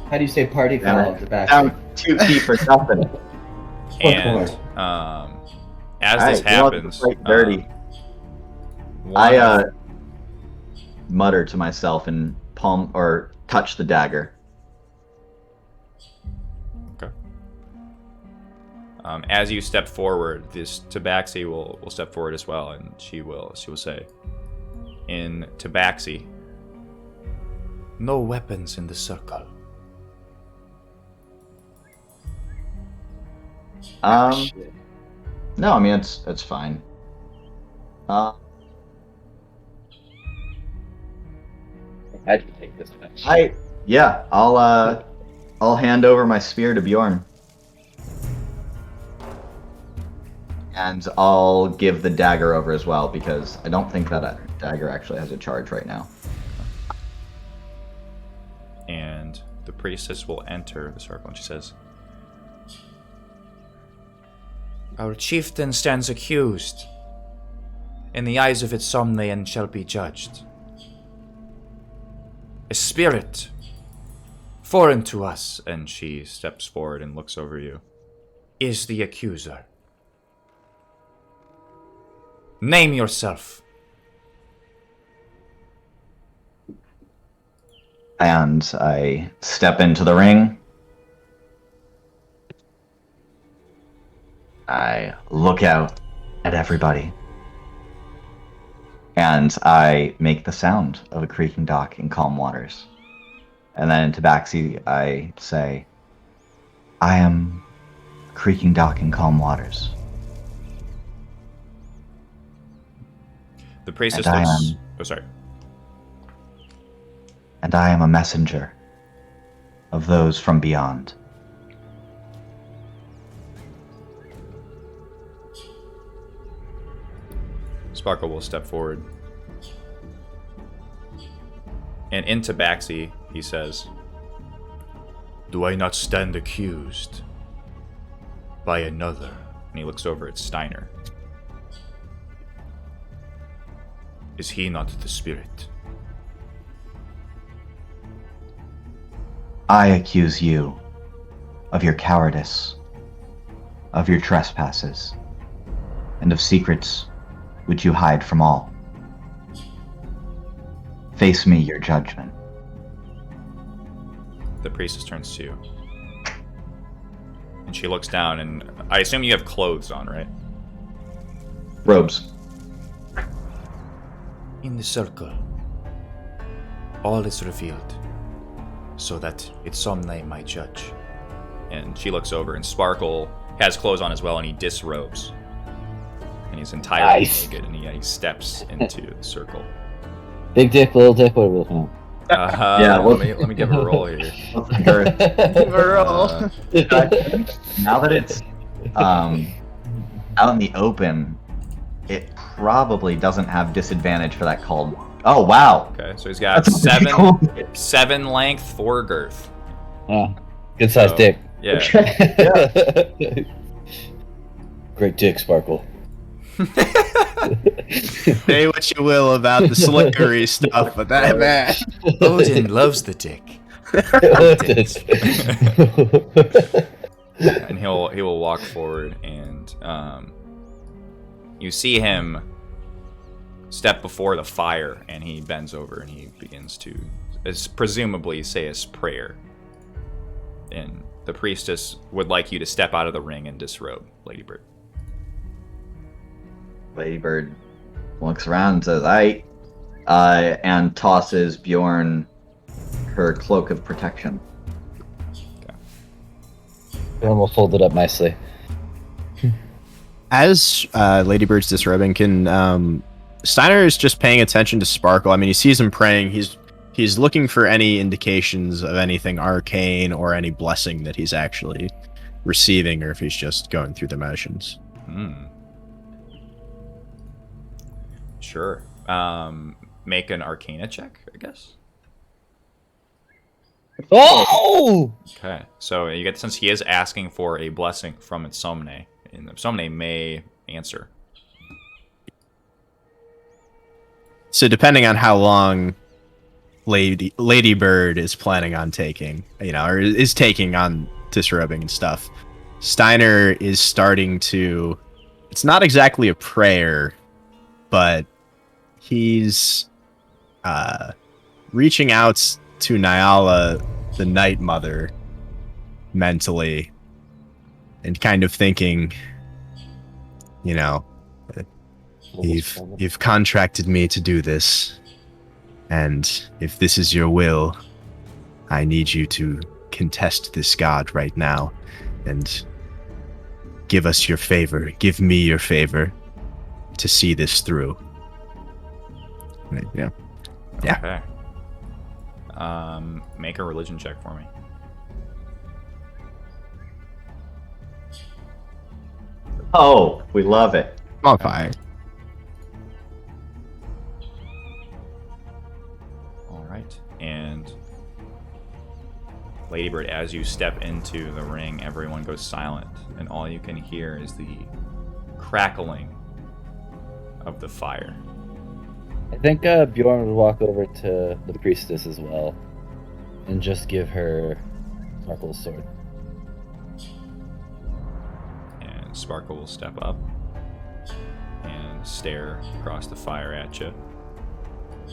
How do you say party foul at the back? Down 2 feet for nothing. And as this happens, dirty. one I of- mutter to myself and touch the dagger. Okay. As you step forward, this Tabaxi will step forward as well, and she will say, in Tabaxi, no weapons in the circle. No, I mean it's fine. How'd you take this one? I'll hand over my spear to Bjorn. And I'll give the dagger over as well, because I don't think that dagger actually has a charge right now. And the priestess will enter the circle, and she says, our chieftain stands accused. In the eyes of its Somnian shall be judged. A spirit, foreign to us, and she steps forward and looks over you, is the accuser. Name yourself. And I step into the ring. I look out at everybody. And I make the sound of a creaking dock in calm waters. And then in Tabaxi, I say, I am a creaking dock in calm waters. The priestess And I looks... am- Oh, sorry. And I am a messenger of those from beyond. Sparkle will step forward. And in Tabaxi, he says, do I not stand accused by another? And he looks over at Steiner. Is he not the spirit? I accuse you of your cowardice, of your trespasses, and of secrets which you hide from all. Face me your judgment. The priestess turns to you. And she looks down, and I assume you have clothes on, right? Robes. In the circle, all is revealed, so that its Somne might judge. And she looks over, and Sparkle has clothes on as well, and he disrobes. And he's entirely naked, and he steps into the circle. Big dick, little dick, what are we looking Yeah, let me give a roll here. at? Now that it's out in the open, it probably doesn't have disadvantage for that called. Oh wow! Okay, so he's got That's pretty cool. 7 length, 4 girth. Yeah. Good sized So, dick. Yeah. Great dick, Sparkle. Say what you will about the slickery stuff, but that man. Odin loves the dick. And he will walk forward, and you see him step before the fire, and he bends over and he begins to presumably say his prayer. And the priestess would like you to step out of the ring and disrobe, Ladybird. Ladybird looks around and says, "Aye," and tosses Bjorn her cloak of protection. And we'll fold it up nicely. As Ladybird's disrobing, can Steiner is just paying attention to Sparkle. I mean, he sees him praying. He's looking for any indications of anything arcane or any blessing that he's actually receiving, or if he's just going through the motions. Sure. Make an Arcana check, I guess. Oh! Okay, so you get the sense he is asking for a blessing from Somne, and Somne may answer. So depending on how long Ladybird is planning on taking, or is taking on disrobing and stuff, Steiner is starting to, it's not exactly a prayer, but he's reaching out to Nyala, the Night Mother, mentally, and kind of thinking, you've contracted me to do this, and if this is your will, I need you to contest this god right now, and give us your favor, give me your favor, to see this through. Yeah. Okay. Make a religion check for me. Oh, we love it. On fire. All right. And Ladybird, as you step into the ring, everyone goes silent, and all you can hear is the crackling of the fire. I think Bjorn would walk over to the priestess as well and just give her Sparkle's sword. And Sparkle will step up and stare across the fire at you.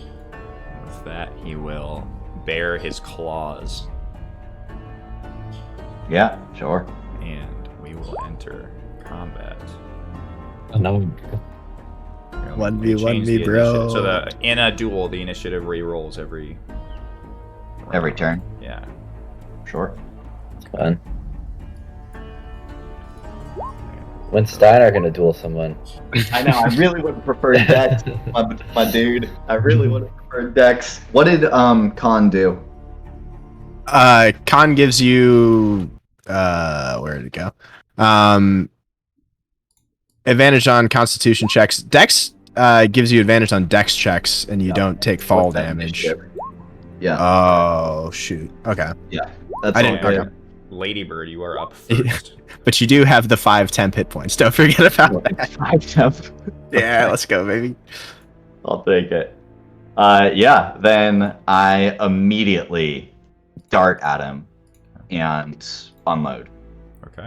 And with that, he will bare his claws. Yeah, sure. And we will enter combat. No. 1v1 me, bro. So in a duel, the initiative re-rolls every turn. Yeah. Sure. It's fun. When Steiner gonna duel someone? I know. I really would have preferred Dex, my dude. I really would have preferred Dex. What did Khan do? Khan gives you where did it go? Advantage on Constitution checks. Dex gives you advantage on Dex checks, and you don't take fall damage. Yeah. Oh shoot. Okay. Yeah. That's I didn't. okay. Okay. Ladybird, you are up first. But you do have the 5 temp hit points. Don't forget about that. Yeah, let's go, baby. I'll take it. Yeah. Then I immediately dart at him and unload. Okay.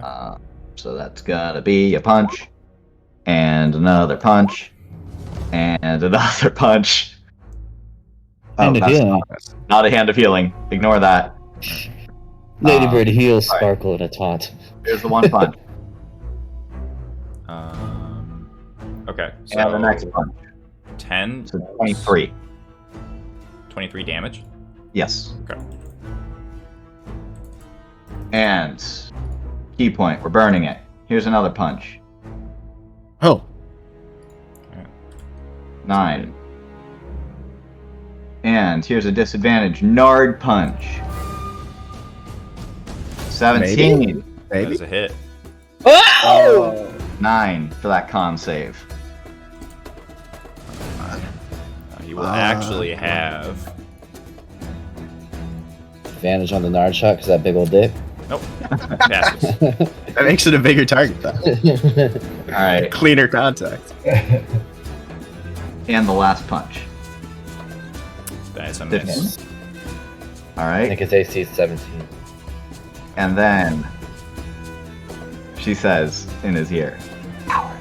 So that's gonna be a punch, and another punch, and another punch. Hand of healing. Not a hand of healing. Ignore that. Ladybird heals right. Sparkle in a taunt. Here's the one punch. Okay. So And the next punch. 10. So 23. 23 damage. Yes. Okay. And key point. We're burning it. Here's another punch. Oh. 9. And here's a disadvantage. Nard punch. 17. That is a hit. Oh! 9 for that con save. You will actually have Advantage on the Nard shot because that big old dick. Nope. Passes. That makes it a bigger target, though. All right, Cleaner contact. and the last punch. That's a 15. miss. All I right, think his AC is 17. and then she says in his ear, "Coward,"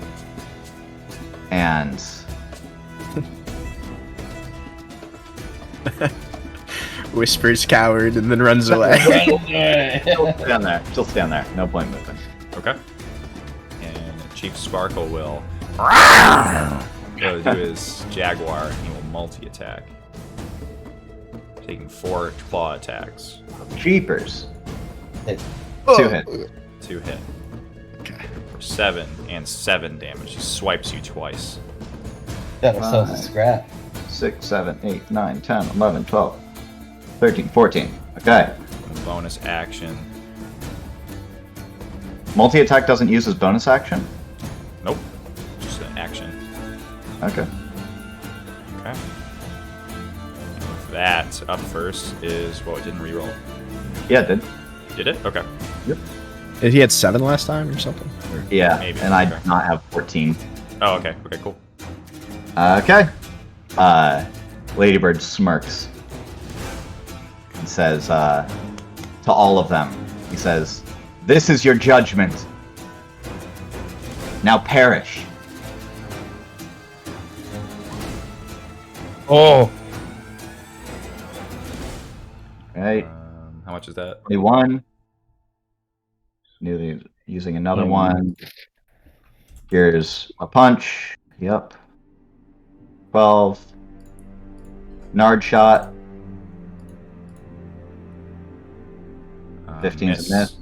and Whispers coward and then runs away. she'll stand there. She'll stand there. No point moving. Okay. And Chief Sparkle will go do his Jaguar, and he will multi-attack. Taking 4 claw attacks. Jeepers. Hit. 2 hits. 2 hit. Okay. For 7 and 7 damage. He swipes you twice. Got ourselves a scrap. 6, 7, 8, 9, 10, 11, 12, 13, 14. Okay. And bonus action. Multi-attack doesn't use his bonus action? Nope. Just an action. Okay. Okay. And that up first is what didn't reroll. Yeah, it did. Did it? Okay. He had 7 last time or something? Or- Yeah, Maybe, and I okay. did not have 14. Oh, okay. Okay, cool. Okay. Ladybird smirks and says to all of them, he says, "This is your judgment. Now perish." Oh! Right? How much is that? 21. Nearly using another one. Here's a punch. Yep. 12. Nard shot. 15 is a miss.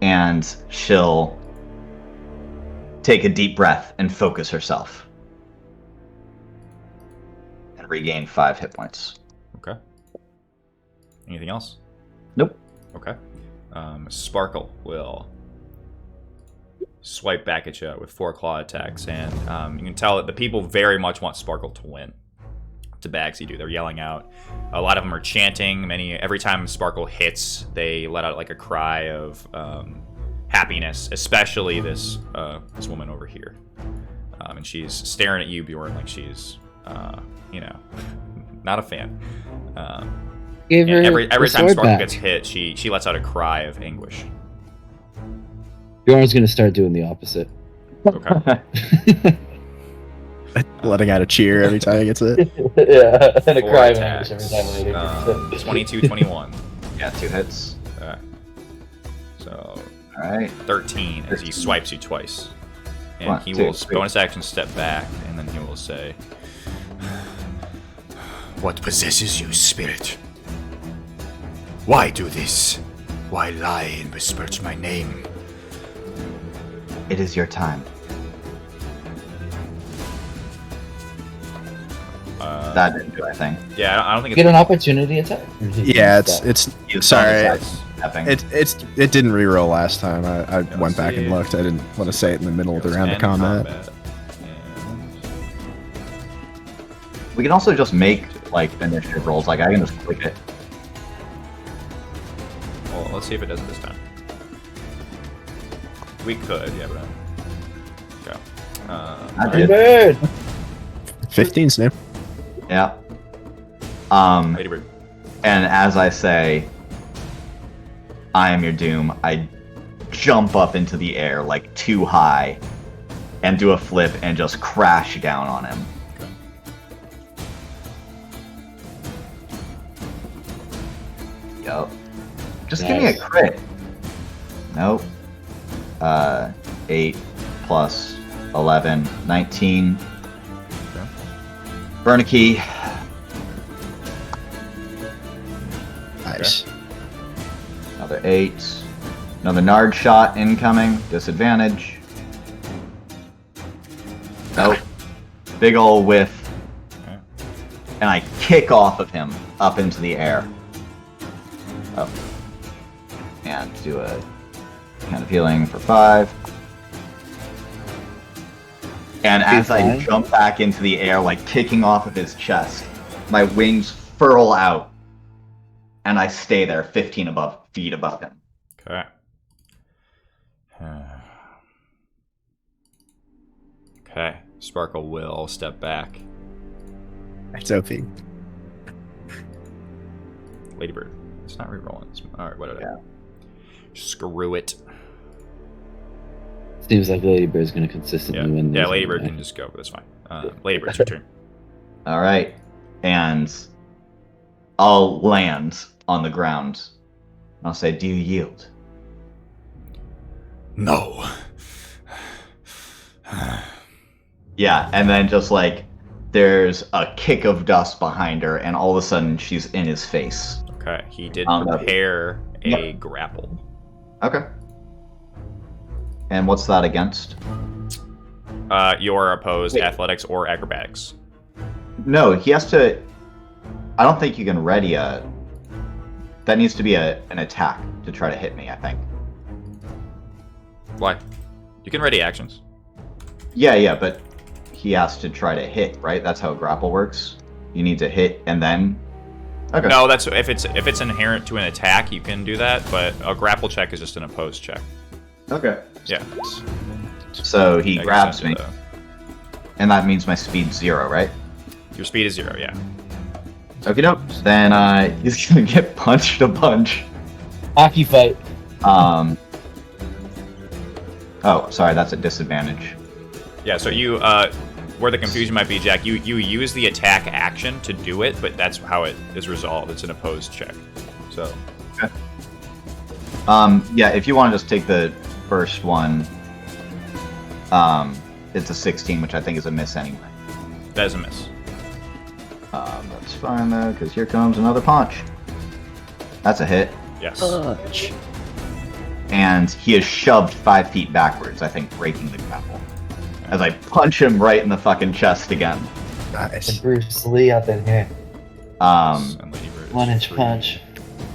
And she'll take a deep breath and focus herself. And regain 5 hit points. Okay. Anything else? Nope. Okay. Sparkle will swipe back at you with 4 claw attacks, and you can tell that the people very much want Sparkle to win. To Bagsy do. They're yelling out. A lot of them are chanting. Every time Sparkle hits, they let out like a cry of happiness. Especially this woman over here, and she's staring at you, Bjorn, like she's not a fan. Gave her Every the time sword Sparkle back. gets hit, she lets out a cry of anguish. Bjorn's gonna start doing the opposite. Okay. Letting out a cheer every time he gets it. Yeah, and a 4 cry of attacks. anguish every time we get 22, 21. Yeah, 2 hits. Okay. So Alright. 13 as he swipes you twice. And 1, he 2, will 3. bonus action step back, and then he will say, "What possesses you, spirit? Why do this? Why lie and besmirch my name?" It is your time. That didn't do anything. Yeah, I don't think Get it's... an opportunity attack. Yeah, it's Use sorry. bonus action stepping. It didn't reroll last time. I Let's went back and see. looked. I didn't want to say it in the middle of the round of And combat. And... We can also just make like initiative rolls. Like I can just click it. Well, let's see if it does it this time. We could, yeah, but... Go. I Hey, did. bird. 15's new. Yeah. Ladybird. And as I say, I am your doom, I jump up into the air like too high and do a flip and just crash down on him. Yup. Just give me a Nice. crit. Nope. 8 plus 11, 19. Okay. Burn a key. Nice. Another 8. Another Nard shot incoming. Disadvantage. Nope. Big ol' whiff. Okay. And I kick off of him up into the air. Oh. And do a kind of healing for 5. And as I fine. jump back into the air, like kicking off of his chest, my wings furl out. and I stay there 15 feet above him. Okay. Okay. Sparkle will step back. That's OP. Ladybird. It's not rerolling. Alright, what did Yeah. Screw it. Seems like Ladybird's going to consistently win. Yeah, these Ladybird anyway. can just go, but that's fine. Ladybird, it's your turn. All right, and I'll land on the ground. I'll say, "Do you yield?" No. Yeah, and then just like there's a kick of dust behind her, and all of a sudden she's in his face. Okay, he did No. prepare a grapple. Okay. And what's that against? Your opposed Wait. athletics or acrobatics. No, he has to. I don't think you can ready a. That needs to be an attack to try to hit me, I think. Why? You can ready actions. Yeah, but he has to try to hit, right? That's how grapple works. You need to hit and then. Okay. No, that's if it's inherent to an attack, you can do that. But a grapple check is just an opposed check. Okay. Yeah. So he I grabs guess me, that's, and that means my speed's 0, right? your speed is 0. Yeah. Okie doke. Then he's gonna get punched a bunch. Hockey fight. Oh, sorry, that's a disadvantage. Yeah. So you where the confusion might be, Jack, you use the attack action to do it, but that's how it is resolved. It's an opposed check. So. Okay. Yeah, if you want to just take the first one, it's a 16, which I think is a miss anyway. That is a miss. That's fine though, because here comes another punch. That's a hit. Yes. Punch. And he is shoved 5 feet backwards, I think, breaking the grapple. As I punch him right in the fucking chest again. Nice. Bruce Lee up in here. And Ladybird is 1-inch free. punch.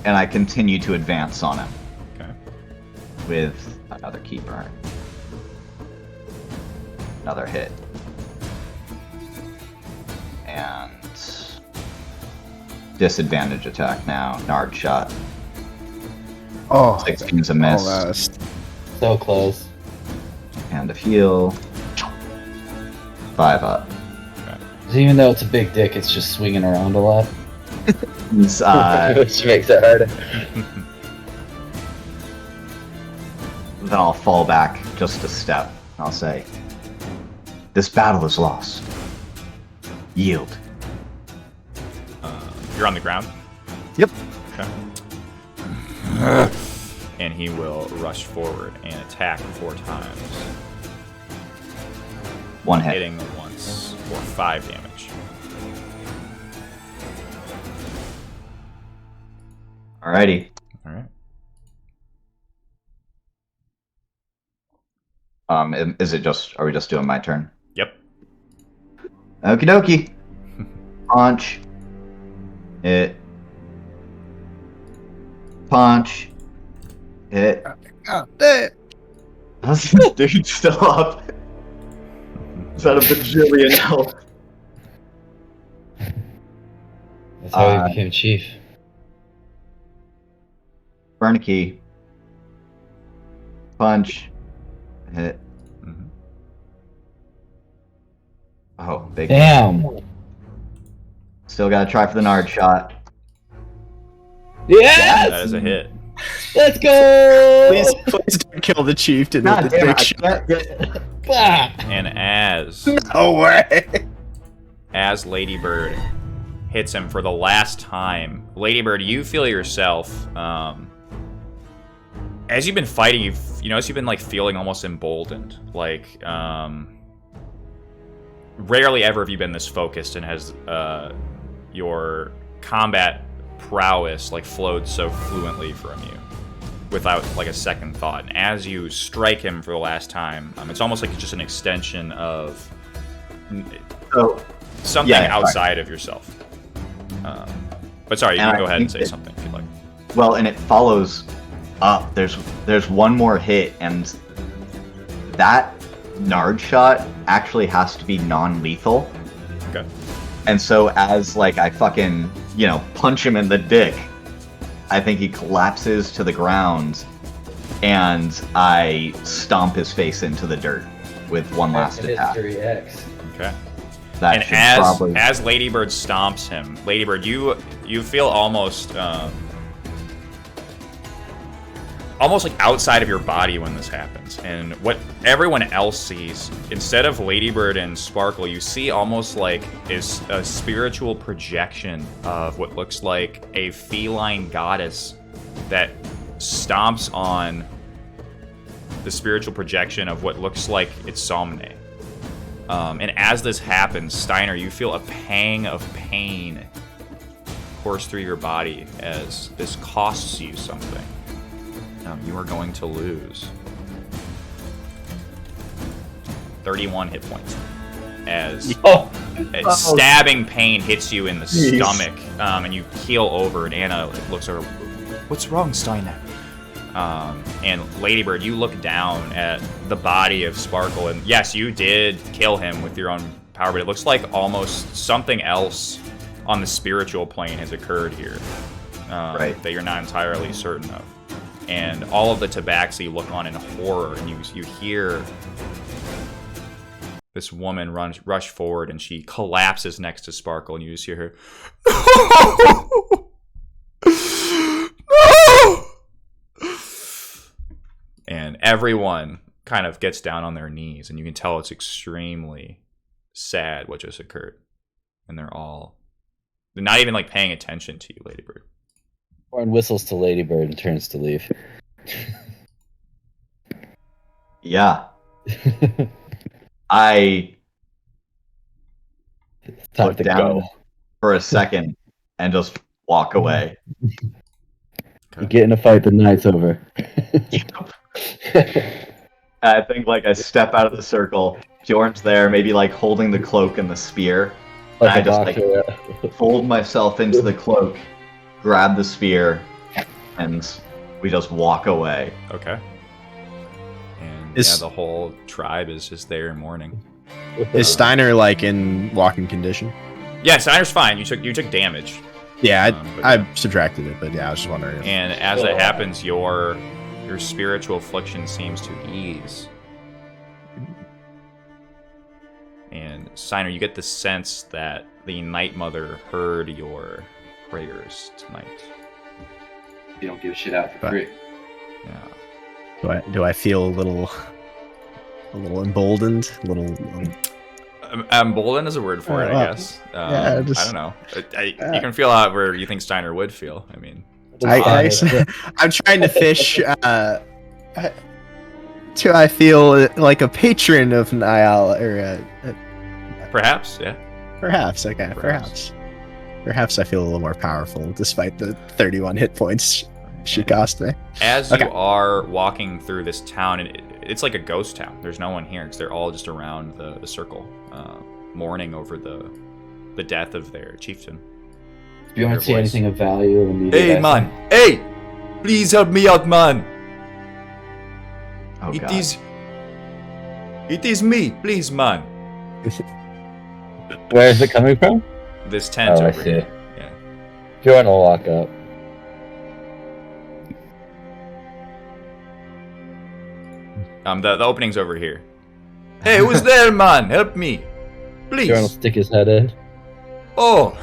And I continue to advance on him Okay. with another keeper. Another hit. And disadvantage attack now. Nard shot. Oh, 16's a miss. almost. So close. And a heal. 5 up. So even though it's a big dick, it's just swinging around a lot. He's, Which makes it harder. then I'll fall back just a step. I'll say, "This battle is lost. Yield." You're on the ground. Yep. Okay. And he will rush forward and attack 4 times, 1 hit. hitting once for 5 damage. Alrighty. All right. Is it just? Are we just doing my turn? Yep. Okie dokie. Punch. Hit. Punch. Hit. God damn. How's this dude still up? Is that a bajillion health? That's how he became chief. Burn a key. Punch. Hit. Mhm. Oh, big. Damn. Still gotta try for the Nard shot. Yes! That is a hit. Let's go! Please don't kill the chieftain with the damn big it, shot. I can't get... Ah! And as No way. Ladybird hits him for the last time, Ladybird, you feel yourself as you've been fighting. You notice you've been like feeling almost emboldened. Like rarely ever have you been this focused, and has your combat prowess like flowed so fluently from you without like a second thought. And as you strike him for the last time, it's almost like just an extension of Oh, something Yeah, outside of yourself. But sorry, you And can go I ahead and think say that- something if you'd like. well, and it follows up. There's one more hit, and that Nard shot actually has to be non-lethal. Okay. And so as like I fucking punch him in the dick, I think he collapses to the ground, and I stomp his face into the dirt with one last attack. History X. Okay. That And as Ladybird stomps him, Ladybird, you feel almost like outside of your body when this happens. And what everyone else sees, instead of Ladybird and Sparkle, you see almost like is a spiritual projection of what looks like a feline goddess that stomps on the spiritual projection of what looks like it's Somne. And as this happens, Steiner, you feel a pang of pain course through your body as this costs you something. You are going to lose 31 hit points as stabbing pain hits you in the stomach, and you keel over, and Anna looks over. What's wrong, Steiner? And Ladybird, you look down at the body of Sparkle, and yes, you did kill him with your own power, but it looks like almost something else on the spiritual plane has occurred here that you're not entirely certain of. And all of the Tabaxi look on in horror, and you hear this woman rush forward, and she collapses next to Sparkle, and you just hear her, no! And everyone kind of gets down on their knees, and you can tell it's extremely sad what just occurred. And they're not even like paying attention to you, Ladybird. Warren whistles to Ladybird and turns to leave. Yeah. I Time look to down go. for a second and just walk away. You get in a fight, the night's over. I think like I step out of the circle. Bjorn's there, maybe like holding the cloak and the spear. And I just like fold myself into the cloak, grab the spear, and we just walk away. Okay. And the whole tribe is just there in mourning. Is Steiner like in walking condition? Yeah, Steiner's fine. You took damage. Yeah, I subtracted it, but yeah, I was just wondering. And as that happens, your spiritual affliction seems to ease. And Steiner, you get the sense that the Night Mother heard your prayers tonight. You don't give shit out for free. Yeah. Do I feel a little emboldened? Emboldened is a word for it, I guess. I don't know. You can feel out where you think Steiner would feel. I mean, I'm trying to fish. Do I feel like a patron of Niall, or perhaps, yeah. Perhaps, okay, perhaps I feel a little more powerful despite the 31 hit points she cost me. As you are walking through this town, and it's like a ghost town. There's no one here because they're all just around the circle, mourning over the death of their chieftain. Do you want to see anything of value in the media? Hey, man! Hey! Please help me out, man! Oh, It God. is me, please, man. Where is it coming from? This tent I over see. here. Yeah. Bjorn will walk up. The opening's over here. Hey, who's there, man? Help me, please. Bjorn will stick his head in. Oh.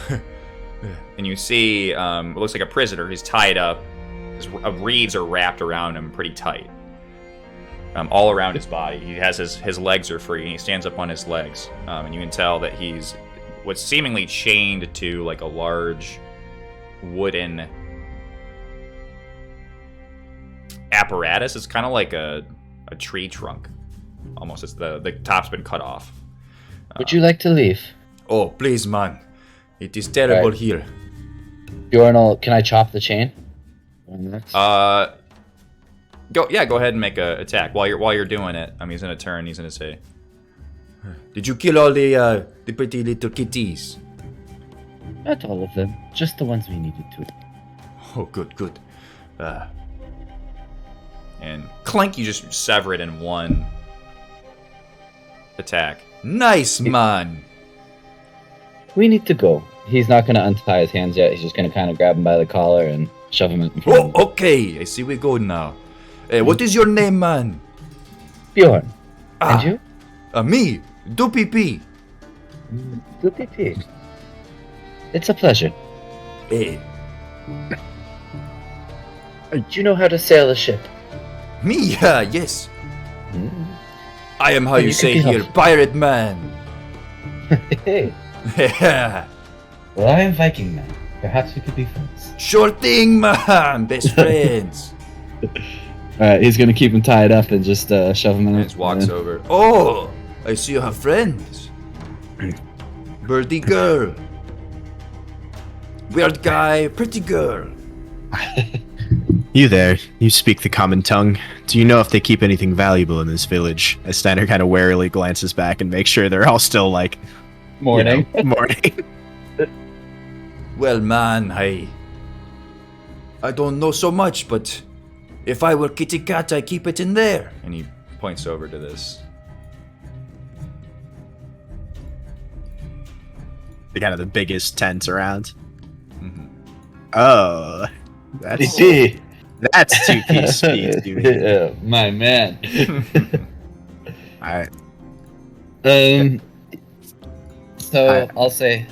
And you see, it looks like a prisoner. He's tied up. His reeds are wrapped around him pretty tight. All around his body. He has his legs are free, and he stands up on his legs. And you can tell that he's what's seemingly chained to like a large wooden apparatus. It's kind of like a tree trunk, almost. It's the top's been cut off. Would you like to leave? Oh, please, man. It is terrible here. Bjorn, can I chop the chain? Go ahead and make a attack. While you're doing it, he's gonna turn. He's gonna say, "Did you kill all the pretty little kitties?" Not all of them, just the ones we needed to. Oh, good. And clink, you just sever it in one attack. Nice, man. We need to go. He's not going to untie his hands yet. He's just going to kind of grab him by the collar and shove him in. Oh, okay. I see we go now. What is your name, man? Bjorn. And you? Me, Doopy. Good PP. It's a pleasure. Hey, Do you know how to sail a ship? me? Yes. I am how Well, you you say could be here, helpful. pirate man. Hey. Well, I am Viking man. Perhaps we could be friends. Sure thing, man. Best friends. Alright, he's gonna keep him tied up and just shove him in. And just walks over. Oh, I see you have friends. Birdie girl. Weird guy, pretty girl. You there, you speak the common tongue. Do you know if they keep anything valuable in this village? As Steiner kind of warily glances back and makes sure they're all still like, Morning. morning. Well, man, I don't know so much, but if I were kitty cat, I keep it in there. And he points over to this. The kind of the biggest tent around. Mhm. Oh, that's PP. that's 2-piece speed. Dude. Yeah, my man. Alright. So I'll say,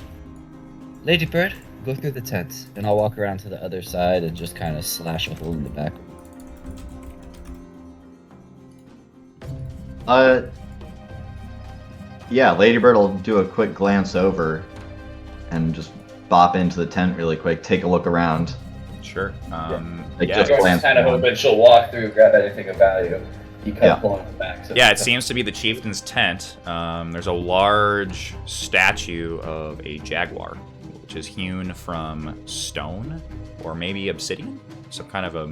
Lady Bird, go through the tent, and I'll walk around to the other side and just kind of slash a hole in the back. Yeah, Ladybird will do a quick glance over and just bop into the tent really quick, take a look around. Sure. Like Yeah, just glance kind of around. hoping she'll walk through, grab anything of value. You Yeah. pull on the back. So yeah, it seems to be the chieftain's tent. There's a large statue of a jaguar, which is hewn from stone or maybe obsidian. Some kind of a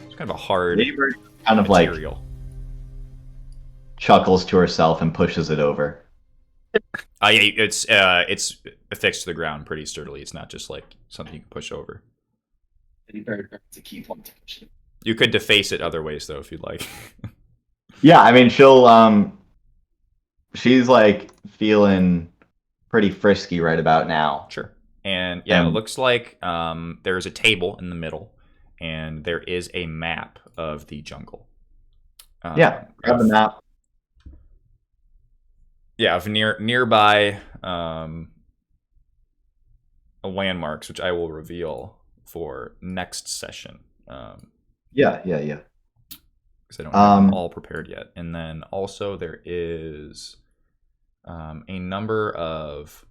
it's kind of a hard Ladybird kind of like material. chuckles to herself and pushes it over. Yeah, it's affixed to the ground pretty sturdily. It's not just like something you can push over. Lady Bird, it's a key point. You could deface it other ways though if you'd like. Yeah, I mean she's like feeling pretty frisky right about now. Sure. And yeah, it Um, looks like there's a table in the middle, and there is a map of the jungle. Yeah, grab the map. Yeah, of nearby landmarks, which I will reveal for next session. Yeah. Because I don't have them all prepared yet. And then also there is a number of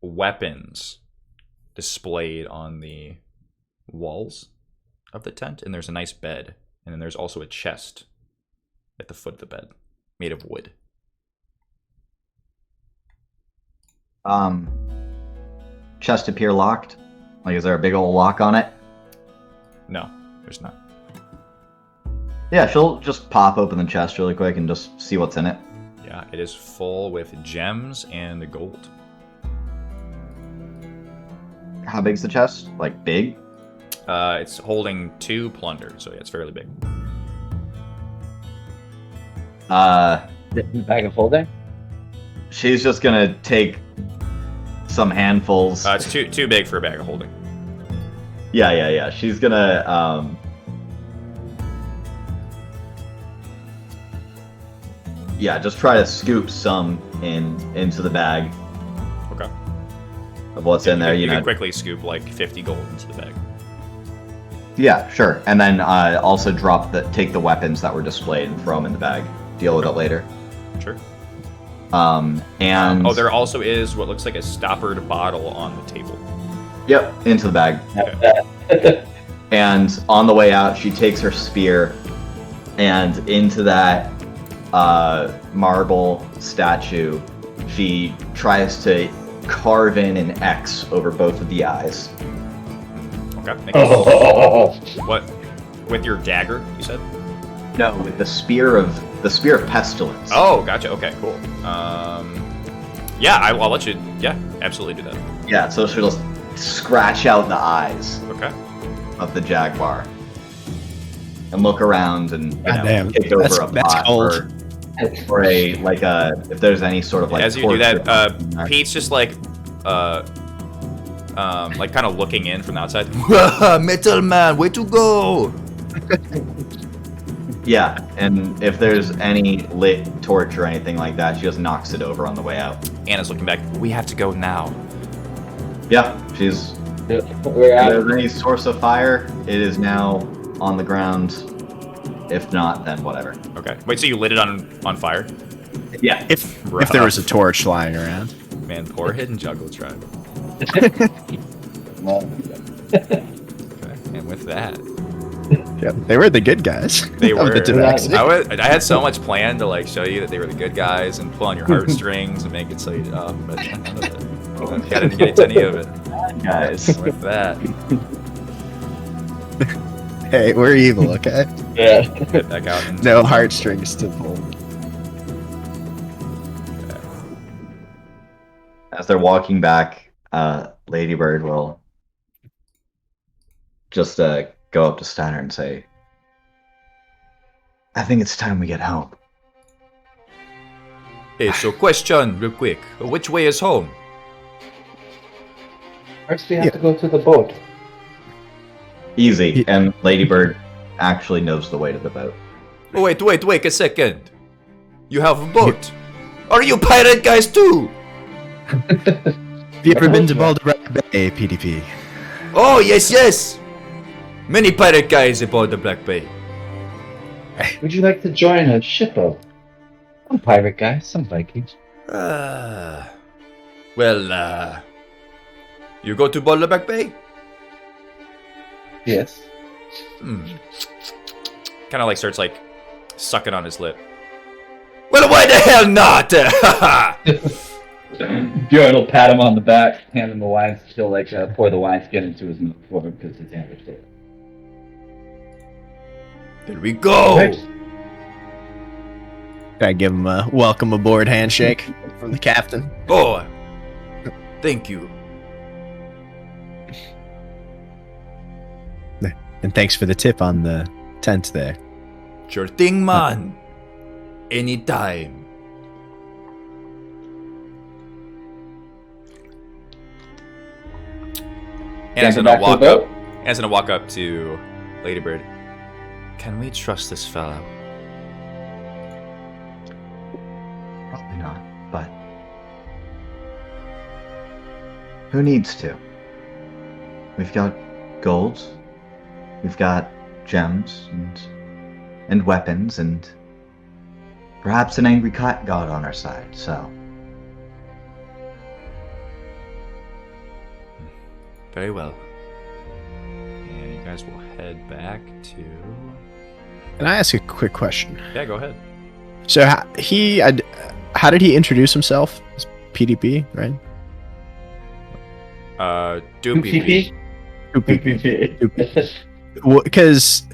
weapons displayed on the walls of the tent, and there's a nice bed, and then there's also a chest at the foot of the bed made of wood. Chest appear locked? Like, is there a big old lock on it? No, there's not. Yeah, she'll just pop open the chest really quick and just see what's in it. Yeah, it is full with gems and gold. How big's the chest? Like, big? It's holding 2 plunder, so yeah, it's fairly big. Bag of holding? She's just gonna take some handfuls. It's too big for a bag of holding. Yeah. She's gonna, yeah, just try to scoop some into the bag Okay. of what's in there, you you know. can quickly scoop like 50 gold into the bag. Yeah, sure. And then also take the weapons that were displayed and throw them in the bag. Deal with it later. Sure. And there also is what looks like a stoppered bottle on the table. Yep, into the bag. Okay. And on the way out, she takes her spear, and into that marble statue, she tries to carve in an X over both of the eyes. Okay. Make a- What? With your dagger, you said? No, with the spear of pestilence. Oh, gotcha. Okay, cool. Yeah, I'll let you. Yeah, absolutely do that. Yeah, so she'll just scratch out the eyes Okay. of the jaguar and look around and Goddamn, kick over that's- a that's pot cold. or if there's any sort of like As you do torch that, or something. Pete's just like like kind of looking in from the outside. Metal Man, way to go! Yeah, and if there's any lit torch or anything like that, she just knocks it over on the way out. Anna's looking back. We have to go now. Yeah, she's. We're If out. there's any source of fire, it is now on the ground. If not, then whatever. Okay. Wait, so you lit it on fire? Yeah. If Rough. there was a torch lying around. Man, poor hidden juggle tribe. Well, Okay. And with that, Yeah, they were the good guys. they of were. the Tabaxi. I had so much planned to like show you that they were the good guys and pull on your heartstrings and make it so you up, but none of it. I didn't get any of it. Guys. With that, Hey, we're evil, okay? yeah. get back out and No heartstrings to pull. As they're walking back, Ladybird will just go up to Steiner and say, I think it's time we get home. Hey, so question real quick. Which way is home? First, we have to go to the boat. Easy. And Ladybird actually knows the way to the boat. Oh, wait a second. You have a boat. Are you pirate guys too? Have you ever been to Balderbrack Bay, PDP? Oh, yes. Many pirate guys aboard the Black Bay. Would you like to join a ship of some pirate guys, some Vikings? You go to Balderbrack Bay? Yes. Kind of like starts like sucking on his lip. Well, why the hell not? Bjorn will pat him on the back, hand him the wine. He'll like pour the wineskin into his mouth for him because his hand is there. There we go. Right. I give him a welcome aboard handshake from the captain. Oh, thank you. And thanks for the tip on the tent there. Sure thing, man. Anytime. Anna's gonna walk up. Anna's gonna walk up to Ladybird. Can we trust this fellow? Probably not, but who needs to? We've got gold, we've got gems and weapons and perhaps an angry cat god on our side, so Very well. And you guys will head back to... Can I ask a quick question? Yeah, go ahead. So how did he introduce himself? It's PDP, right? Doopy. Because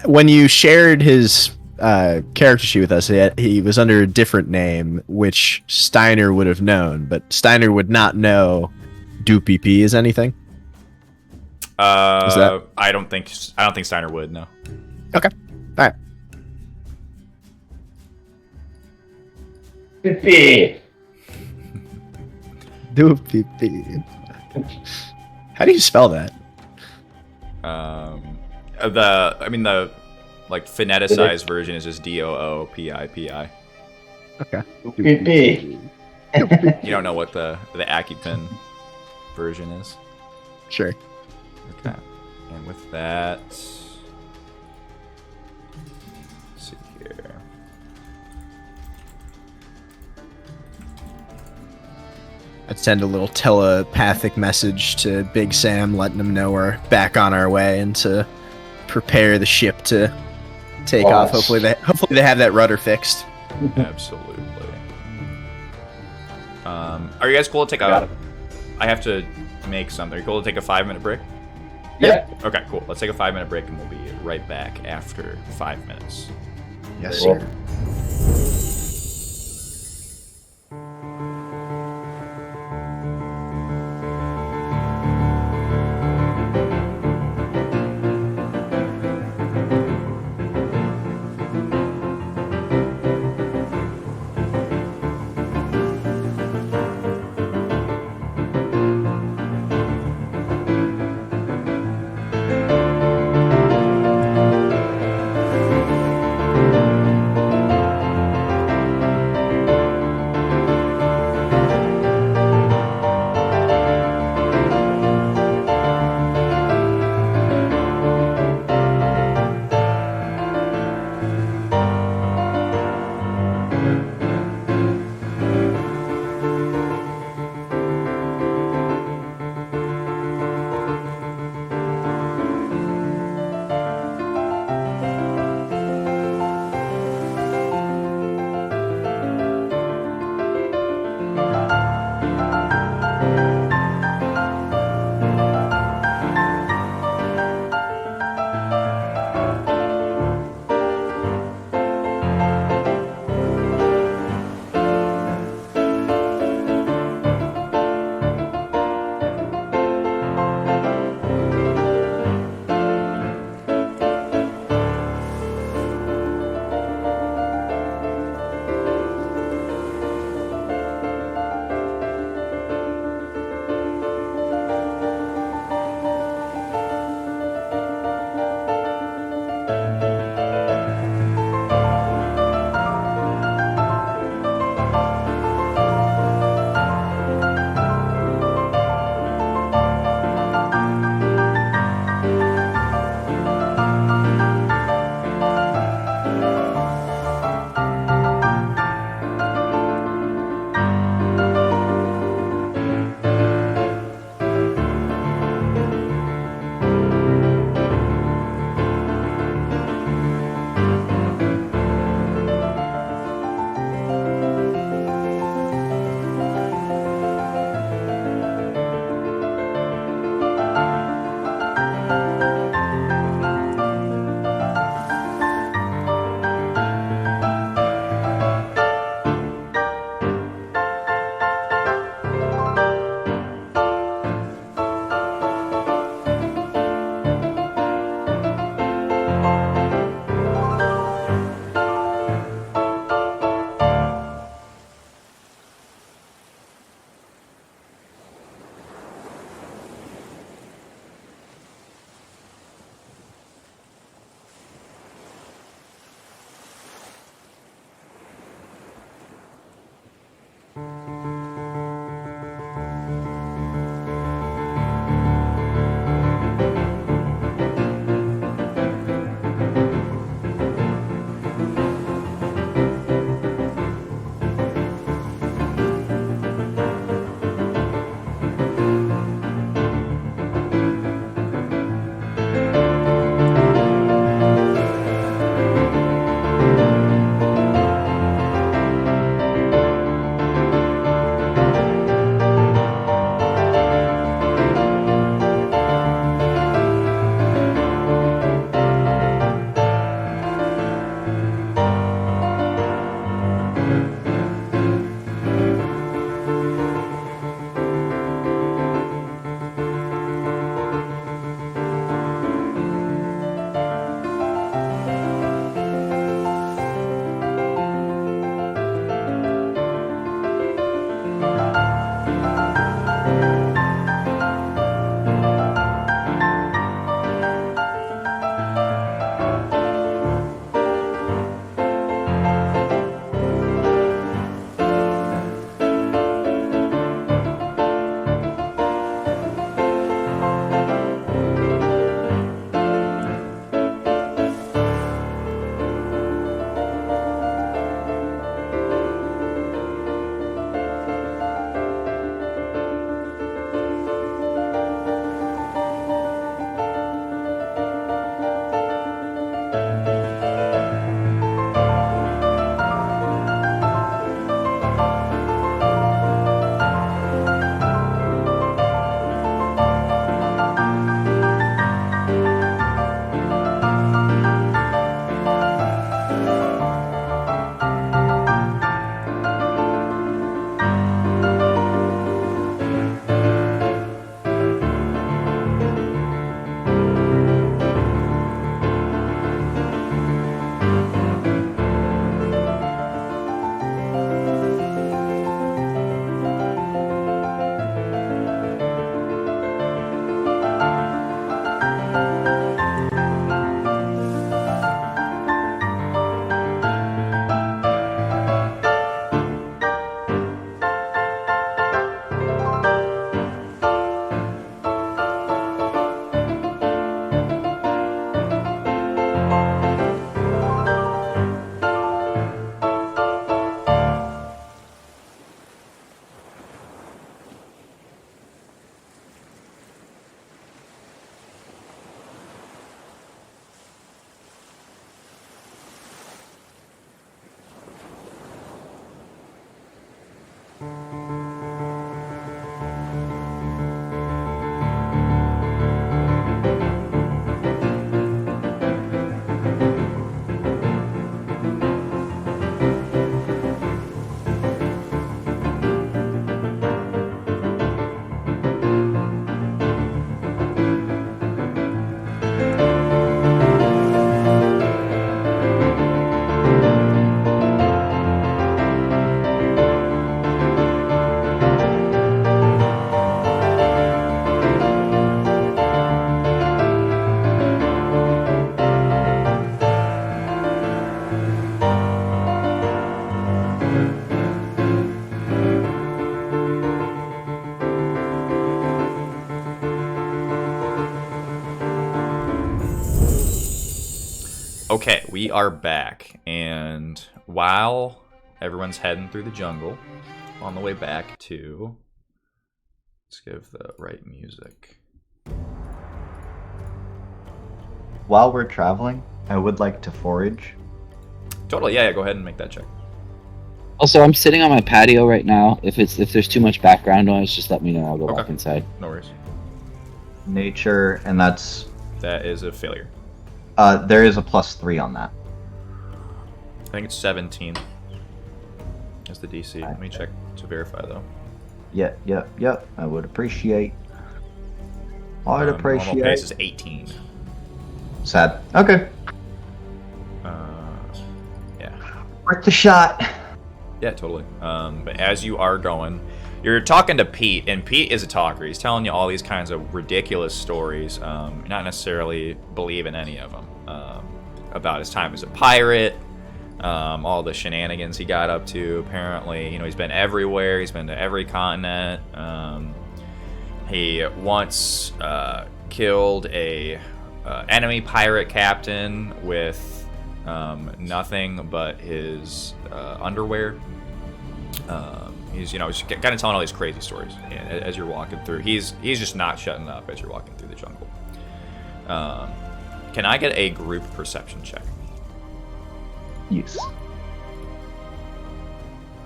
when you shared his character sheet with us, he was under a different name, which Steiner would have known, but Steiner would not know Doopy P is anything. I don't think Steiner would, no. Okay. All right. Doopy P. How do you spell that? The like phoneticized version is just Dooppipi. Okay. You don't know what the AccuPen version is. Sure. Okay. And with that, let's see here. I'd send a little telepathic message to Big Sam, letting him know we're back on our way and to prepare the ship to take off. Hopefully they have that rudder fixed. Absolutely. Are you guys cool to take a? I have to make something. Are you cool to take a 5-minute break? Yeah. Okay, cool. Let's take a 5-minute break and we'll be right back after 5 minutes. Yes, Cool. sir. We are back, and while everyone's heading through the jungle, on the way back to... Let's give the right music. While we're traveling, I would like to forage. Totally, yeah, go ahead and make that check. Also, I'm sitting on my patio right now. If there's too much background noise, just let me know. I'll go back inside. No worries. Nature, and that's... That is a failure. There is a +3 on that. I think it's 17. That's the DC. Let me check to verify, though. Yep. I would appreciate. Normal pace is 18. Sad. Okay. Yeah. Worth the shot. Yeah, totally. But as you are going, you're talking to Pete, and Pete is a talker. He's telling you all these kinds of ridiculous stories. Not necessarily believe in any of them. About his time as a pirate, all the shenanigans he got up to. Apparently, he's been everywhere. He's been to every continent. He once killed a enemy pirate captain with nothing but his underwear. He's kind of telling all these crazy stories as you're walking through. He's just not shutting up as you're walking through the jungle. Can I get a group perception check? Yes.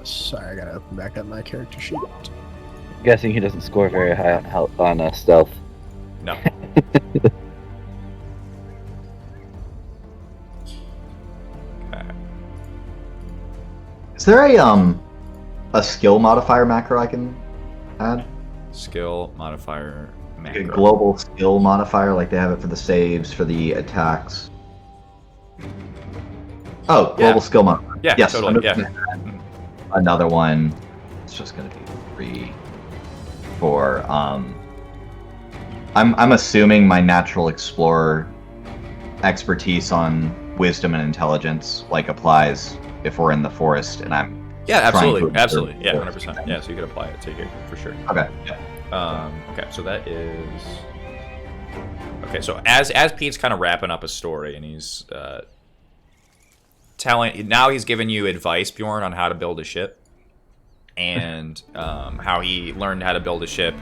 Sorry, I gotta open back up my character sheet. I'm guessing he doesn't score very high on stealth. No. Okay. Is there a skill modifier macro I can add? Skill modifier Like a macro. global skill modifier, like they have it for the saves, for the attacks. Oh, global skill modifier. Yeah, yes, totally. Yeah. Another one. It's just gonna be 3 for I'm assuming my natural explorer expertise on wisdom and intelligence applies if we're in the forest and I'm Yeah, absolutely. trying to Absolutely. observe Yeah, the forest. 100%. Yeah, so you could apply it to your for sure. Okay. Okay, so that is... Okay, so as Pete's kind of wrapping up a story, and he's now he's giving you advice, Bjorn, on how to build a ship, and how he learned how to build a ship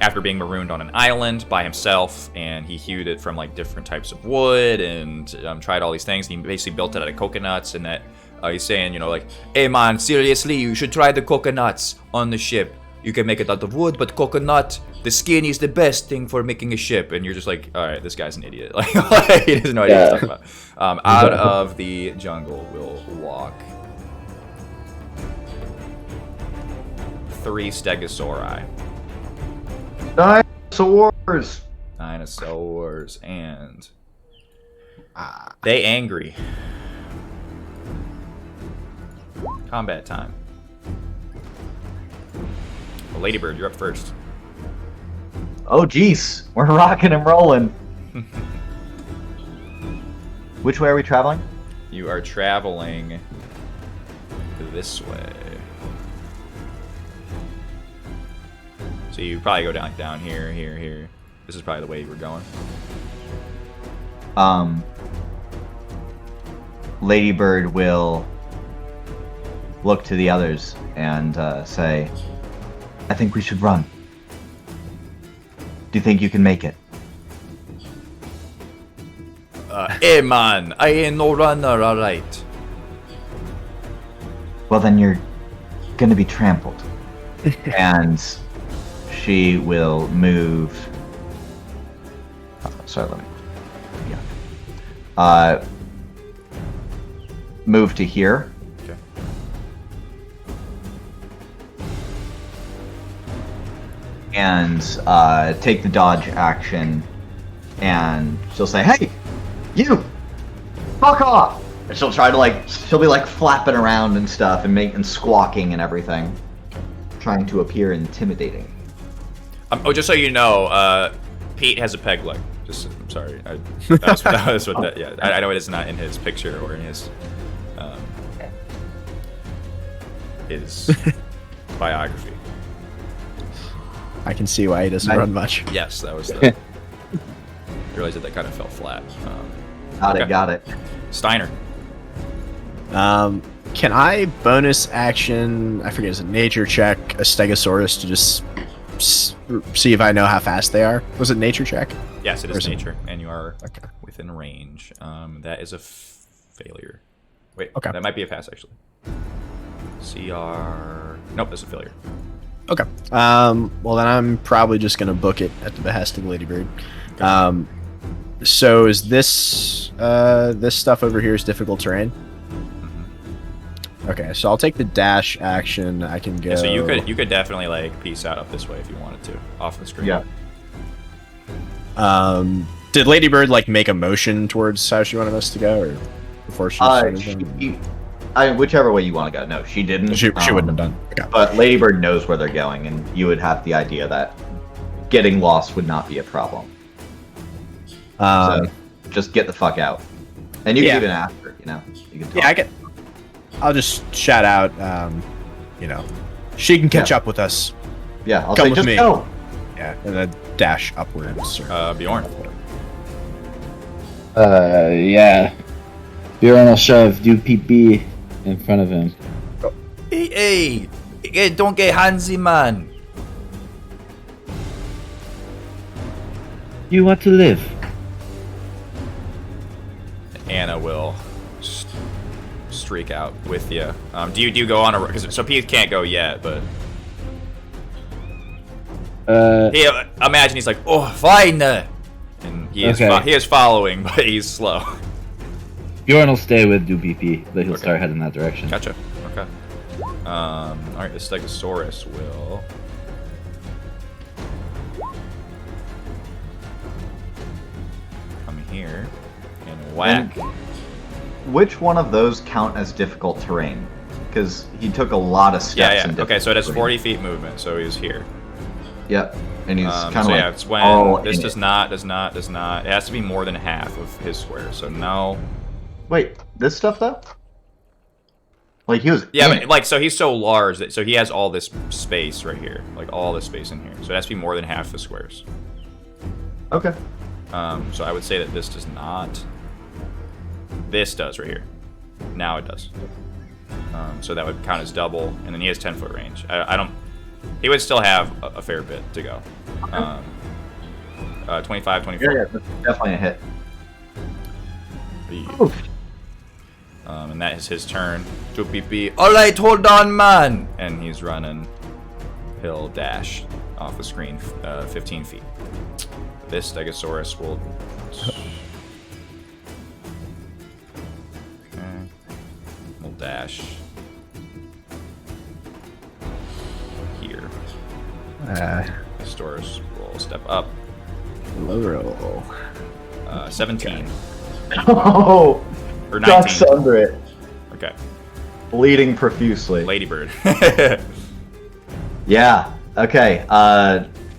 after being marooned on an island by himself, and he hewed it from different types of wood, and tried all these things. He basically built it out of coconuts, and that he's saying, hey man, seriously, you should try the coconuts on the ship. You can make it out of wood, but coconut, the skin is the best thing for making a ship. And you're just like, all right, this guy's an idiot. He doesn't know what he's talking about. Out of the jungle, we'll walk 3 stegosauri. Dinosaurs, and they angry. Combat time. Well, Ladybird, you're up first. Oh jeez, we're rocking and rolling. Which way are we traveling? You are traveling this way. So you probably go down here, here. This is probably the way you were going. Ladybird will look to the others and say, I think we should run. Do you think you can make it? Hey man, I ain't no runner, alright. Well then you're gonna be trampled. And she will move... move to here. Okay. And take the dodge action, and she'll say, "Hey, you, fuck off!" And she'll try to she'll be flapping around and stuff, and squawking and everything, trying to appear intimidating. Just so you know, Pete has a peg leg. I'm sorry. That's what that. Yeah, I know it is not in his picture or in his biography. I can see why he doesn't run much. Yes, that was the... I realized that kind of fell flat. Got it. Steiner. Can I bonus action? I forget. Is it nature check a Stegosaurus to just see if I know how fast they are? Was it nature check? Yes, it is nature, and you are within range. That is a failure. Wait, that might be a pass actually. CR. Nope, that's a failure. Okay. Well, then I'm probably just gonna book it at the behest of Ladybird. Okay. So is this this stuff over here is difficult terrain? Okay, so I'll take the dash action. I can go. Yeah, so you could definitely like peace out up this way if you wanted to, off the screen. Yeah. Did Ladybird like make a motion towards how she wanted us to go, or before she started? Whichever way you want to go. No, she didn't. She wouldn't have done. Okay. But Ladybird knows where they're going, and you would have the idea that getting lost would not be a problem. So just get the fuck out, and you can even ask her. You know, you can talk. I'll just shout out. She can catch up with us. Yeah, I'll Come say with just me. go. Yeah, and then dash upwards. Bjorn. Yeah. Bjorn will shove DPP in front of him. Hey, don't get handsy, man. You want to live? Anna will streak out with you. Do you go on a? Because so Pete can't go yet, but imagine he's like, oh, fine, and he is following, but he's slow. Bjorn will stay with DPP, but he'll start heading that direction. Gotcha. Okay. All right, the Stegosaurus will. Come here and whack. Which one of those count as difficult terrain? Because he took a lot of steps. Yeah. Okay, so it has 40 feet movement, so he's here. Yep, and he's kind of like. It's when this does not. It has to be more than half of his square. So no. Wait, this stuff though? Like he was. Yeah, but like so he's so large that he has all this space right here, like all this space in here. So it has to be more than half the squares. Okay. So I would say that this does not. This does right here. Now it does. So that would count as double, and then he has 10-foot range. I don't. He would still have a fair bit to go. 25, 24. Yeah, that's definitely a hit. And that is his turn. To PP. All right, hold on, man. And he's running. He'll dash off the screen 15 feet. This Stegosaurus will. We'll dash here. Stegosaurus will step up. Low roll. 17. Oh, or 19. ducks under it. Okay. Bleeding profusely. Ladybird. Yeah. Okay.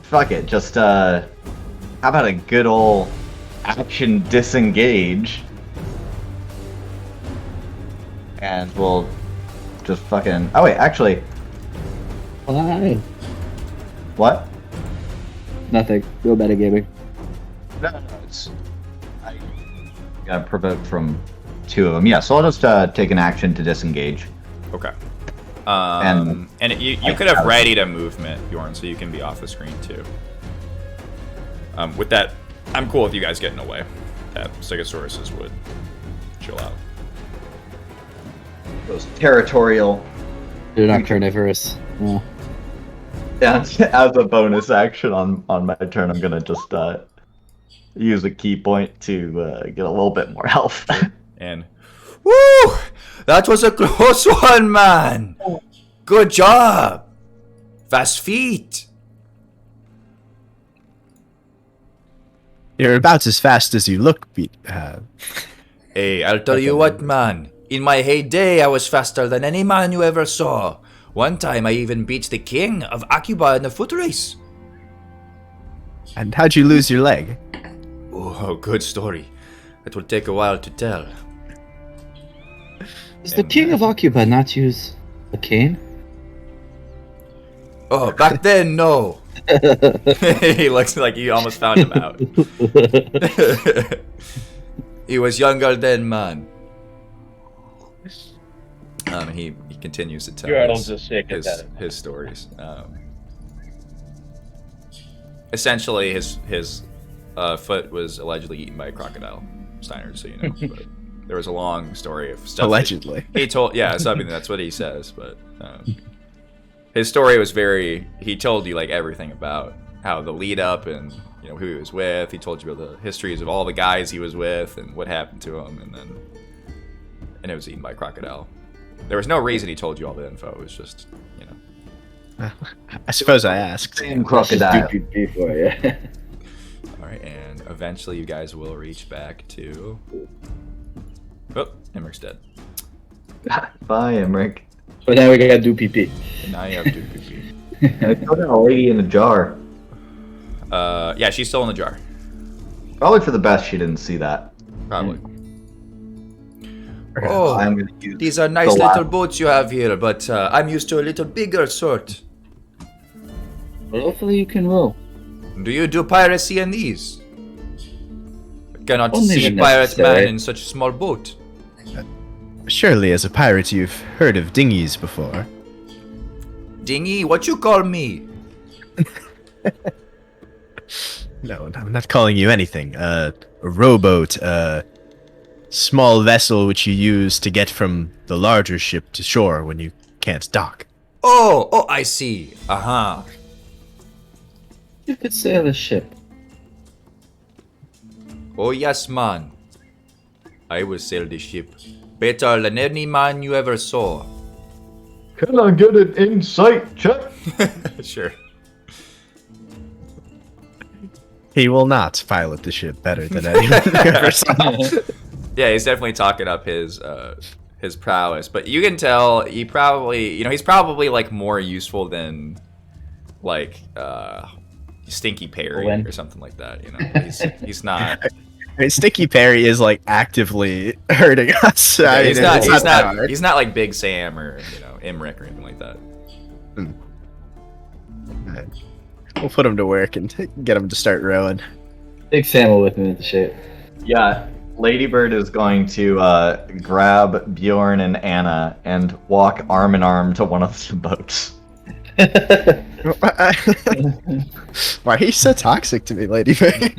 Fuck it. Just how about a good old action disengage? And we'll just fucking. Oh wait, actually. Hi. What? Nothing. Go metagaming. No. It's. I got provoked from 2 of them. Yeah. So I'll just take an action to disengage. Okay. And you could have readied a movement, Bjorn, so you can be off the screen too. With that, I'm cool with you guys getting away. That Stegosauruses would chill out. Those territorial. They're not carnivorous. Yeah. Yeah, as a bonus action on my turn, I'm gonna just use a key point to get a little bit more health. And woo! That was a close one, man. Good job. Fast feet. You're about as fast as you look, Pete. Hey, I'll tell you what, man. In my heyday, I was faster than any man you ever saw. One time, I even beat the king of Akuba in a foot race. And how'd you lose your leg? Oh, good story. It will take a while to tell. Does the king of Akuba not use a cane? Oh, back then, no. He looks like you almost found him out. He was younger then, man. He continues to tell Bjorn'll just shake his head. his stories. Essentially, his foot was allegedly eaten by a crocodile, Steiner, so you know. But there was a long story of stuff. Allegedly. He told, yeah, so I mean, that's what he says, but his story was he told you, like, everything about how the lead up and, you know, who he was with. He told you about the histories of all the guys he was with and what happened to him, and it was eaten by a crocodile. There was no reason he told you all the info. It was just, you know. I suppose I asked. Same crocodile. Before, yeah. All right, and eventually you guys will reach back to. Oh, Emmerich dead. Bye, Emmerich. But now we gotta do PP. And now you have to PP. I got a lady in a jar. Yeah, she's still in the jar. Probably for the best she didn't see that. Probably. Oh, I'm gonna use These are nice the little last- boats you have here, but I'm used to a little bigger sort. Well, hopefully you can row. Do you do piracy in these? I cannot Only see when pirate necessary. man in such a small boat. Surely, as a pirate, you've heard of dinghies before. Dingy, what you call me? No, I'm not calling you anything. A rowboat, a small vessel which you use to get from the larger ship to shore when you can't dock. Oh, I see. Uh-huh. You could sail a ship. Oh, yes, man. I will sail the ship. Better than any man you ever saw. Can I get an insight check? Sure. He will not pilot the ship better than anyone you ever saw. Yeah, he's definitely talking up his prowess, but you can tell he's probably like more useful than like Stinky Perry Owen. or something like that. You know, he's not. I mean, Sticky Perry is like actively hurting us. I mean, He's not. it's He's that not. hard. He's not like Big Sam or Emmerich or anything like that. We'll put him to work and get him to start rowing. Big Sam will whip him into shape. Yeah, Ladybird is going to grab Bjorn and Anna and walk arm in arm to one of the boats. Why are you so toxic to me, Lady Bird?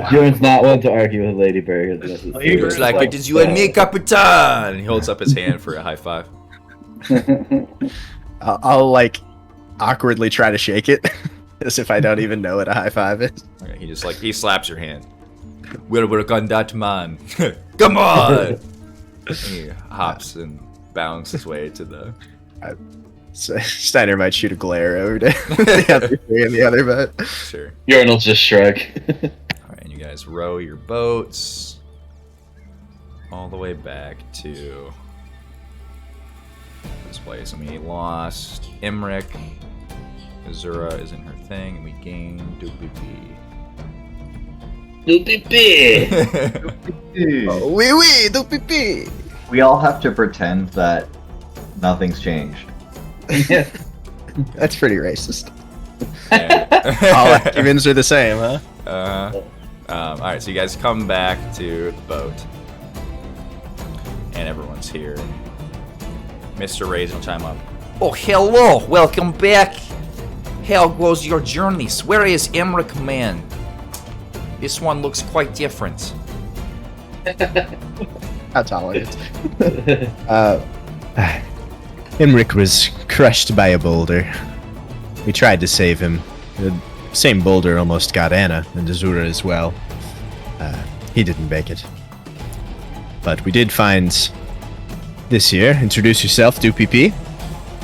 Bjorn's not one to argue with Ladybird. It's like it is you and me, Capitan. He holds up his hand for a high five. I'll like awkwardly try to shake it, as if I don't even know what a high five is. Okay, he slaps your hand. We'll work on that, man. Come on. And he hops and bounds his way to the. So Steiner might shoot a glare over to the other three in the other boat. Sure. Bjorn will just shrug. All right, and you guys row your boats all the way back to this place, and we lost Emmerich. Azura is in her thing, and we gained Doopy. Oh, wee wee, do pee pee. We all have to pretend that nothing's changed. That's pretty racist. Yeah. All humans are the same, huh? All right, so you guys come back to the boat, and everyone's here. Mr. Ray's will chime up. Oh, hello! Welcome back! How goes your journeys? Where is Emmerich, man? This one looks quite different. How tolerant. Emmerich was crushed by a boulder. We tried to save him. The same boulder almost got Anna and Azura as well. He didn't make it. But we did find this here. Introduce yourself, DoPP.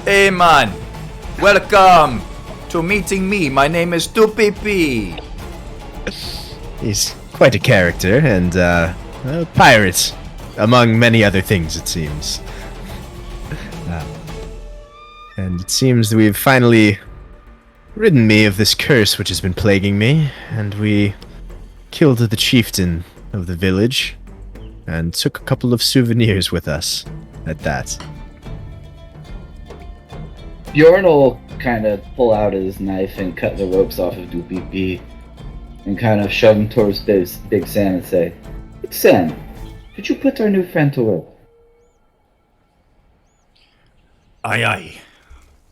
Hey, man! Welcome to meeting me. My name is Doopy. He's quite a character and a pirate, among many other things, it seems. And it seems that we've finally ridden me of this curse which has been plaguing me, and we killed the chieftain of the village and took a couple of souvenirs with us at that. Bjorn will kind of pull out his knife and cut the ropes off of Doopy and kind of shove him towards Big Sam and say, Big Sam, could you put our new friend to work? Aye, aye.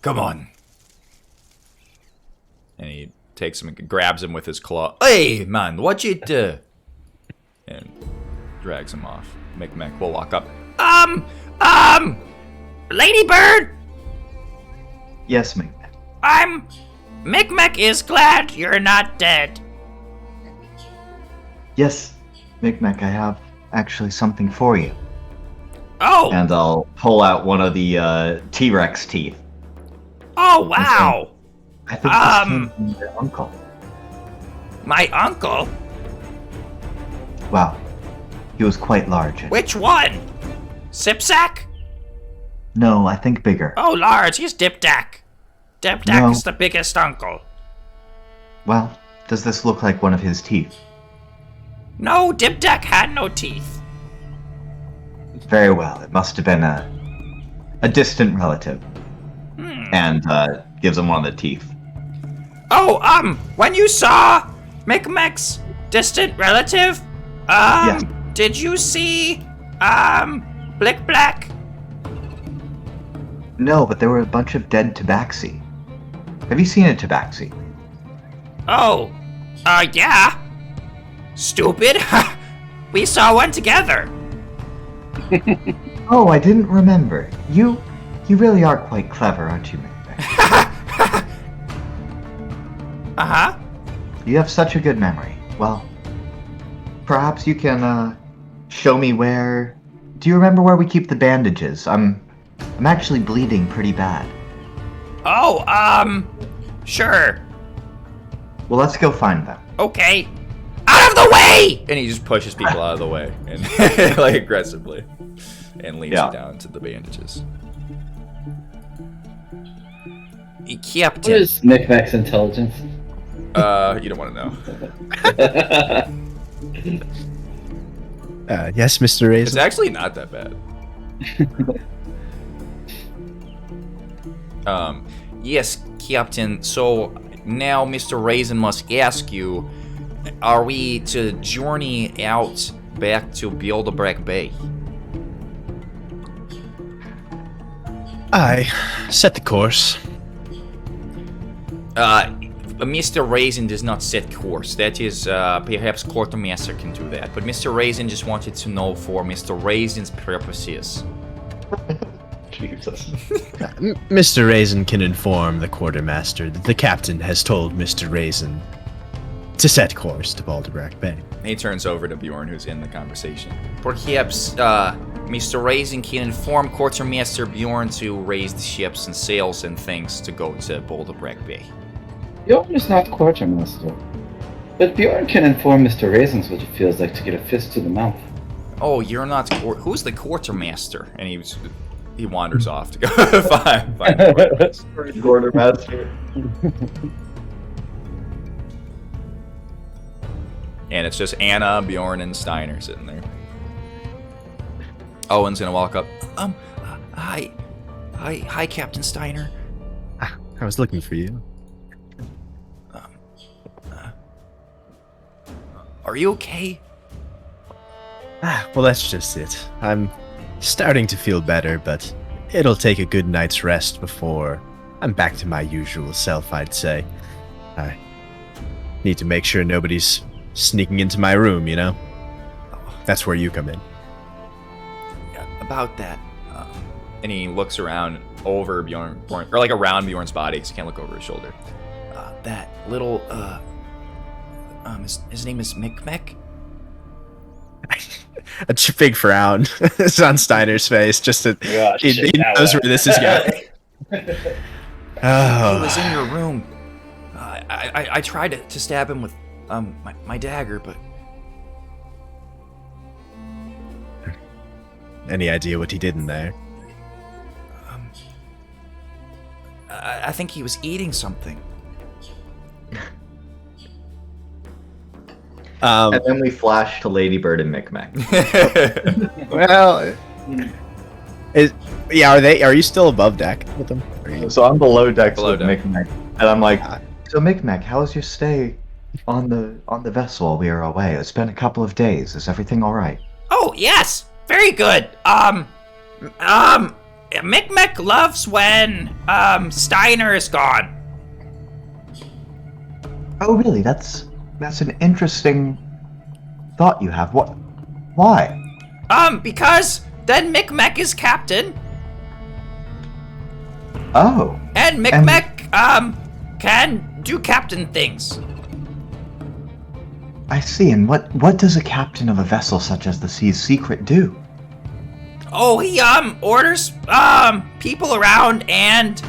Come on. And he takes him and grabs him with his claw. Hey, man, what you do? And drags him off. Micmac will walk up. Ladybird? Yes, Micmac. Micmac is glad you're not dead. Yes, Micmac, I have actually something for you. Oh! And I'll pull out one of the T-Rex teeth. Oh, wow! I think this came from your uncle. My uncle? Wow. He was quite large. Which one? Sipsack? No, I think bigger. Oh, large. He's Dipdak. Dipdak No. is the biggest uncle. Well, does this look like one of his teeth? No, Dipdak had no teeth. Very well. It must have been a distant relative. And gives him one of the teeth. Oh, when you saw Micmac's distant relative, Yes. did you see, Blick Black? No, but there were a bunch of dead tabaxi. Have you seen a tabaxi? Oh, yeah. Stupid. We saw one together. Oh, I didn't remember. You really are quite clever, aren't you, Micmac? Uh-huh. You have such a good memory. Well, perhaps you can show me where. Do you remember where we keep the bandages? I'm actually bleeding pretty bad. Oh, sure. Well, let's go find them. Okay. Out of the way! And he just pushes people out of the way, and like aggressively, and leads you down to the bandages. Captain. What is Micmac's intelligence? You don't want to know. Yes, Mr. Raisin. It's actually not that bad. Yes, Captain. So now Mr. Raisin must ask you, are we to journey out back to Bilderberg Bay? I set the course. Mr. Raisin does not set course. That is, perhaps Quartermaster can do that. But Mr. Raisin just wanted to know for Mr. Raisin's purposes. Jesus. Mr. Raisin can inform the quartermaster that the captain has told Mr. Raisin to set course to Bilderberg Bay. He turns over to Bjorn, who's in the conversation. Perhaps, Mr. Raisin can inform Quartermaster Bjorn to raise the ships and sails and things to go to Bilderberg Bay. Bjorn is not quartermaster. But Bjorn can inform Mr. Raisins what it feels like to get a fist to the mouth. Oh, you're not. Who's the Quartermaster? And he wanders off to go find Quartermaster. And it's just Anna, Bjorn, and Steiner sitting there. Owen's gonna walk up. Hi, Captain Steiner. I was looking for you. Are you okay? Well, that's just it. I'm starting to feel better, but it'll take a good night's rest before I'm back to my usual self, I'd say. I need to make sure nobody's sneaking into my room, you know? That's where you come in. About that. And he looks around over Bjorn, or like around Bjorn's body, because he can't look over his shoulder. That little, his name is Micmac? A big frown is on Steiner's face, just to, he knows where this is going. He Oh. was in your room. I tried to stab him with my dagger, but... Any idea what he did in there? I think he was eating something. And then we flash to Ladybird and Micmac. Well, are you still above deck with them? So I'm below decks Below with deck. Micmac, and I'm like, so Micmac, how was your stay on the vessel while we were away? It's been a couple of days. Is everything all right? Oh, yes! Very good! Micmac loves when Steiner is gone. Oh, really? That's an interesting thought you have. What? Why? Because then Micmac is captain, Oh. and Micmac can do captain things. I see. And what does a captain of a vessel such as the Sea's Secret do? Oh, he orders people around, and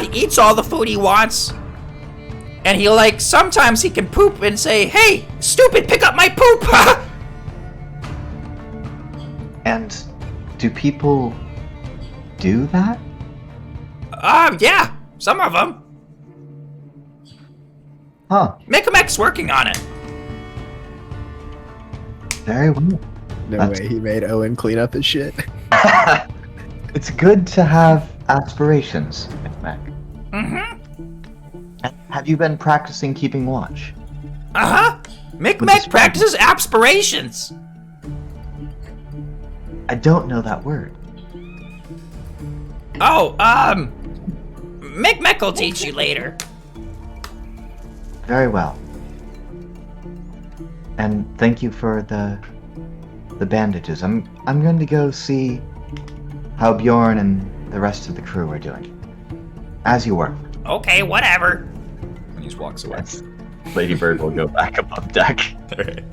he eats all the food he wants. And he sometimes he can poop and say, "Hey, stupid, pick up my poop." And do people do that? Yeah, some of them. Huh. Micmac's working on it. Very well. No way he made Owen clean up his shit. It's good to have aspirations, Micmac. Mm-hmm. Have you been practicing keeping watch? Uh-huh. Micmac practices aspirations. I don't know that word. Oh, Micmac will teach you later. Very well. And thank you for the bandages. I'm going to go see how Bjorn and the rest of the crew are doing. As you were. Okay, whatever. And he just walks away. Lady Bird will go back above deck. Alright.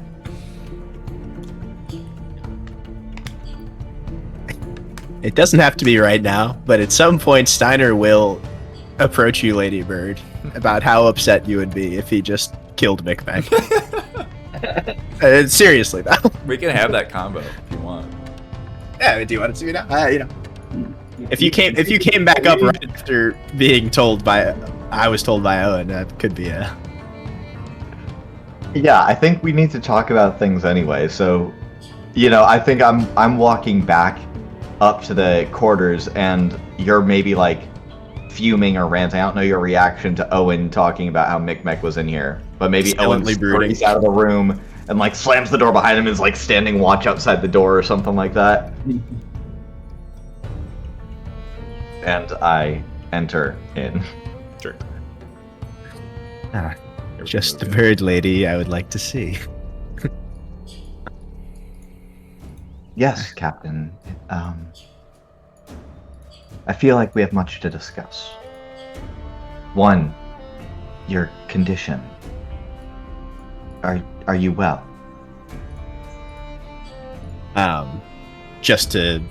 It doesn't have to be right now, but at some point Steiner will approach you, Lady Bird, about how upset you would be if he just killed Micmac. Seriously, though. We can have that combo if you want. Yeah, do you want to see it now? If you came back up right after being told by, I was told by Owen, that could be a. Yeah, I think we need to talk about things anyway. So, I think I'm walking back up to the quarters, and you're maybe fuming or ranting. I don't know your reaction to Owen talking about how Micmac was in here, but maybe Owen scurries out of the room and slams the door behind him and is standing watch outside the door or something like that. And I enter in. Sure. Just the bird lady I would like to see. Yes, Captain. I feel like we have much to discuss. One, your condition. Are you well? Just to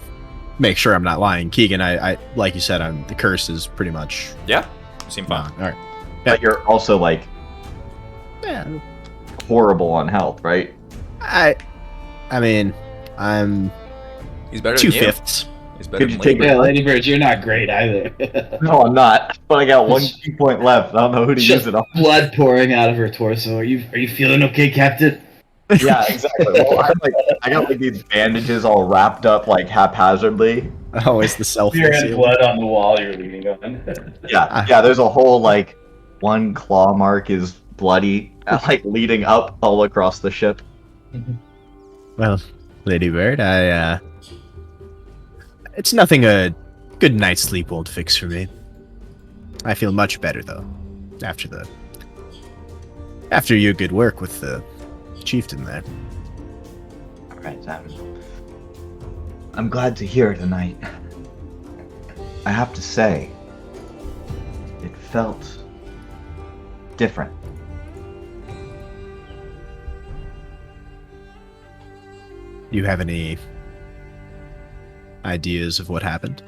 make sure I'm not lying, Keegan, I like you said, the curse is pretty much. Yeah, you seem fine. All right. But you're also Yeah. horrible on health, right? I mean, I'm He's better than you. 2/5. He's better Could than you take Lady Yeah, Bird. Lady Bird, you're not great either. No, I'm not. But I got 1 key point left. I don't know who to use it on. Blood pouring out of her torso. Are you feeling okay, Captain? Yeah, exactly. Well, I got these bandages all wrapped up haphazardly. Always the self. Fear and blood on the wall you're leaning on. Yeah. There's a whole one claw mark is bloody, leading up all across the ship. Well, Lady Bird, it's nothing a good night's sleep won't fix for me. I feel much better though, after your good work with the chieftain there. All right, I'm glad to hear tonight. I have to say, it felt different. You have any ideas of what happened?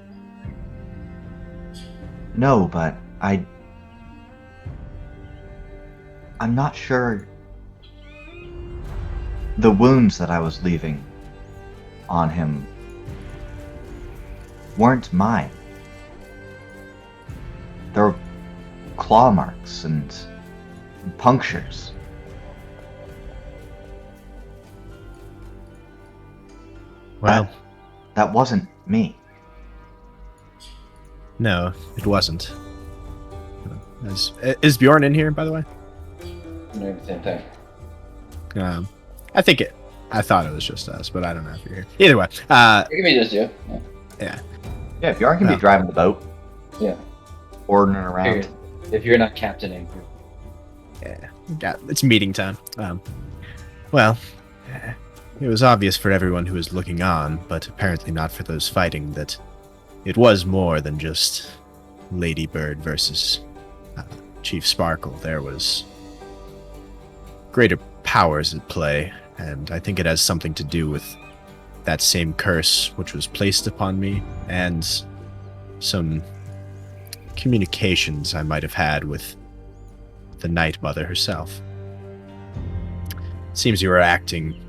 No, but I'm not sure the wounds that I was leaving on him weren't mine. There were claw marks and punctures. Well, that wasn't me. no, it wasn't. Is Bjorn in here, by the way? Doing the same thing. I thought it was just us, but I don't know if you're here. Either way, It could be just you. yeah. Yeah, if you aren't going to be driving the boat. Yeah. Ordering around. If you're not captaining. Yeah, it's meeting time. Well, it was obvious for everyone who was looking on, but apparently not for those fighting, that it was more than just Lady Bird versus Chief Sparkle. There was greater powers at play, and I think it has something to do with that same curse which was placed upon me, and some communications I might have had with the Night Mother herself. It seems you were acting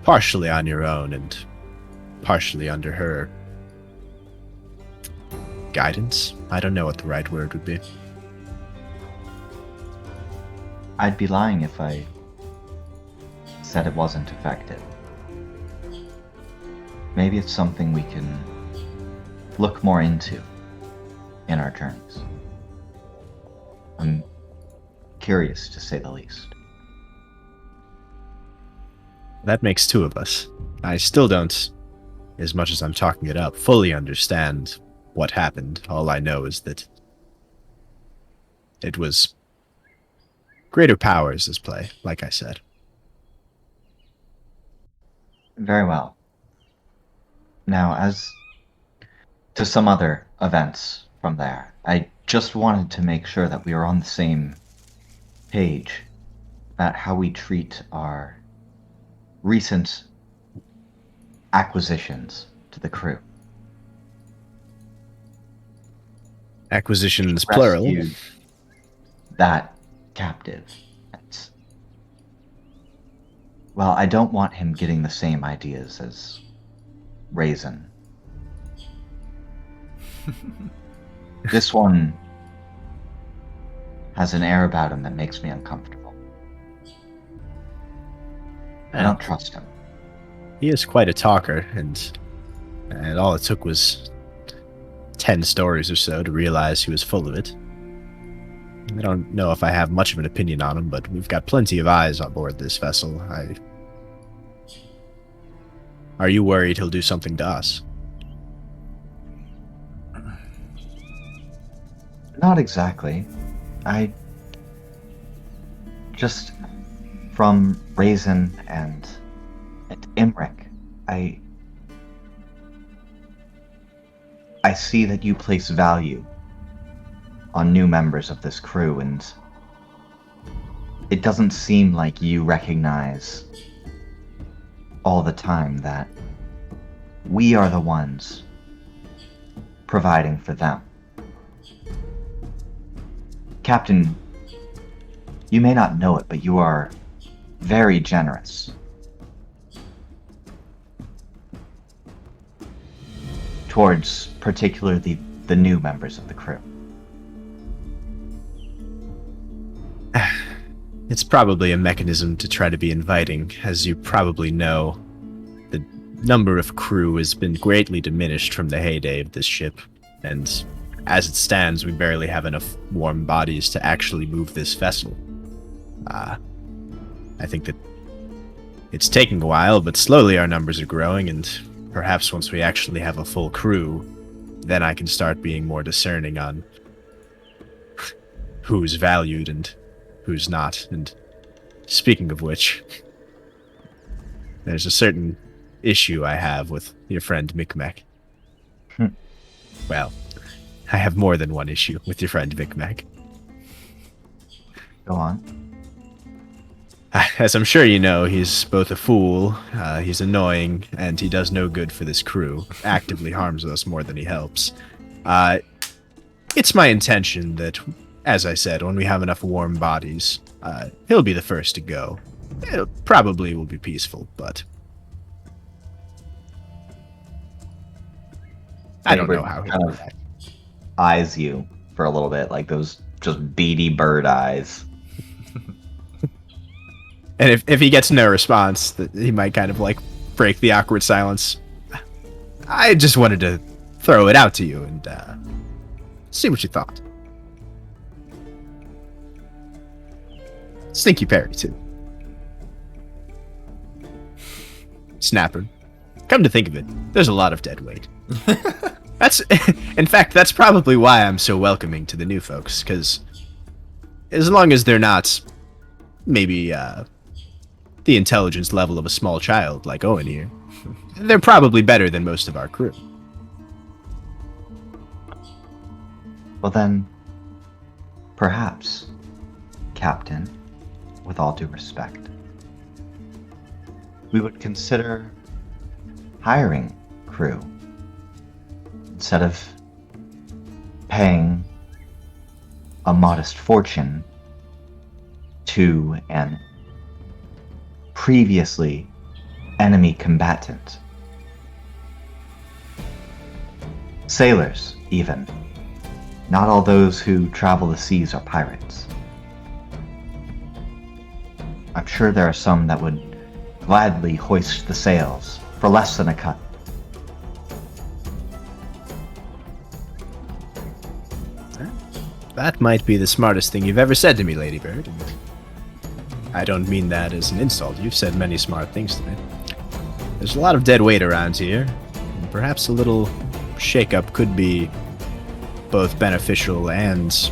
partially on your own and partially under her guidance. I don't know what the right word would be. I'd be lying if I said it wasn't effective. Maybe it's something we can look more into in our journeys. I'm curious, to say the least. That makes two of us. I still don't, as much as I'm talking it up, fully understand what happened. All I know is that it was greater powers as play, like I said. Very well. Now, as to some other events from there, I just wanted to make sure that we are on the same page about how we treat our recent acquisitions to the crew. Acquisitions, plural. Rescued that captive. Well, I don't want him getting the same ideas as Raisin. This one has an air about him that makes me uncomfortable. I don't trust him. He is quite a talker, and all it took was 10 stories or so to realize he was full of it. I don't know if I have much of an opinion on him, but we've got plenty of eyes on board this vessel. Are you worried he'll do something to us? Not exactly. I just, from Raisin and Imric, I see that you place value on new members of this crew, and it doesn't seem like you recognize all the time that we are the ones providing for them. Captain, you may not know it, but you are very generous towards particularly the new members of the crew. It's probably a mechanism to try to be inviting. As you probably know, the number of crew has been greatly diminished from the heyday of this ship, and as it stands, we barely have enough warm bodies to actually move this vessel. I think that it's taking a while, but slowly our numbers are growing, and perhaps once we actually have a full crew, then I can start being more discerning on who's valued and who's not. And speaking of which, there's a certain issue I have with your friend Micmac. Well, I have more than one issue with your friend Micmac. Go on. As I'm sure you know, he's both a fool, he's annoying, and he does no good for this crew. Actively harms us more than he helps. It's my intention that, as I said, when we have enough warm bodies, he'll be the first to go. It probably will be peaceful, but I don't know how he'll react. Eyes you for a little bit, like those just beady bird eyes. And if he gets no response, that he might kind of like break the awkward silence. I just wanted to throw it out to you and see what you thought. Stinky Perry, too. Snapper. Come to think of it, there's a lot of dead weight. in fact, that's probably why I'm so welcoming to the new folks, because as long as they're not maybe the intelligence level of a small child like Owen here, they're probably better than most of our crew. Well then, perhaps, Captain, with all due respect, we would consider hiring crew instead of paying a modest fortune to an previously enemy combatant. Sailors, even. Not all those who travel the seas are pirates. I'm sure there are some that would gladly hoist the sails for less than a cut. That might be the smartest thing you've ever said to me, Ladybird. I don't mean that as an insult. You've said many smart things to me. There's a lot of dead weight around here, and perhaps a little shake-up could be both beneficial and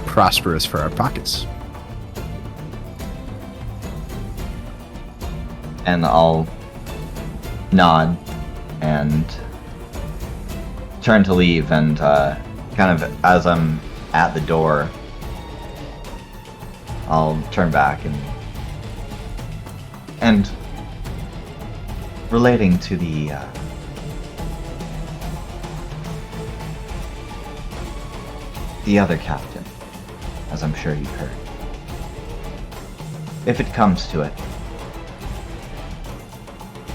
prosperous for our pockets. And I'll nod and turn to leave, and kind of as I'm at the door, I'll turn back and relating to the other captain, as I'm sure you've heard. If it comes to it,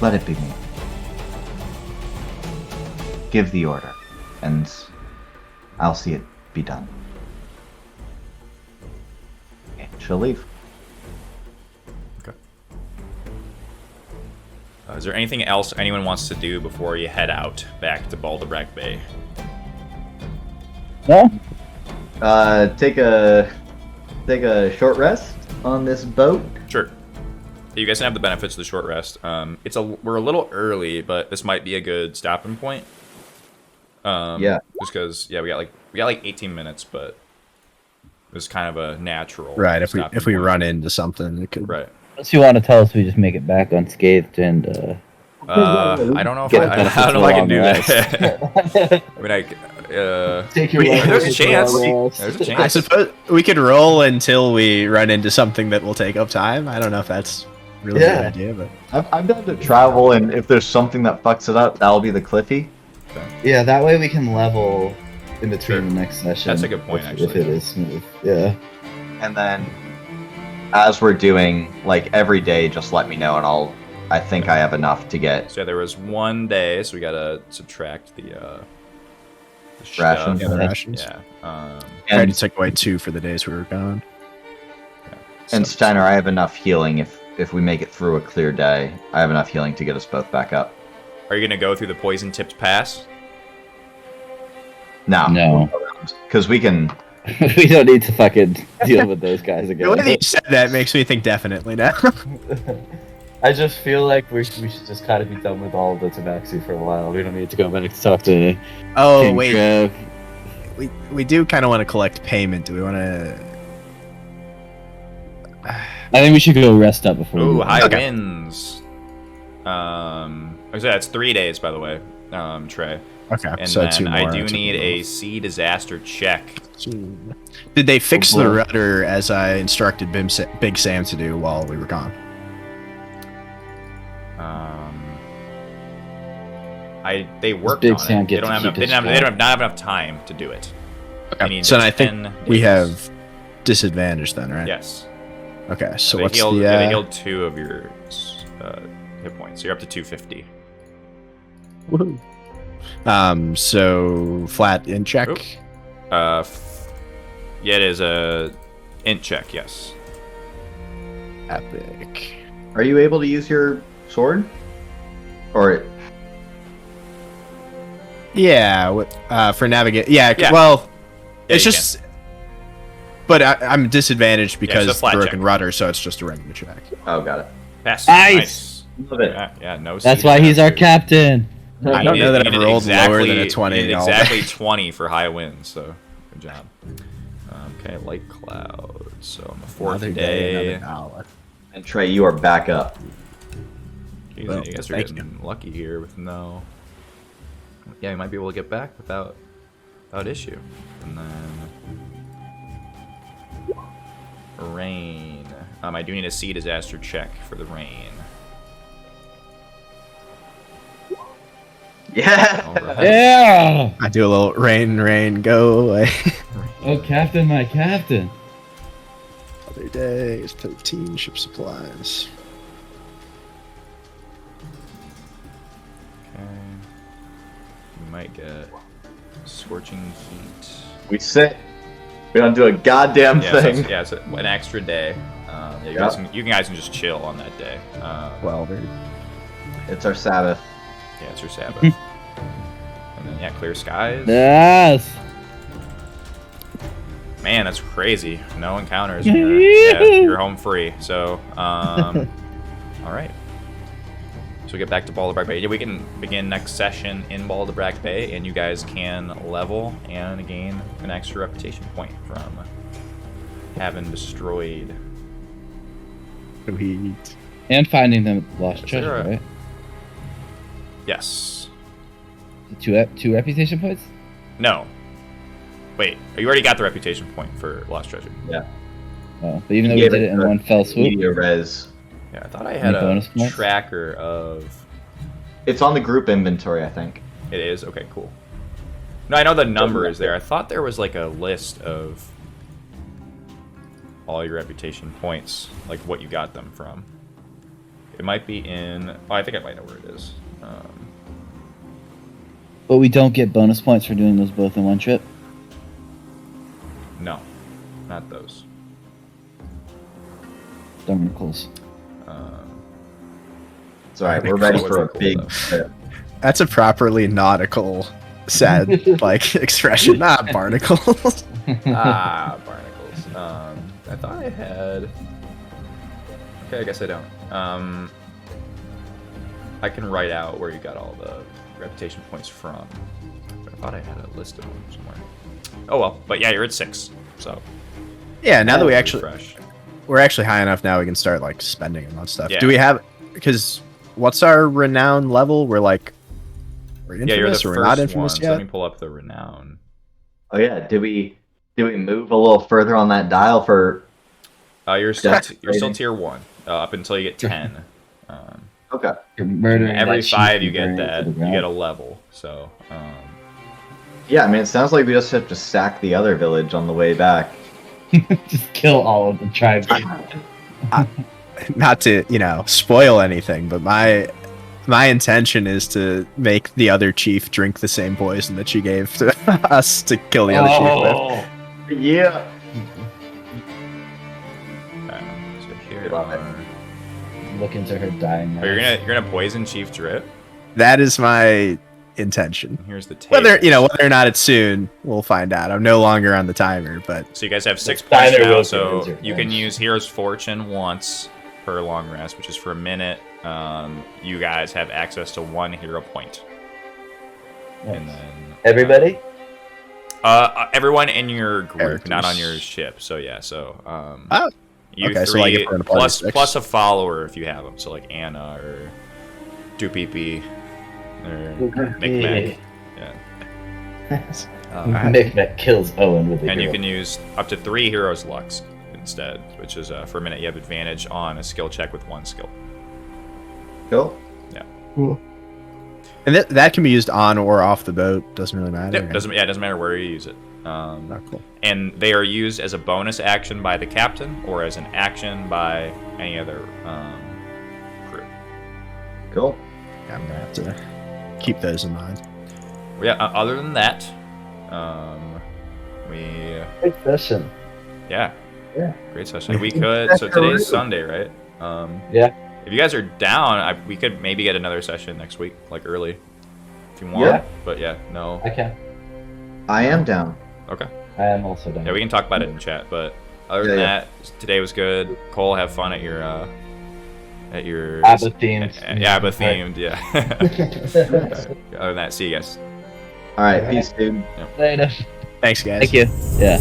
let it be me. Give the order, and I'll see it be done. And she'll leave. Okay. Is there anything else anyone wants to do before you head out back to Balderbrack Bay? No? Take a short rest on this boat. Sure. You guys can have the benefits of the short rest. We're a little early, but this might be a good stopping point. Yeah. Just because, we got like 18 minutes, but it was kind of a natural. Right. If we point. run into something, it could. Right. Unless you want to tell us we just make it back unscathed and I don't know if Get I don't know if I can do benefits that. I mean, take your there's a chance. rest. There's a chance. I suppose we could roll until we run into something that will take up time. I don't know if that's really a good idea, but I'm down to travel, and if there's something that fucks it up, that'll be the Cliffy. Yeah, that way we can level in between Sure. the next session. That's a good point, if actually. it is smooth. Yeah. And then, as we're doing, like, every day, just let me know, and I think I have enough to get So there was one day, so we gotta subtract the Rations. yeah, the rations. Yeah. I already and, took away 2 for the days we were gone. and Steiner, I have enough healing if we make it through a clear day. I have enough healing to get us both back up. Are you gonna go through the poison tipped pass? No. Because we can. We don't need to fucking deal with those guys The way again. that you said that makes me think definitely now. I just feel like we should just kind of be done with all of the Tabaxi for a while. We don't need to go back to talk to Oh King wait, Trev. we do kind of want to collect payment. Do we want to? I think we should go rest up before. Ooh, we high Okay. winds. That's 3 days, by the way, Trey. Okay, And so then 2 more. I do need a sea disaster check. Did they fix Oh, the boy. rudder as I instructed Big Sam to do while we were gone? They worked Big on Sam it. They get don't to have keep enough. his They job. don't have enough time to do it. They need So then I 10 think we days. have disadvantage then, right? Yes. Okay, so they what's healed, the? they healed 2 of your hit points. So you're up to 250. Woohoo. So flat in check. Oop. Yeah, it is a int check. Yes. Epic. Are you able to use your sword? Or Yeah. For navigate. Yeah. Yeah. Well, Yeah, it's you just. But I'm disadvantaged because it's a flat broken check. rudder, so it's just a regular check. oh, got it. Pass. Nice. Nice. Love it. Yeah. No. That's sea why he's our disaster. captain. I don't know that I've rolled lower than a 20. You did exactly 20 for high winds, so good job. Okay, light clouds. So on the fourth day. And Trey, you are back up. You guys are getting lucky here with no. Yeah, you might be able to get back without issue. And then rain. I do need a sea disaster check for the rain. Yeah. Alright. Yeah. I do a little rain, go away. Oh, Captain, my Captain. Other day is 13 ship supplies. Okay. You might get scorching heat. We sit. We don't do a goddamn thing. So it's an extra day. You guys can just chill on that day. Well, It's our Sabbath. Yeah, it's your Sabbath. And then clear skies. Yes. Man, that's crazy. No encounters. You're home free. So, all right. So we get back to Balderbrack Bay. Yeah, we can begin next session in Balderbrack Bay, and you guys can level and gain an extra reputation point from having destroyed. Sweet. And finding the lost treasure, right? Yes. Two reputation points? No. Wait, you already got the reputation point for lost treasure. Yeah. Oh, but even though we did it in one fell swoop. Media res. Yeah, I thought I had a tracker of. It's on the group inventory, I think. It is? Okay, cool. No, I know the number is there. I thought there was like a list of all your reputation points, like what you got them from. It might be in. Oh, I think I might know where it is. But we don't get bonus points for doing those both in one trip? No, not those. Dumbnicles. It's alright, we're ready for a big trip. That's a properly nautical sad like expression, not barnacles. Barnacles. I thought I had. Okay, I guess I don't. I can write out where you got all the reputation points from. But I thought I had a list of them somewhere. Oh well, but yeah, you're at 6. So. Yeah, now that we're actually high enough now, we can start like spending them on stuff. Yeah. Do we have? Because what's our renown level? We're infamous, you're the or we're not infamous one, yet. So let me pull up the renown. Oh yeah, did we move a little further on that dial for? You're still tier 1 up until you get 10. Okay. Every 5 you get that, you get a level. So. Yeah, I mean, it sounds like we just have to sack the other village on the way back. Just kill all of the tribes. Not to spoil anything, but my intention is to make the other chief drink the same poison that she gave to us to kill the other chief with. Yeah. So here Love it. are. Look into her dying. Oh, you're gonna poison Chief Drip. That is my intention. Here's the table. Whether or not it's soon, we'll find out. I'm no longer on the timer, but So you guys have 6 The points timer now. will So be you can use Hero's Fortune once per long rest, which is for a minute. You guys have access to 1 hero point. And then Everybody? everyone in your group, Characters. not on your ship. So yeah, so Oh, you okay, 3 so like if we're in a party of 6. plus a follower if you have them. So like Anna or Doopeepee or Micmac. Yeah. Nick that kills Owen with the And you hero. can use up to 3 Heroes Lux instead, which is for a minute you have advantage on a skill check with 1 skill. Cool. And that can be used on or off the boat. Doesn't really matter. It doesn't matter where you use it. Oh, cool. And they are used as a bonus action by the captain or as an action by any other crew. Cool. Yeah, I'm gonna have to keep those in mind. Well, yeah. Other than that, Great session. yeah, Yeah. great session. We could. So today's Sunday, right? Yeah. If you guys are down, we could maybe get another session next week, like early, if you want. Yeah. But yeah, no. I can. I am down. Okay. I am also done. Yeah, we can talk about it in chat. But other than that, today was good. Cole, have fun at your at your Abba themed. Abba themed, yeah. Other than that, see you guys. All right, peace, dude. Later. Thanks, guys. Thank you. Yeah.